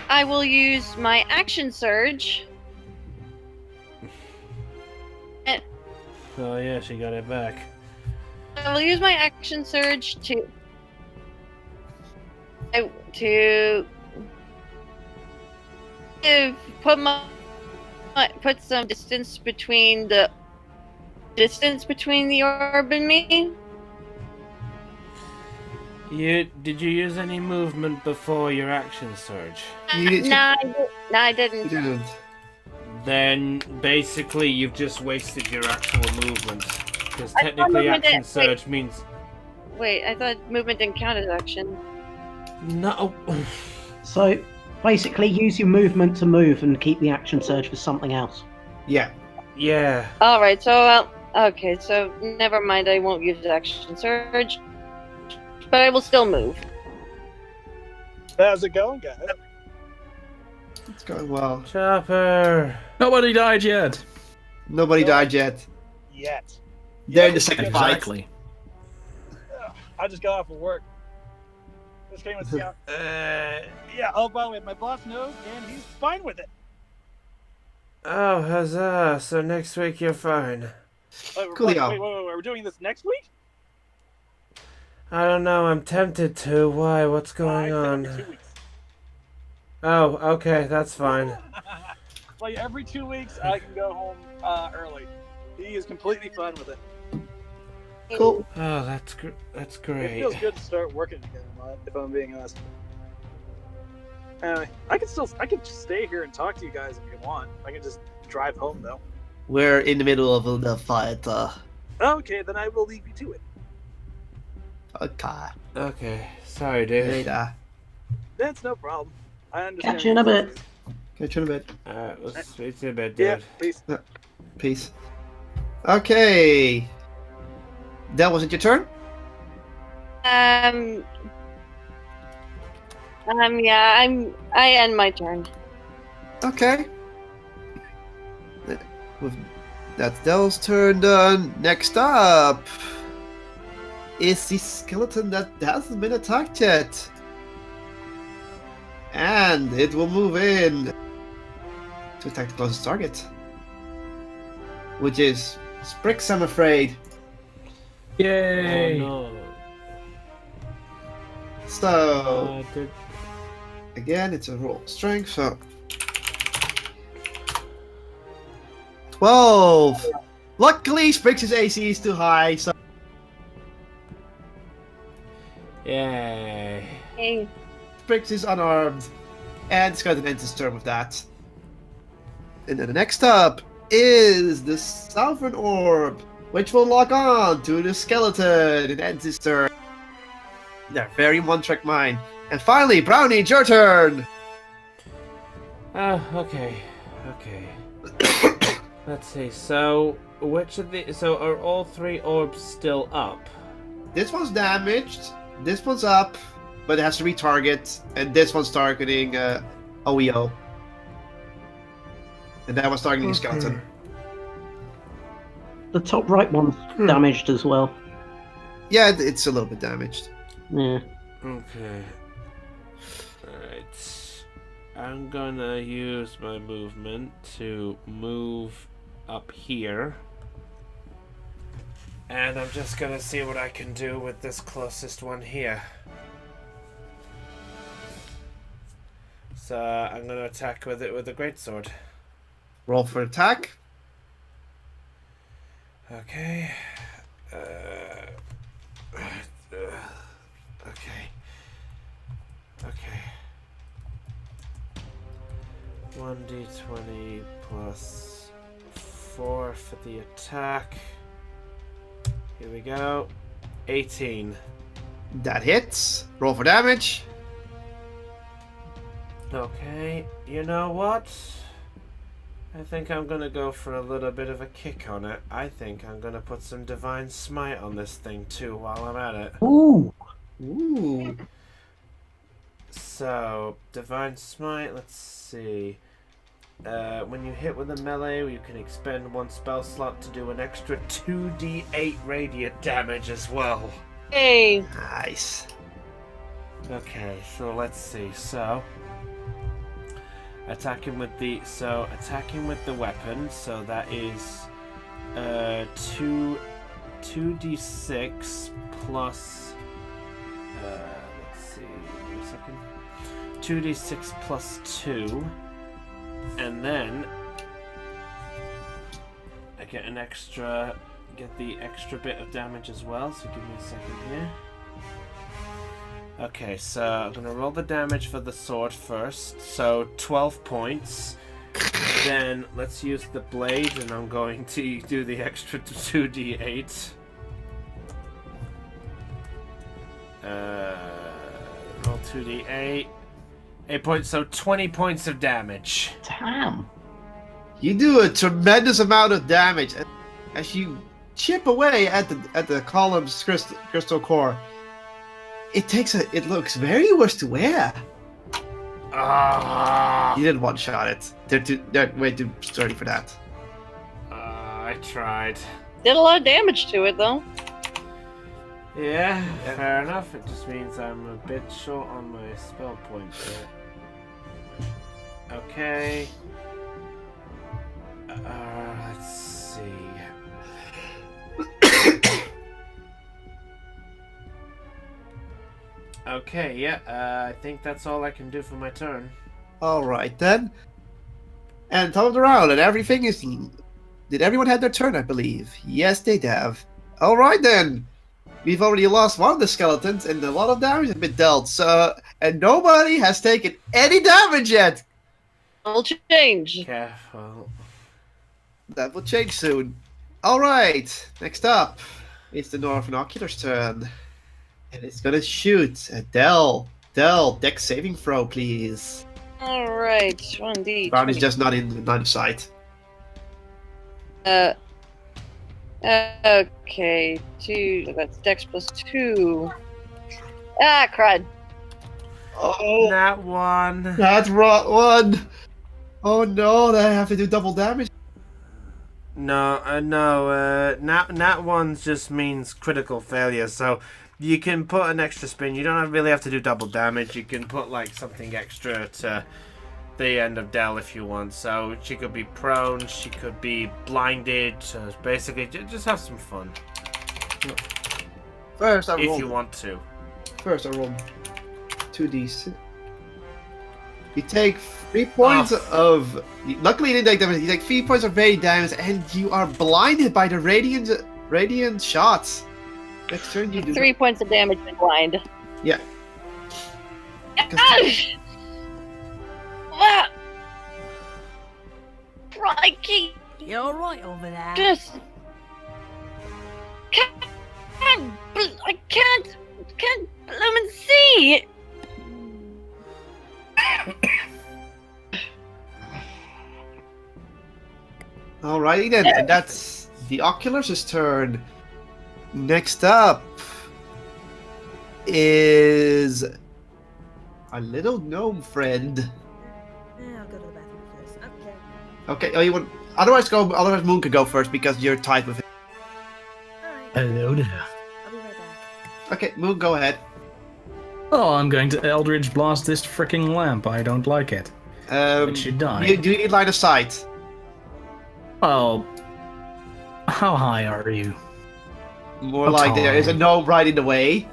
I will use my action surge. Oh yeah, she got it back. I will use my action surge to put some distance between the orb and me. Did you use any movement before your action surge? No, I didn't. You didn't. Then basically you've just wasted your actual movement. Because I thought technically movement action didn't- surge means Wait, I thought movement didn't count as action. no. So basically, use your movement to move and keep the action surge for something else. Yeah. Yeah. All right, so okay, so never mind. I won't use action surge, but I will still move. How's it going, guys? It's going well. Chopper. Nobody died yet. Nobody died yet. Yet. They're in the second fight. Exactly. I just got off of work. Just came with yeah. Yeah. Oh, by the way, my boss knows, and he's fine with it. Oh, huzzah. So next week you're fine. Coolio. Wait. Are we doing this next week? I don't know, I'm tempted to. Why? What's going I on? said every 2 weeks. Oh, okay, that's fine. Like every 2 weeks, I can go home early. He is completely fine with it. Cool. Oh, that's It great. feels good to start working again, if I'm being honest. Anyway, I can just stay here and talk to you guys if you want. I can just drive home though. We're in the middle of the fight. Okay, then I will leave you to it. Okay. Okay, sorry, dude. Later. That's no problem. I understand. Catch you in a bit. Catch you in a bit. Alright, we'll speak to you in a bit, Yeah, dude. peace. Peace. Okay. That was it your turn? Yeah, I end my turn. Okay. That's Dell's turn done. Next up is the skeleton that hasn't been attacked yet. And it will move in to attack the closest target. Which is Sprix, I'm afraid. Yay! Oh, So, no. again, it's a roll of strength, so 12. Luckily, Sprix's AC is too high, so Yay. Hey, Briggs is unarmed, and Skeleton ends his turn with that. And then the next up is the Southern Orb, which will lock on to the Skeleton and ends his turn. They're very one-track mind. And finally, Brownie, it's your turn! Oh, okay. Let's see, so are all 3 orbs still up? This one's damaged, this one's up, but it has to retarget, and this one's targeting OEO. And that one's targeting Skeleton. The top right one's damaged as well. Yeah, it's a little bit damaged. Yeah. Okay. Alright. I'm gonna use my movement to move up here. And I'm just gonna see what I can do with this closest one here. So I'm gonna attack with it with a greatsword. Roll for attack. Okay. Okay. 1d20 plus 4 for the attack. Here we go. 18. That hits. Roll for damage. Okay, you know what? I think I'm gonna go for a little bit of a kick on it. I think I'm gonna put some Divine Smite on this thing too while I'm at it. Ooh. Ooh. So, Divine Smite, let's see. When you hit with a melee, you can expend 1 spell slot to do an extra 2d8 radiant damage as well. hey. Nice. Okay, so let's see. So, attacking with the weapon. So that is 2d6 plus. Let's see. Give me a second. 2d6 plus 2. And then I get the extra bit of damage as well, so give me a second here. Okay, so I'm gonna roll the damage for the sword first, so 12 points. Then let's use the blade, and I'm going to do the extra 2d8. Roll 2d8. 8 points, so 20 points of damage. Damn. You do a tremendous amount of damage as you chip away at the column's crystal core. It looks very worse to wear. You didn't one-shot it. They're way too sturdy for that. I tried. Did a lot of damage to it, though. Yeah, fair enough. It just means I'm a bit short on my spell points here. Okay. Let's see. Okay, yeah, I think that's all I can do for my turn. All right then. And top of the round, and everything is. Did everyone have their turn? I believe. Yes, they have. All right then. We've already lost one of the skeletons, and a lot of damage has been dealt. So, and nobody has taken any damage yet. Will change. Careful. That will change soon. All right. Next up, it's the Northern Ocular's turn, and it's gonna shoot at Dell. Dell, dex saving throw, please. All right, 1d. Brown is just not in line of sight. Okay, 2. That's dex plus 2. Ah, crud. Oh, That one. that's right one. Oh no, I have to do double damage. No. Nat ones just means critical failure. So you can put an extra spin. You don't really have to do double damage. You can put like something extra to the end of Dell if you want. So she could be prone. She could be blinded. So basically, just have some fun First, I if roll. you want to. First, I roll 2d6. You take 3 points of. Luckily, you didn't take damage. You take 3 points of radiant damage, and you are blinded by the radiant shots. Next turn, you do. 3 points of damage and blind. Yeah. Crikey! You alright over there? Just I can't blooming see. Alrighty then, and that's the Oculus' turn. Next up is our little gnome friend. I'll go to the bathroom for this. Okay. Okay, oh, you want? Otherwise, Moon could go first because you're tied with him. Alright. Hello there. I'll be right back. Okay, Moon, go ahead. Oh, I'm going to Eldritch Blast this freaking lamp. I don't like it. It should die. Do you need line of sight? Oh. How high are you? More How like there tall? is a gnome right in the way.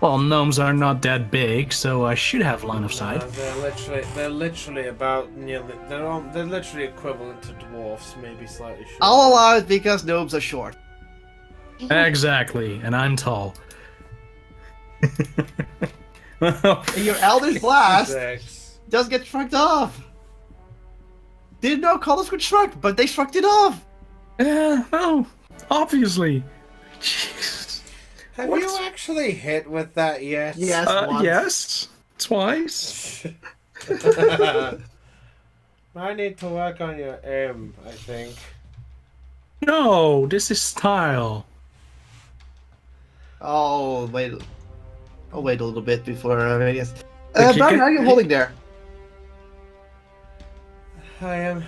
Well, gnomes are not that big, so I should have line of sight. They're literally about nearly. They're literally equivalent to dwarfs, maybe slightly shorter. I'll allow it because gnomes are short. Exactly, and I'm tall. And your Eldritch Blast Six. does get shrugged off. Didn't know colors could shrug, but they shrugged it off. Yeah, oh, obviously. Jeez. Have What? you actually hit with that yet? Yes, once. Yes, twice. I need to work on your aim, I think. No, this is style. Oh wait, I'll wait a little bit before. Yes. But you Brian, can- how are you holding there? I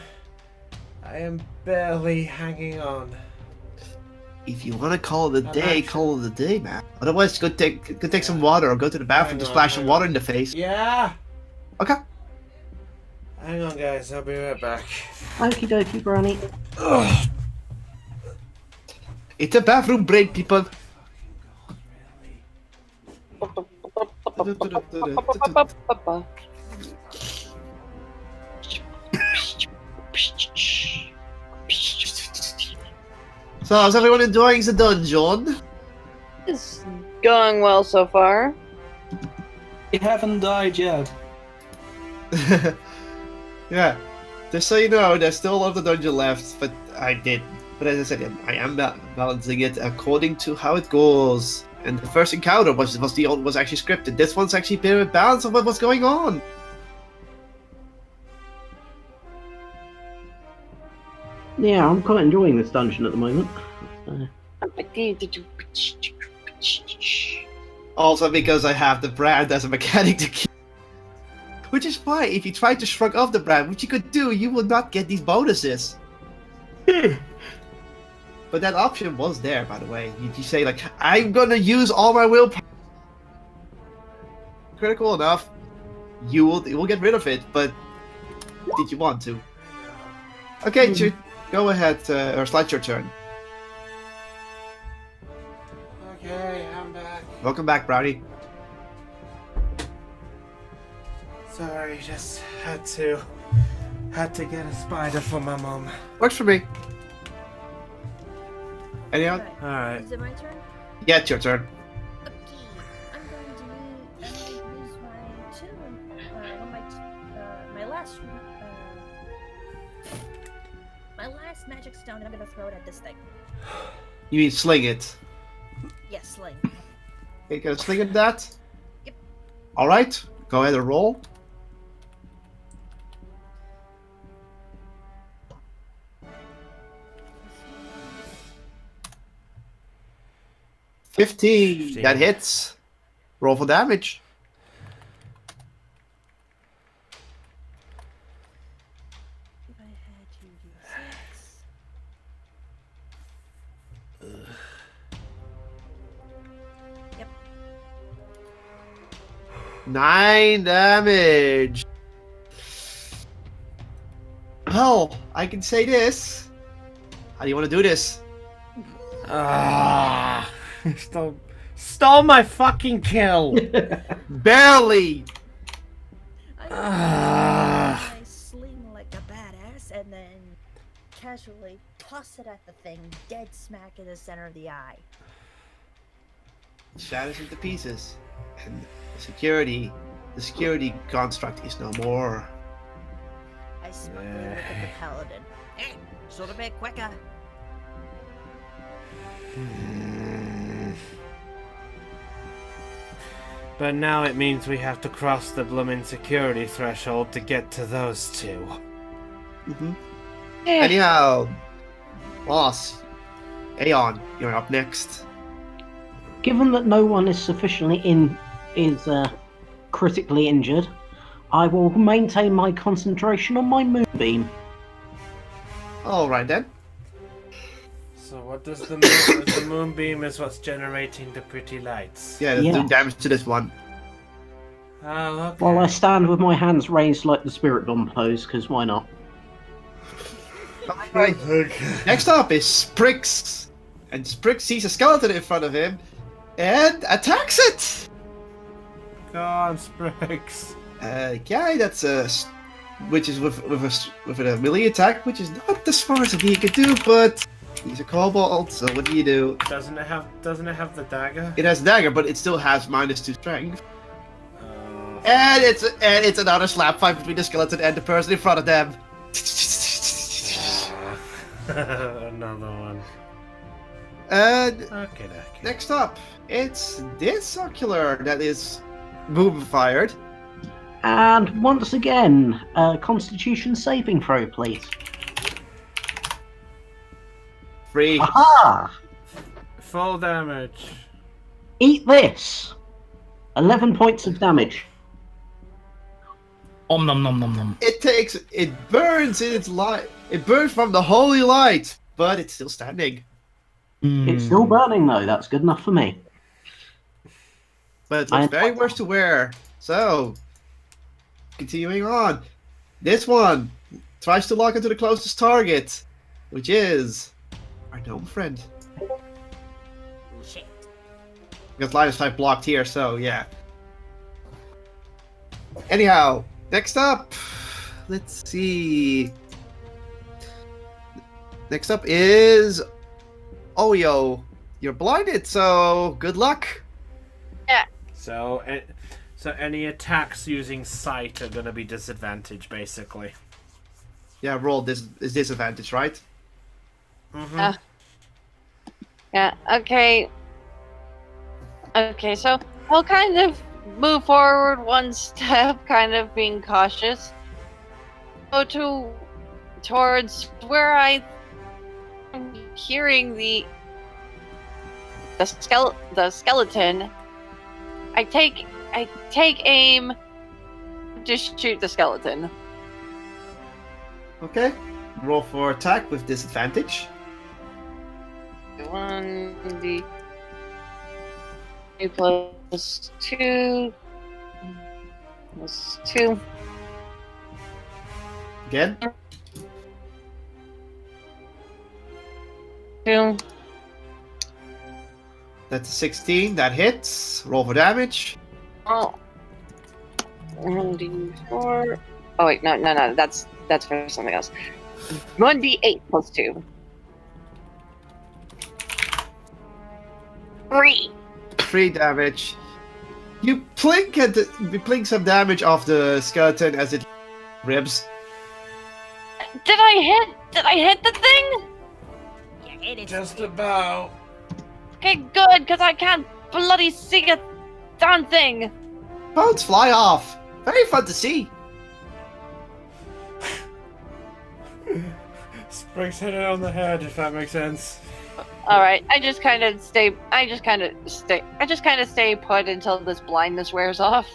am barely hanging on. If you want to call it a I'm day, actually- call it a day, man. Otherwise, go take some water or go to the bathroom to splash some water in the face. Yeah. Okay. Hang on, guys. I'll be right back. Okie dokie, Brownie. It's a bathroom break, people. So, how's everyone enjoying the dungeon? It's going well so far. You haven't died yet. Yeah. Just so you know, there's still a lot of the dungeon left, but But as I said, I am balancing it according to how it goes. And the first encounter was actually scripted. This one's actually been a balance of what's going on. Yeah, I'm quite enjoying this dungeon at the moment. Also because I have the brand as a mechanic to keep. Which is why, if you try to shrug off the brand, which you could do, you will not get these bonuses. But that option was there, by the way. You say, like, I'm gonna use all my willpower. Critical enough, you will get rid of it, but did you want to? Okay, go ahead, or slide your turn. Okay, I'm back. Welcome back, Brownie. Sorry, just had to get a spider for my mom. Works for me. Anyone? Alright. Alright. Is it my turn? Yeah, it's your turn. Okay. I'm going to use my two. My last magic stone, and I'm gonna throw it at this thing. You mean sling it? Yes, sling. Okay, gonna sling at that? Yep. Alright, go ahead and roll. $15. That hits. Roll for damage. If I had to do 6. Yep. 9 damage. Well, I can say this. How do you want to do this? Ah, stole my fucking kill. Barely. I sling like a badass and then casually toss it at the thing dead smack in the center of the eye. shatters into pieces, and the security construct is no more. I smugly look at the paladin. Hey, should have been quicker. But now it means we have to cross the bloomin' security threshold to get to those two. Anyhow, boss, Aeon, you're up next. Given that no one is critically injured, I will maintain my concentration on my moonbeam. All right then. So what does the moonbeam is what's generating the pretty lights? Yeah, let's do damage to this one. Oh, okay. While I stand with my hands raised like the spirit bomb pose, because why not? Right. Next up is Sprix, and Sprix sees a skeleton in front of him and attacks it. Go on, Spriggs. Okay, that's which is with a melee attack, which is not the smartest thing he could do, but he's a kobold, so what do you do? Doesn't it have the dagger? It has dagger, but it still has -2 strength. And it's another slap fight between the skeleton and the person in front of them. Another one. And Okay. next up, it's this circular that is fired. And once again, Constitution saving throw, please. 3. Aha! Full damage. Eat this! 11 points of damage. Om nom nom nom nom. It burns in its light. It burns from the holy light, but it's still standing. It's still burning though, that's good enough for me. But it looks very worse to wear. So, continuing on. This one tries to lock into the closest target, which is our gnome friend. Shit. Because line of sight blocked here, so yeah. Anyhow, next up, let's see. Next up is Oyo. You're blinded, so good luck. So any attacks using sight are gonna be disadvantaged, basically. Yeah, roll this is disadvantage, right? Mm-hmm. Yeah, okay. Okay, so I'll kind of move forward one step, kind of being cautious. Go towards where I'm hearing the skeleton. I take aim to shoot the skeleton. Okay. Roll for attack with disadvantage. 1d2 plus 2 plus 2. Again. 2. That's a 16. That hits. Roll for damage. Oh. 1d4. Oh wait, no. That's for something else. 1d8 plus 2. 3. 3 damage. You plink some damage off the skeleton as it ribs. Did I hit the thing? Yeah, it is. Just about. Okay, good, because I can't bloody see a darn thing. Bones fly off. Very fun to see. Spriggs hit it on the head, if that makes sense. All right, I just kind of stay put until this blindness wears off.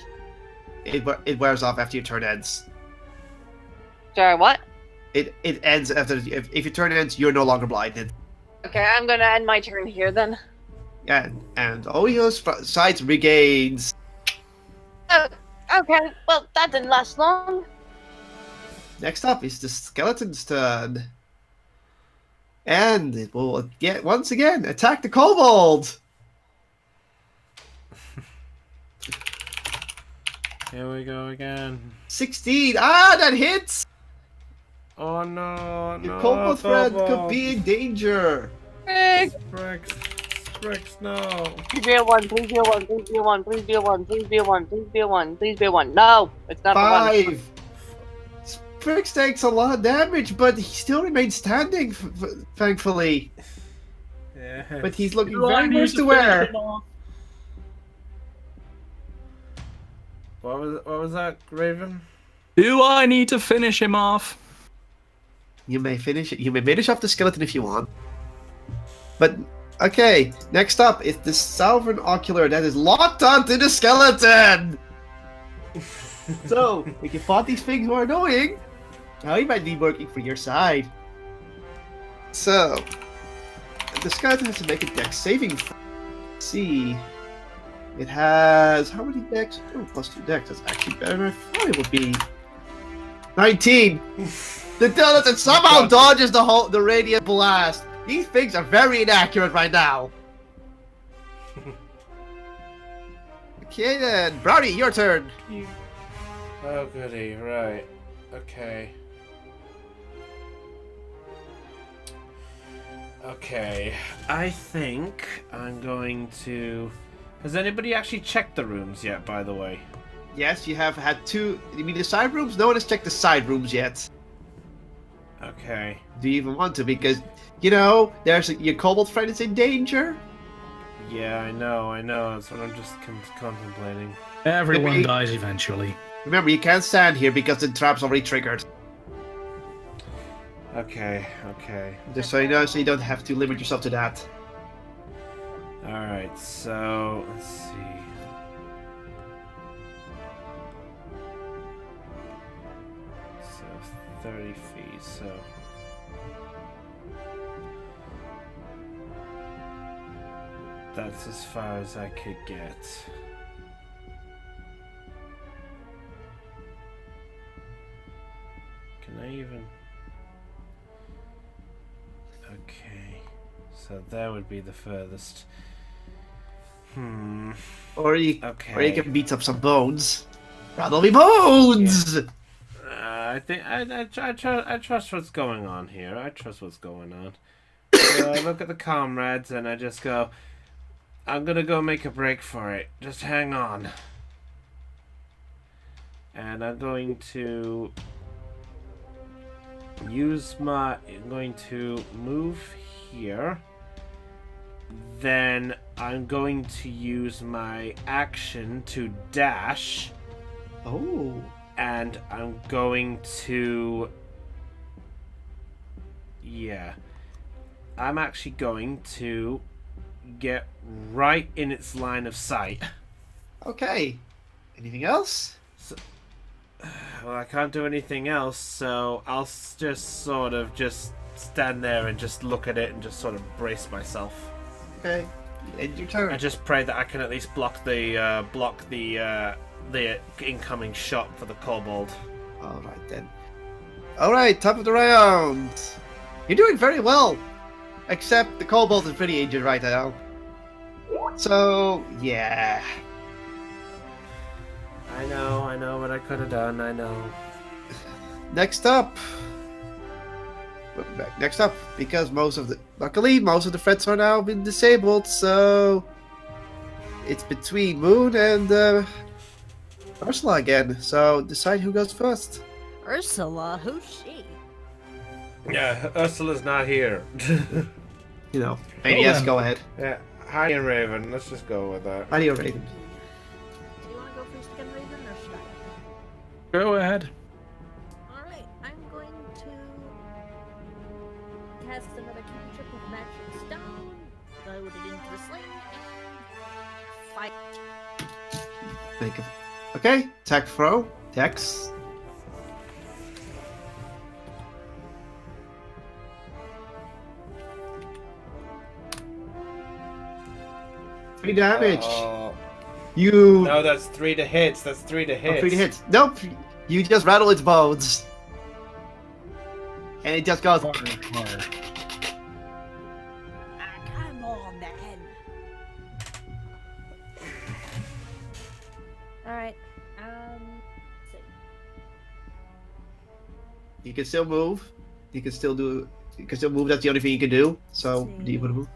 It wears off after your turn ends. Sorry, what? It ends after if your turn ends, you're no longer blinded. Okay, I'm gonna end my turn here then. Yeah, and Oyo's sight regains. Oh, okay, well that didn't last long. Next up is the skeleton's turn. And it will once again attack the kobold. Here we go again. 16. Ah, that hits. Oh no, Your no. kobold friend could be in danger. Frick. Spriggs. bricks, no. Please be a 1, please be a 1, please be a 1, please be a 1, please be a 1, please be a 1, please be a 1. No! It's not a 1. 5. Sprix takes a lot of damage, but he still remains standing, thankfully. Yeah. But he's looking Do I very need worse to finish wear. him off? What was that, Raven? Do I need to finish him off? You may finish it. You may finish off the skeleton if you want. But okay, next up is the Sovereign Ocular that is locked onto the skeleton. So, if you thought these things were annoying, now he might be working for your side. So, the skeleton has to make a dex saving throw. Let's see. It has how many dex? Oh, +2 dex. That's actually better than I thought it would be. 19. The skeleton somehow dodges the radiant blast. These things are very inaccurate right now. Okay then, Brownie, your turn. Oh goody, right. Okay. Okay, I think I'm going to... Has anybody actually checked the rooms yet, by the way? Yes, you have had 2... You mean the side rooms? No one has checked the side rooms yet. Okay. Do you even want to? Because, you know, your kobold friend is in danger. Yeah, I know. That's what I'm just contemplating. Everyone Maybe- dies eventually. Remember, you can't stand here because the trap's already triggered. Okay. Just so you know, so you don't have to limit yourself to that. Alright, so... Let's see... So, 30 feet, so... That's as far as I could get. Can I even... Okay, so that would be the furthest. Or you Okay. can beat up some bones. Probably bones! I think I trust what's going on here. I trust what's going on. So I look at the comrades and I just go, I'm gonna go make a break for it. Just hang on. And I'm going to I'm going to move here. Then I'm going to use my action to dash. Oh. And I'm going to... Yeah. I'm actually going to get right in its line of sight. Okay. Anything else? Well, I can't do anything else, so I'll just sort of just stand there and just look at it and just sort of brace myself. Okay. End your turn. I just pray that I can at least block the incoming shot for the kobold. Alright then. Alright, top of the round. You're doing very well. Except the kobold is pretty injured right now. So, yeah. I know what I could have done, I know. Next up. Next up, because luckily most of the threats are now been disabled, so it's between Moon and Ursula again. So decide who goes first. Ursula, who's she? Yeah, Ursula's not here. You know, maybe yes, go ahead. Yeah, Heidi and Raven, let's just go with that. Heidi or Raven? Do you want to go first again, Raven, or should I? Go ahead. Alright, I'm going to cast another cantrip with magic stone, load it into the sling, and fight. Okay, attack throw. Dex. Three damage. You. No, that's 3 to hits. That's 3 to hit. 3 to hit. Nope. You just rattle its bones. And it just goes. Ah, come on, then. Alright, let's see. You can still move. You can still move. That's the only thing you can do. So, do you want to move?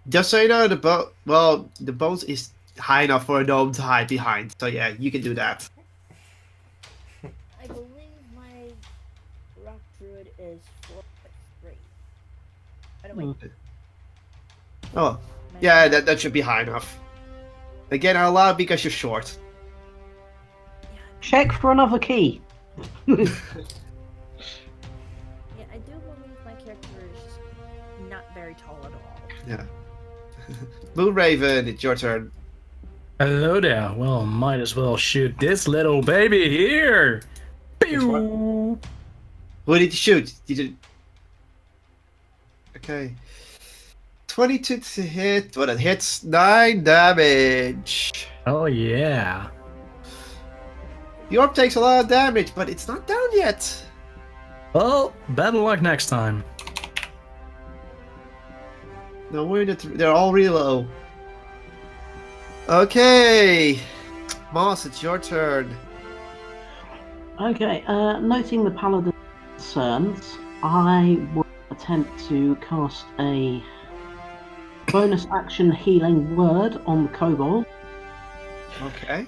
Just so you know, the bones is high enough for a gnome to hide behind. So yeah, you can do that. I believe my rock druid is 4'3". Oh, no, wait. Oh, My yeah, rock- that should be high enough. Again, I'll allow it because you're short. Check for another key. Yeah, I do believe my character is not very tall at all. Yeah. Moonraven, it's your turn. Hello there. Well, might as well shoot this little baby here. Pew! Who did you shoot? Did you... Okay. 22 to hit. Well, it hits 9 damage. Oh yeah. The orb takes a lot of damage, but it's not down yet. Well, better luck next time. No, they're all really low. Okay. Moss, it's your turn. Okay, noting the paladin's concerns, I will attempt to cast a bonus action healing word on the kobold. Okay.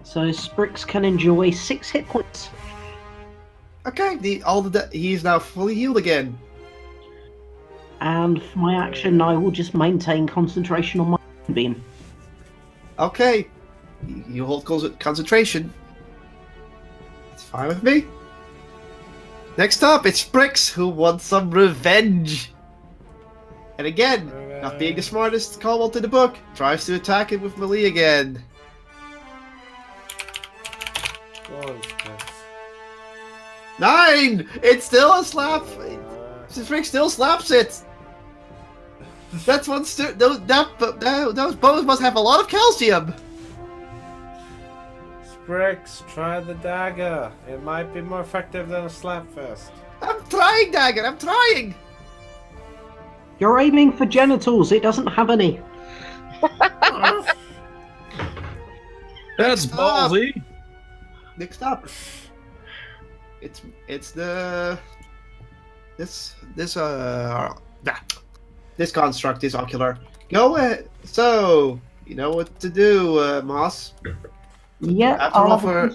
So Sprix can enjoy 6 hit points. Okay, he's now fully healed again. And for my action, I will just maintain concentration on my beam. Okay. You hold concentration. It's fine with me. Next up, it's Sprix, who wants some revenge. And again, not being the smartest kobold in the book, tries to attack it with melee again. What is this? 9! It's still a slap! Sprix still slaps it! That's one those bones must have a lot of calcium! Sprix, try the dagger. It might be more effective than a slapfest. I'm trying, Dagger, I'm trying! You're aiming for genitals, it doesn't have any. That's Stop. ballsy. Next up. It's the this construct, this ocular. Go ahead. So you know what to do, Moss. Yeah, After all, I'll for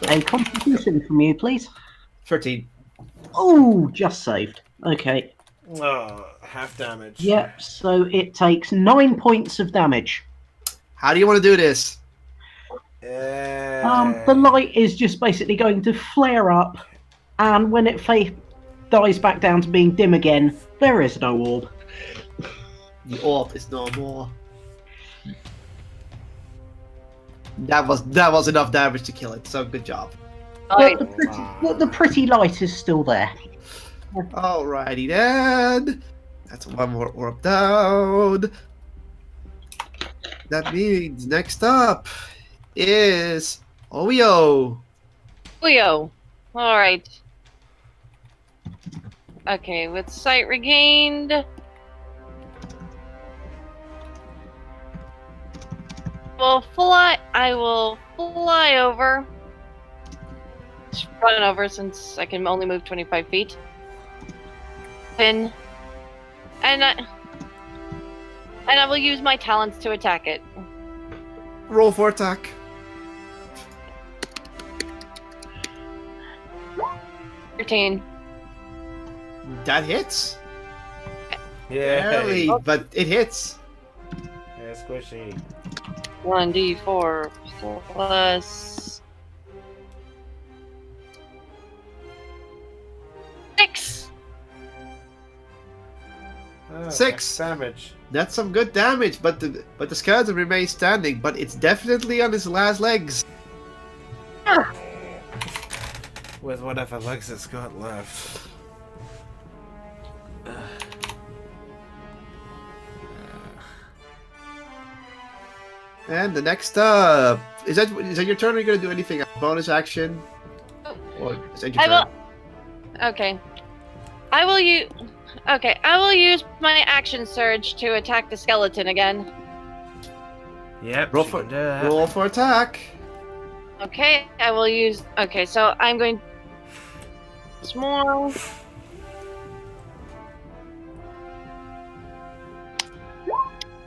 have a constitution from you, please. 13. Oh, just saved. Okay. Oh, half damage. Yep, so it takes 9 points of damage. How do you want to do this? The light is just basically going to flare up, and when it dies back down to being dim again, there is no orb. The orb is no more. That was enough damage to kill it. So good job. But the pretty light is still there. Alrighty then. That's one more orb down. That means next up is Oyo. Leo. Alright. Okay, with sight regained. I will fly over. Just run over since I can only move 25 feet. And I will use my talents to attack it. Roll for attack. 13. That hits. Yeah. Barely, but it hits. Yeah, squishy. 1d4 plus 6. Oh, 6 damage. That's some good damage, but the skeleton remains standing, but it's definitely on its last legs. With whatever legs it's got left. And the next up is that your turn? Or are you gonna do anything? Bonus action? Or is that your I turn? will. Okay. I will use. Okay, I will use my action surge to attack the skeleton again. Yep. Roll she for can do that. roll for attack. Okay, I will use. Okay, so I'm going. Small.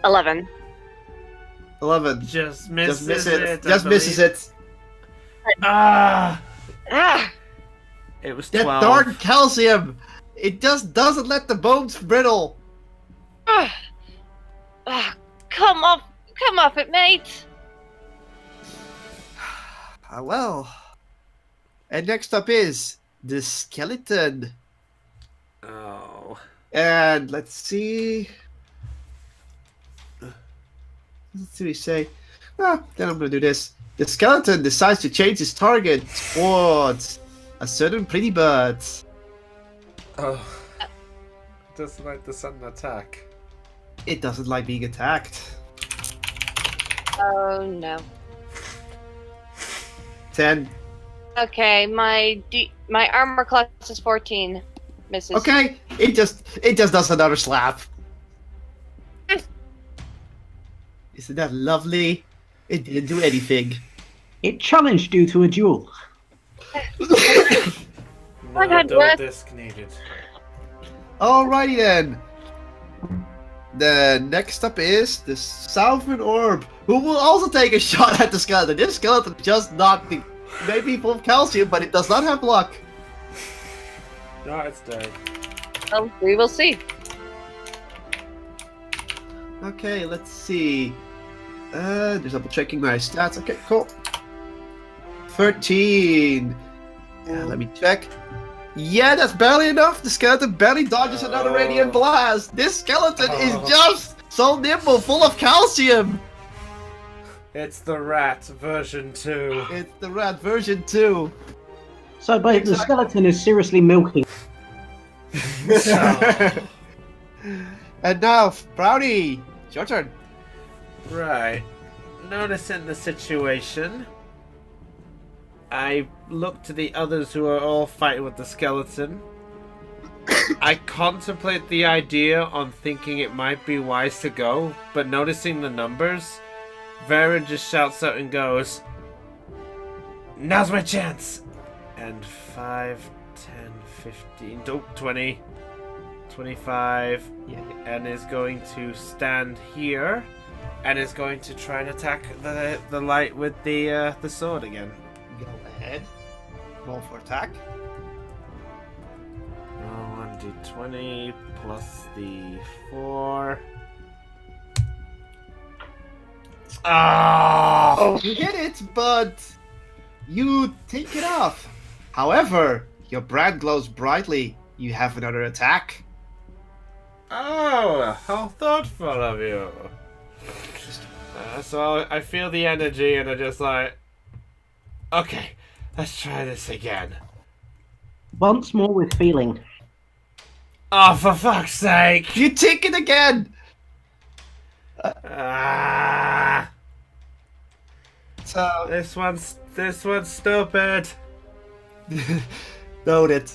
11. 11. Just misses it. Just misses it. Ah! Ah! It was That 12. darn calcium! It just doesn't let the bones brittle. Ah! Ah! Come off it, mate! Ah, well. And next up is the skeleton. Oh. And let's see. Let's see what we say. Then I'm gonna do this. The skeleton decides to change his target towards a certain pretty bird. Oh. Doesn't like the sudden attack. It doesn't like being attacked. Oh no. 10. Okay, my armor class is 14. Misses. Okay, it just does another slap. Isn't that lovely? It didn't do anything. It challenged you to a duel. No, had don't work. disc needed. Alrighty then. The next up is the Southern Orb, who will also take a shot at the skeleton. This skeleton just knocked the maybe full of calcium, but it does not have luck. No, it's dead. Well, we will see. Okay, let's see. Just double checking my stats. Okay, cool. 13. Let me check. Yeah, that's barely enough. The skeleton barely dodges another radiant blast. This skeleton is just so nimble, full of calcium. It's the rat version 2. It's the rat version 2. So, but the skeleton is seriously milking. And now, Brownie, it's your turn. Right. Noticing the situation, I look to the others who are all fighting with the skeleton. I contemplate the idea on thinking it might be wise to go, but noticing the numbers, Varen just shouts out and goes, "Now's my chance!" And 5, 10, 15, 20, 25, Yeah. and is going to stand here, and is going to try and attack the light with the sword again. Go ahead. Roll for attack. Roll 1d20 plus the 4. Oh, you hit it, but you take it off. However, your brand glows brightly. You have another attack. Oh, how thoughtful of you. So I feel the energy and I just like, okay, let's try this again. Once more with feeling. Oh, for fuck's sake! You take it again. Ah, So this one's stupid. noted.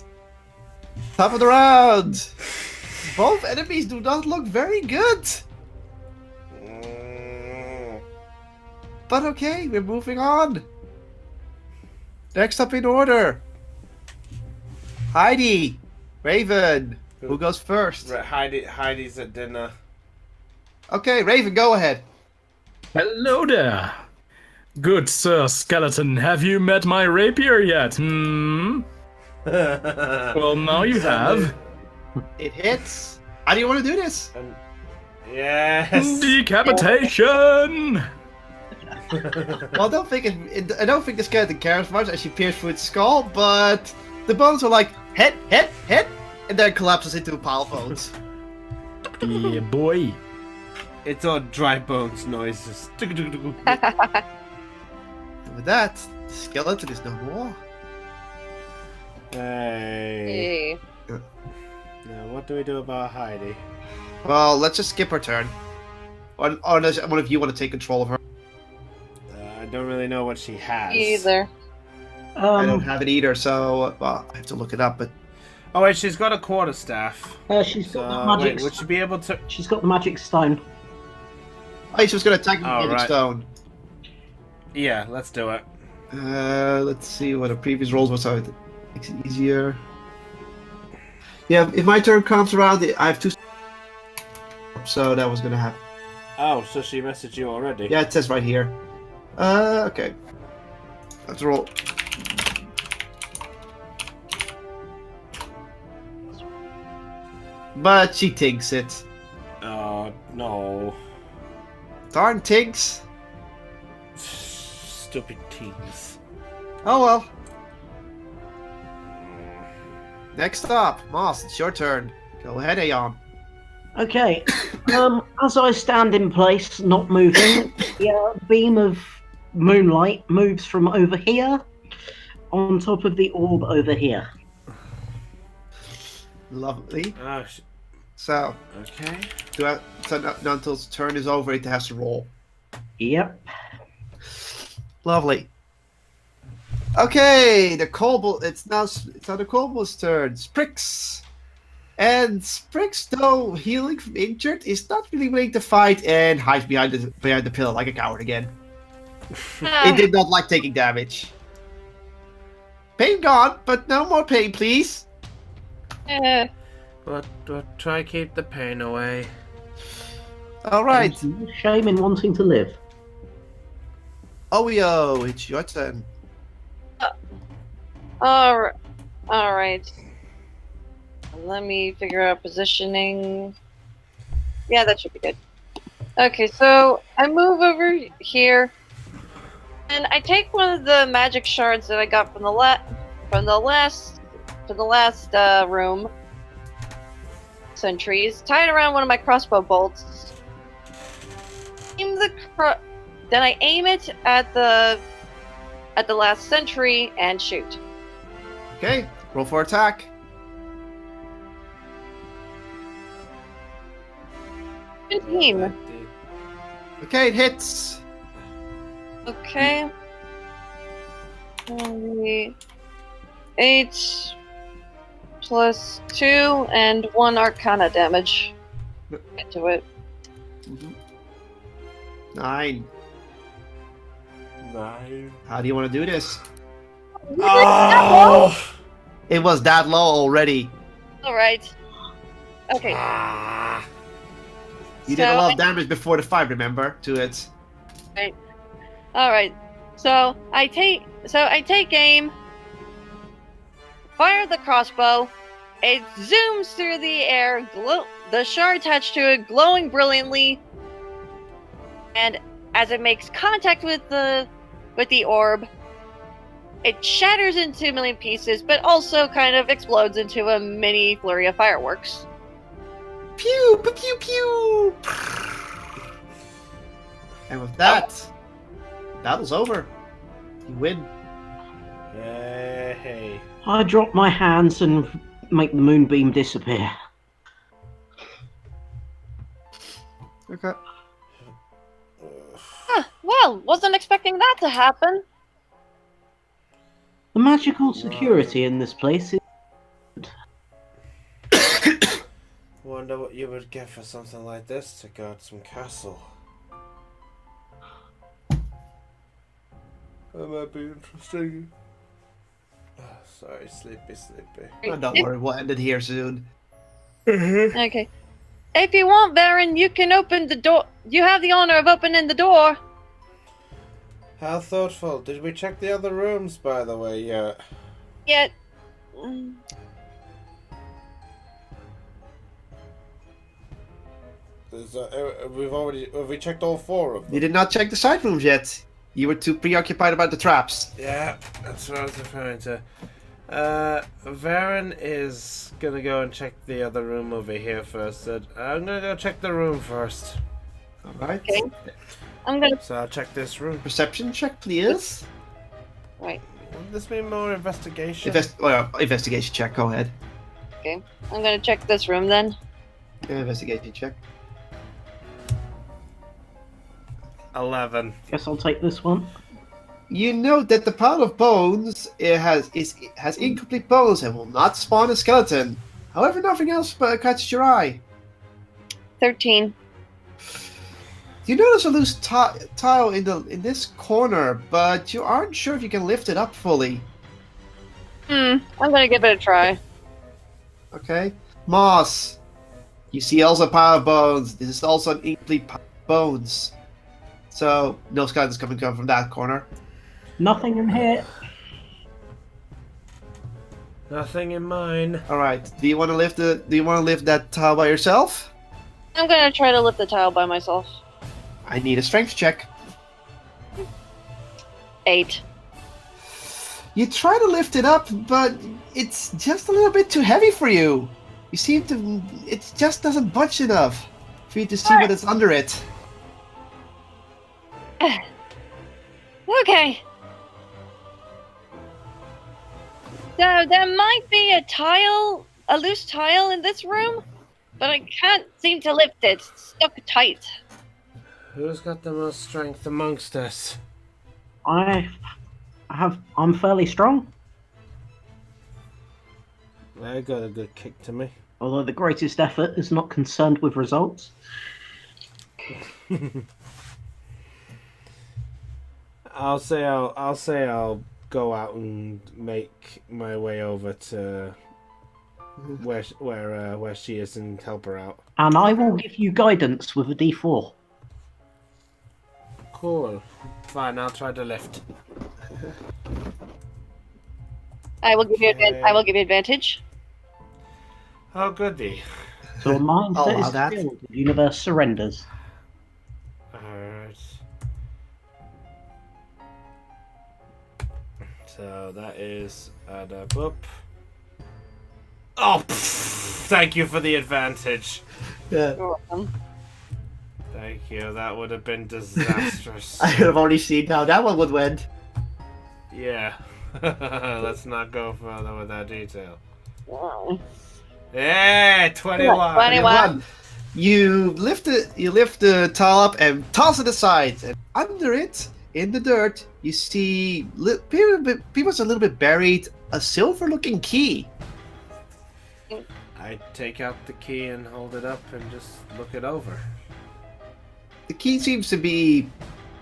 Top of the round. Both enemies do not look very good. But okay, we're moving on. Next up in order. Heidi. Raven. Who goes first? Right, Heidi's at dinner. Okay, Raven, go ahead. Hello there. Good Sir Skeleton, have you met my rapier yet? Well, now you have. It hits. How do you want to do this? Yes. Decapitation! Well, I don't think I don't think the skeleton cares much as she pierces through its skull, but the bones are like hit, and then collapses into a pile of bones. Yeah, boy. It's all dry bones noises. And with that, the skeleton is no more. Hey. Hey. Now, what do we do about Heidi? Well, let's just skip her turn. Or does one of you want to take control of her? I don't really know what she has. Me either. I don't have it either, so well, I have to look it up. But Oh wait, she's got a quarterstaff. She's got the So magic. wait, would she be able to? She's got the magic stone. she was going to attack with Oh, magic right. stone. Yeah, let's do it. Let's see what the previous rolls were, so it makes it easier. Yeah, if my turn comes around, I have 2. So that was going to happen. Oh, so she messaged you already? Yeah, it says right here. Okay. Let's roll. But she thinks it. No. Darn Tiggs. Stupid teens. Oh well. Next up, Moss, it's your turn. Go ahead, Aeon. Okay. As I stand in place, not moving, the beam of moonlight moves from over here on top of the orb over here. Lovely. Oh, So, okay. so now until its turn is over, it has to roll. Yep. Lovely. Okay, the kobold. It's now the kobold's turn. Sprix. And Sprix, though healing from injured, is not really willing to fight and hides behind the pillar like a coward again. It did not like taking damage. Pain gone, but no more pain, please. But try keep the pain away. All right, There's no shame in wanting to live. Oio, it's your turn. Alright. Let me figure out positioning. Yeah, that should be good. Okay, so I move over here, and I take one of the magic shards that I got from the last room. Sentries, tie it around one of my crossbow bolts. Then I aim it at the last sentry and shoot. Okay, roll for attack. Team. Okay, it hits. Okay. 8 plus 2 and 1 Arcana damage into it. 9. 9. How do you want to do this? Oh! It was that low already. Alright. Okay. You did a lot of damage before the fight, remember? To it. Alright. So I take aim, fire the crossbow, it zooms through the air, the shard attached to it glowing brilliantly, and as it makes contact with the orb, it shatters into a million pieces, but also kind of explodes into a mini flurry of fireworks. Pew, pew, pew, pew. And with that, battle's over. You win. Hey. I drop my hands and make the moonbeam disappear. Okay. Well, wasn't expecting that to happen. The magical security in this place is... Wonder what you would get for something like this to guard some castle. That might be interesting. Oh, sorry, sleepy. Oh, don't worry, we'll end it here soon. Okay. If you want, Baron, you can open the door. You have the honor of opening the door. How thoughtful. Did we check the other rooms, by the way, yet? Yet. Have we checked all 4 of them? You did not check the side rooms yet. You were too preoccupied about the traps. Yeah, that's what I was referring to. Varen is gonna go and check the other room over here first. I'm gonna go check the room first. Alright. Okay. I'm gonna. So I'll check this room. Perception check, please. Right. Wouldn't this be more investigation? Investigation check, go ahead. Okay. I'm gonna check this room then. Investigation check. 11. Guess I'll take this one. You note that the pile of bones has incomplete bones and will not spawn a skeleton. However, nothing else catches your eye. 13. You notice a loose tile in this corner, but you aren't sure if you can lift it up fully. I'm gonna give it a try. Okay. Moss. You see also a pile of bones. This is also an incomplete bones. So no skeletons coming from that corner. Nothing in here. Nothing in mine. All right. Do you want to lift that tile by yourself? I'm gonna try to lift the tile by myself. I need a strength check. 8. You try to lift it up, but it's just a little bit too heavy for you. You seem to. It just doesn't budge enough for you to see what is under it. Okay. So there might be a loose tile in this room, but I can't seem to lift it. It's stuck tight. Who's got the most strength amongst us? I'm fairly strong, I got a good kick to me. although the greatest effort is not concerned with results. I'll say I'll go out and make my way over to where she is and help her out. And I will give you guidance with a D4. Cool. Fine, I'll try to lift. I will give you advantage. Oh, goody. So a mind I'll that allow is that. filled, the universe surrenders. Alright. So that is add up. Oh, thank you for the advantage. Yeah. You're welcome. Thank you. That would have been disastrous. I could have already seen how that one would went. Yeah. Let's not go further with that detail. Wow. Yeah, 21. 21. You lift the tile up and toss it aside, and under it, in the dirt, you see people's a little bit buried, a silver-looking key. I take out the key and hold it up and just look it over. The key seems to be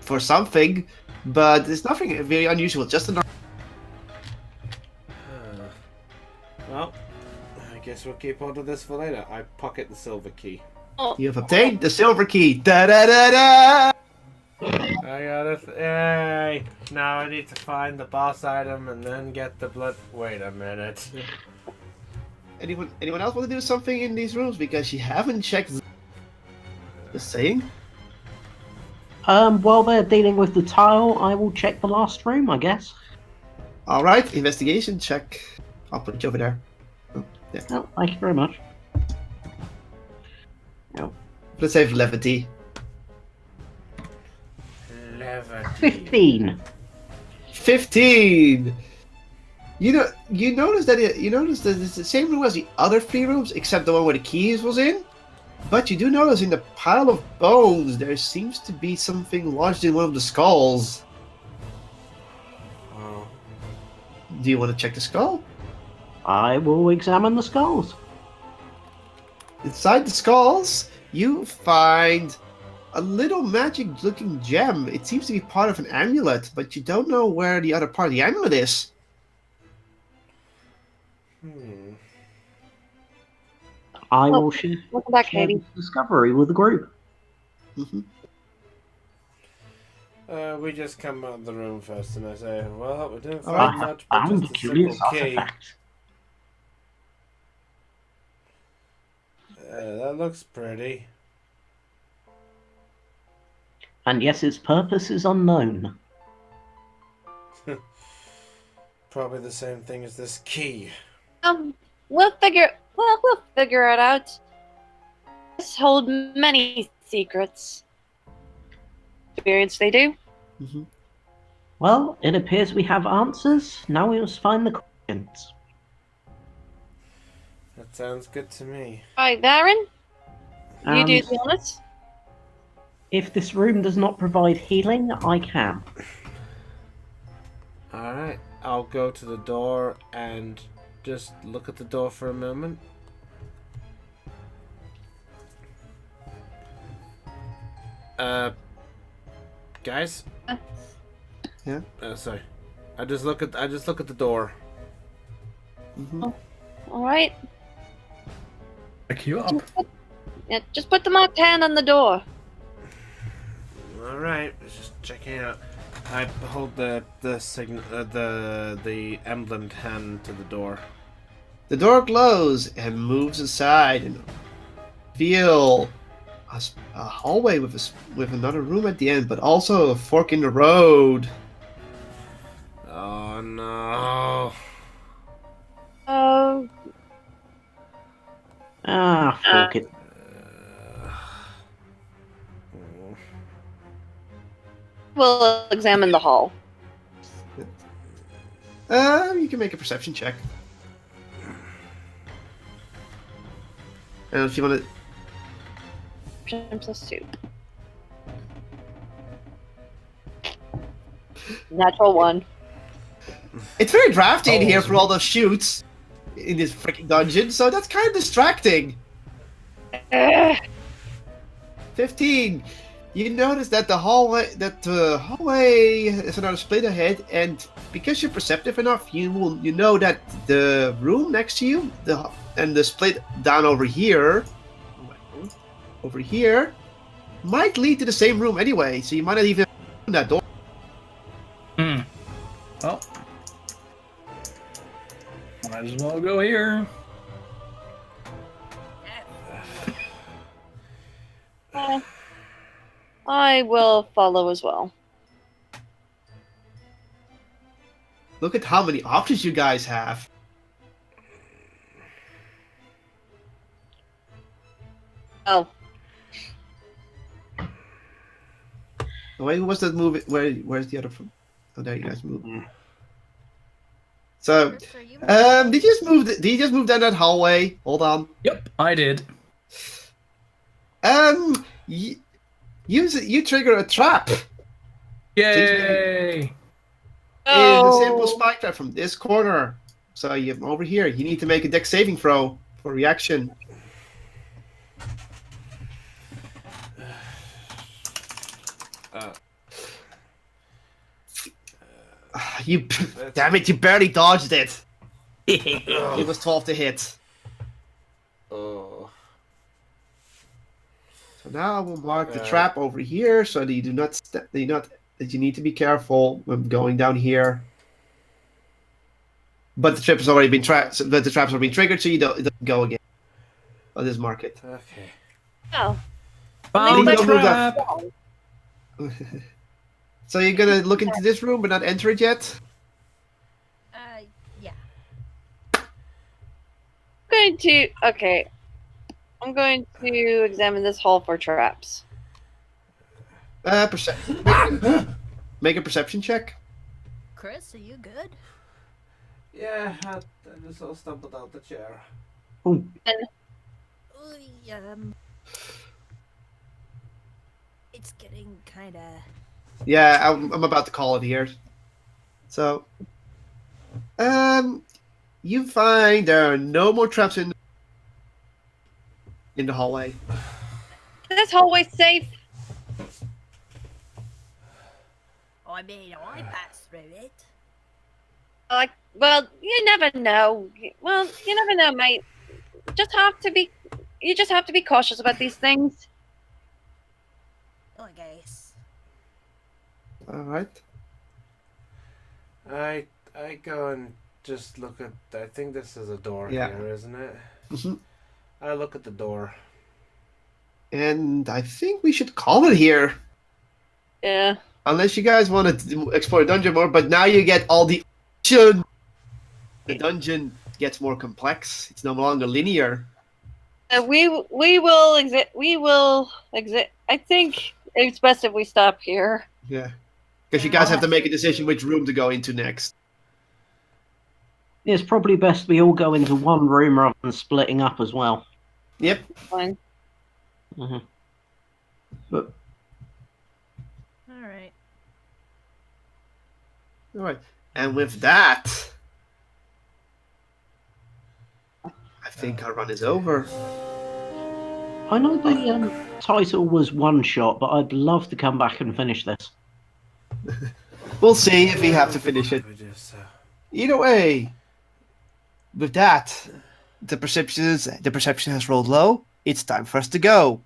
for something, but it's nothing very unusual. Just a Well, I guess we'll keep hold of this for later. I pocket the silver key. You have obtained the silver key. Da da da da. I got it. Yay! Now I need to find the boss item and then get the blood. Wait a minute. Anyone else want to do something in these rooms because you haven't checked? Just saying. While they're dealing with the tile, I will check the last room, I guess. All right, investigation check. I'll put you over there. Oh, yeah. Oh, thank you very much. Let's say levity. 11. 15. 15. You notice that it's the same room as the other 3 rooms, except the one where the keys was in. But you do notice in the pile of bones there seems to be something lodged in one of the skulls. Oh. Do you want to check the skull? I will examine the skulls. Inside the skulls, you find a little magic-looking gem. It seems to be part of an amulet, but you don't know where the other part of the amulet is. I will share Welcome back, this Katie. discovery with the group. Mm-hmm. We just come out of the room first, and I say, "Well, we didn't I find I much, but found just a curious simple key." artifact. That looks pretty. And yes, its purpose is unknown. Probably the same thing as this key. We'll figure it out. This hold many secrets. Experience they do. Mm-hmm. Well, it appears we have answers. Now we must find the questions. That sounds good to me. Right, Darren, you do And the honors. if this room does not provide healing, I can. Alright, I'll go to the door and just look at the door for a moment. Guys? Yeah? Sorry. I just look at the door. Mm-hmm. All right. Pick you up. Just put the marked hand on the door. All right, just checking out. I hold the emblemed hand to the door. The door glows and moves aside, and feel a hallway with another room at the end, but also a fork in the road. Oh no! Oh, Fork it. we'll examine the hall. You can make a perception check. And if you want to, +2. Natural 1. it's very drafty in here for all those shoots in this freaking dungeon, so that's kind of distracting. 15. You notice that the hallway is another split ahead, and because you're perceptive enough, you know that the room next to you, the split down over here, might lead to the same room anyway. So you might not even open that door. Well, might as well go here. I will follow as well. Look at how many options you guys have. Oh, Wait, who was that movie? Where's the other from? Oh, there you guys moved. So, Chris, are you did you just move down that hallway? Hold on. Yep, I did. You trigger a trap. Yay! It's a simple spike trap from this corner. So you over here. You need to make a dex saving throw for reaction. You damn it! You barely dodged it. It was 12 to hit. Oh. So now I will mark the trap over here, so that you that you need to be careful when going down here. But the trap has already been trapped. But the traps have been triggered, so it doesn't go again. I'll just mark it. Okay. oh. Found Please the don't move that. trap! So you're gonna look into this room but not enter it yet? yeah. I'm going to examine this hall for traps. Make a perception check. Chris, are you good? Yeah, I just all stumbled out the chair. Ooh, it's getting kind of. Yeah, I'm about to call it here. So, you find there are no more traps in the hallway. This hallway's safe. I mean, I passed through it. Well, you never know. Well, you never know, mate. You just have to be cautious about these things. I guess. All right. I go and just look at. I think this is a door here, isn't it? Mm-hmm. I look at the door. And I think we should call it here. Yeah. Unless you guys want to explore the dungeon more, but now you get all the options. The dungeon gets more complex. It's no longer linear. We will exit. We will exit. I think it's best if we stop here. Yeah. Because you guys have to make a decision which room to go into next. It's probably best we all go into one room rather than splitting up as well. Yep. Fine. Mm-hmm. But, Alright. all right. And with that, I think our run is over. I know the title was one shot, but I'd love to come back and finish this. We'll see if we have to finish it. Either way, with that, the perception has rolled low. It's time for us to go.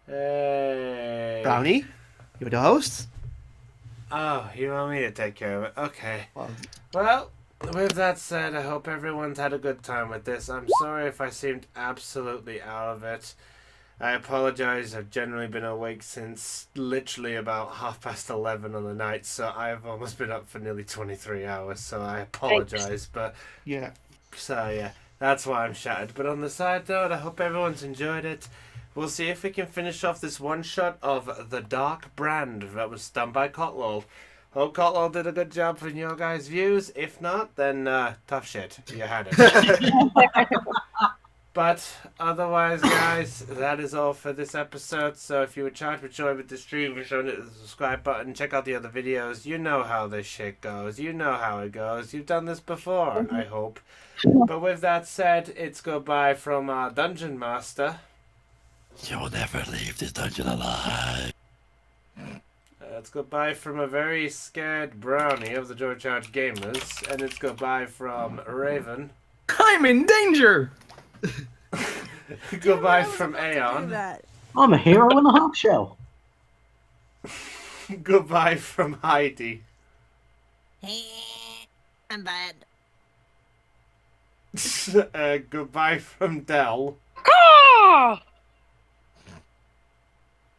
Hey. Brownie, You're the host? Oh, you want me to take care of it? Okay. Well, Well, with that said, I hope everyone's had a good time with this. I'm sorry if I seemed absolutely out of it. I apologize. I've generally been awake since literally about 11:30 on the night, so I've almost been up for nearly 23 hours, so I apologize. But, yeah. so yeah, that's why I'm shattered. But on the side note, I hope everyone's enjoyed it. We'll see if we can finish off this one shot of The Dark Brand that was done by Kotlol. Hope Kotlol did a good job for your guys' views. If not, then tough shit. You had it. But otherwise, guys, that is all for this episode. So if you were trying to enjoy with the stream, be sure to hit the subscribe button. Check out the other videos. You know how this shit goes. You know how it goes. You've done this before, I hope. But with that said, it's goodbye from our Dungeon Master. You will never leave this dungeon alive. It's goodbye from a very scared Brownie of the George Charge Gamers. And it's goodbye from Raven. I'm in danger! Goodbye from Aeon. I'm a hero in a half shell. Goodbye from Heidi. I'm bad. Goodbye from Dell.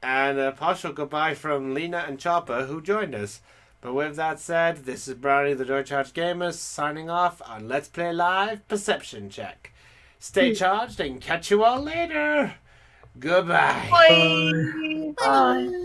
And a partial goodbye from Lena and Chopper, who joined us. But with that said, this is Brownie the George Charge Gamers signing off on Let's Play Live Perception Check. Stay charged and catch you all later. Goodbye. Bye. Bye.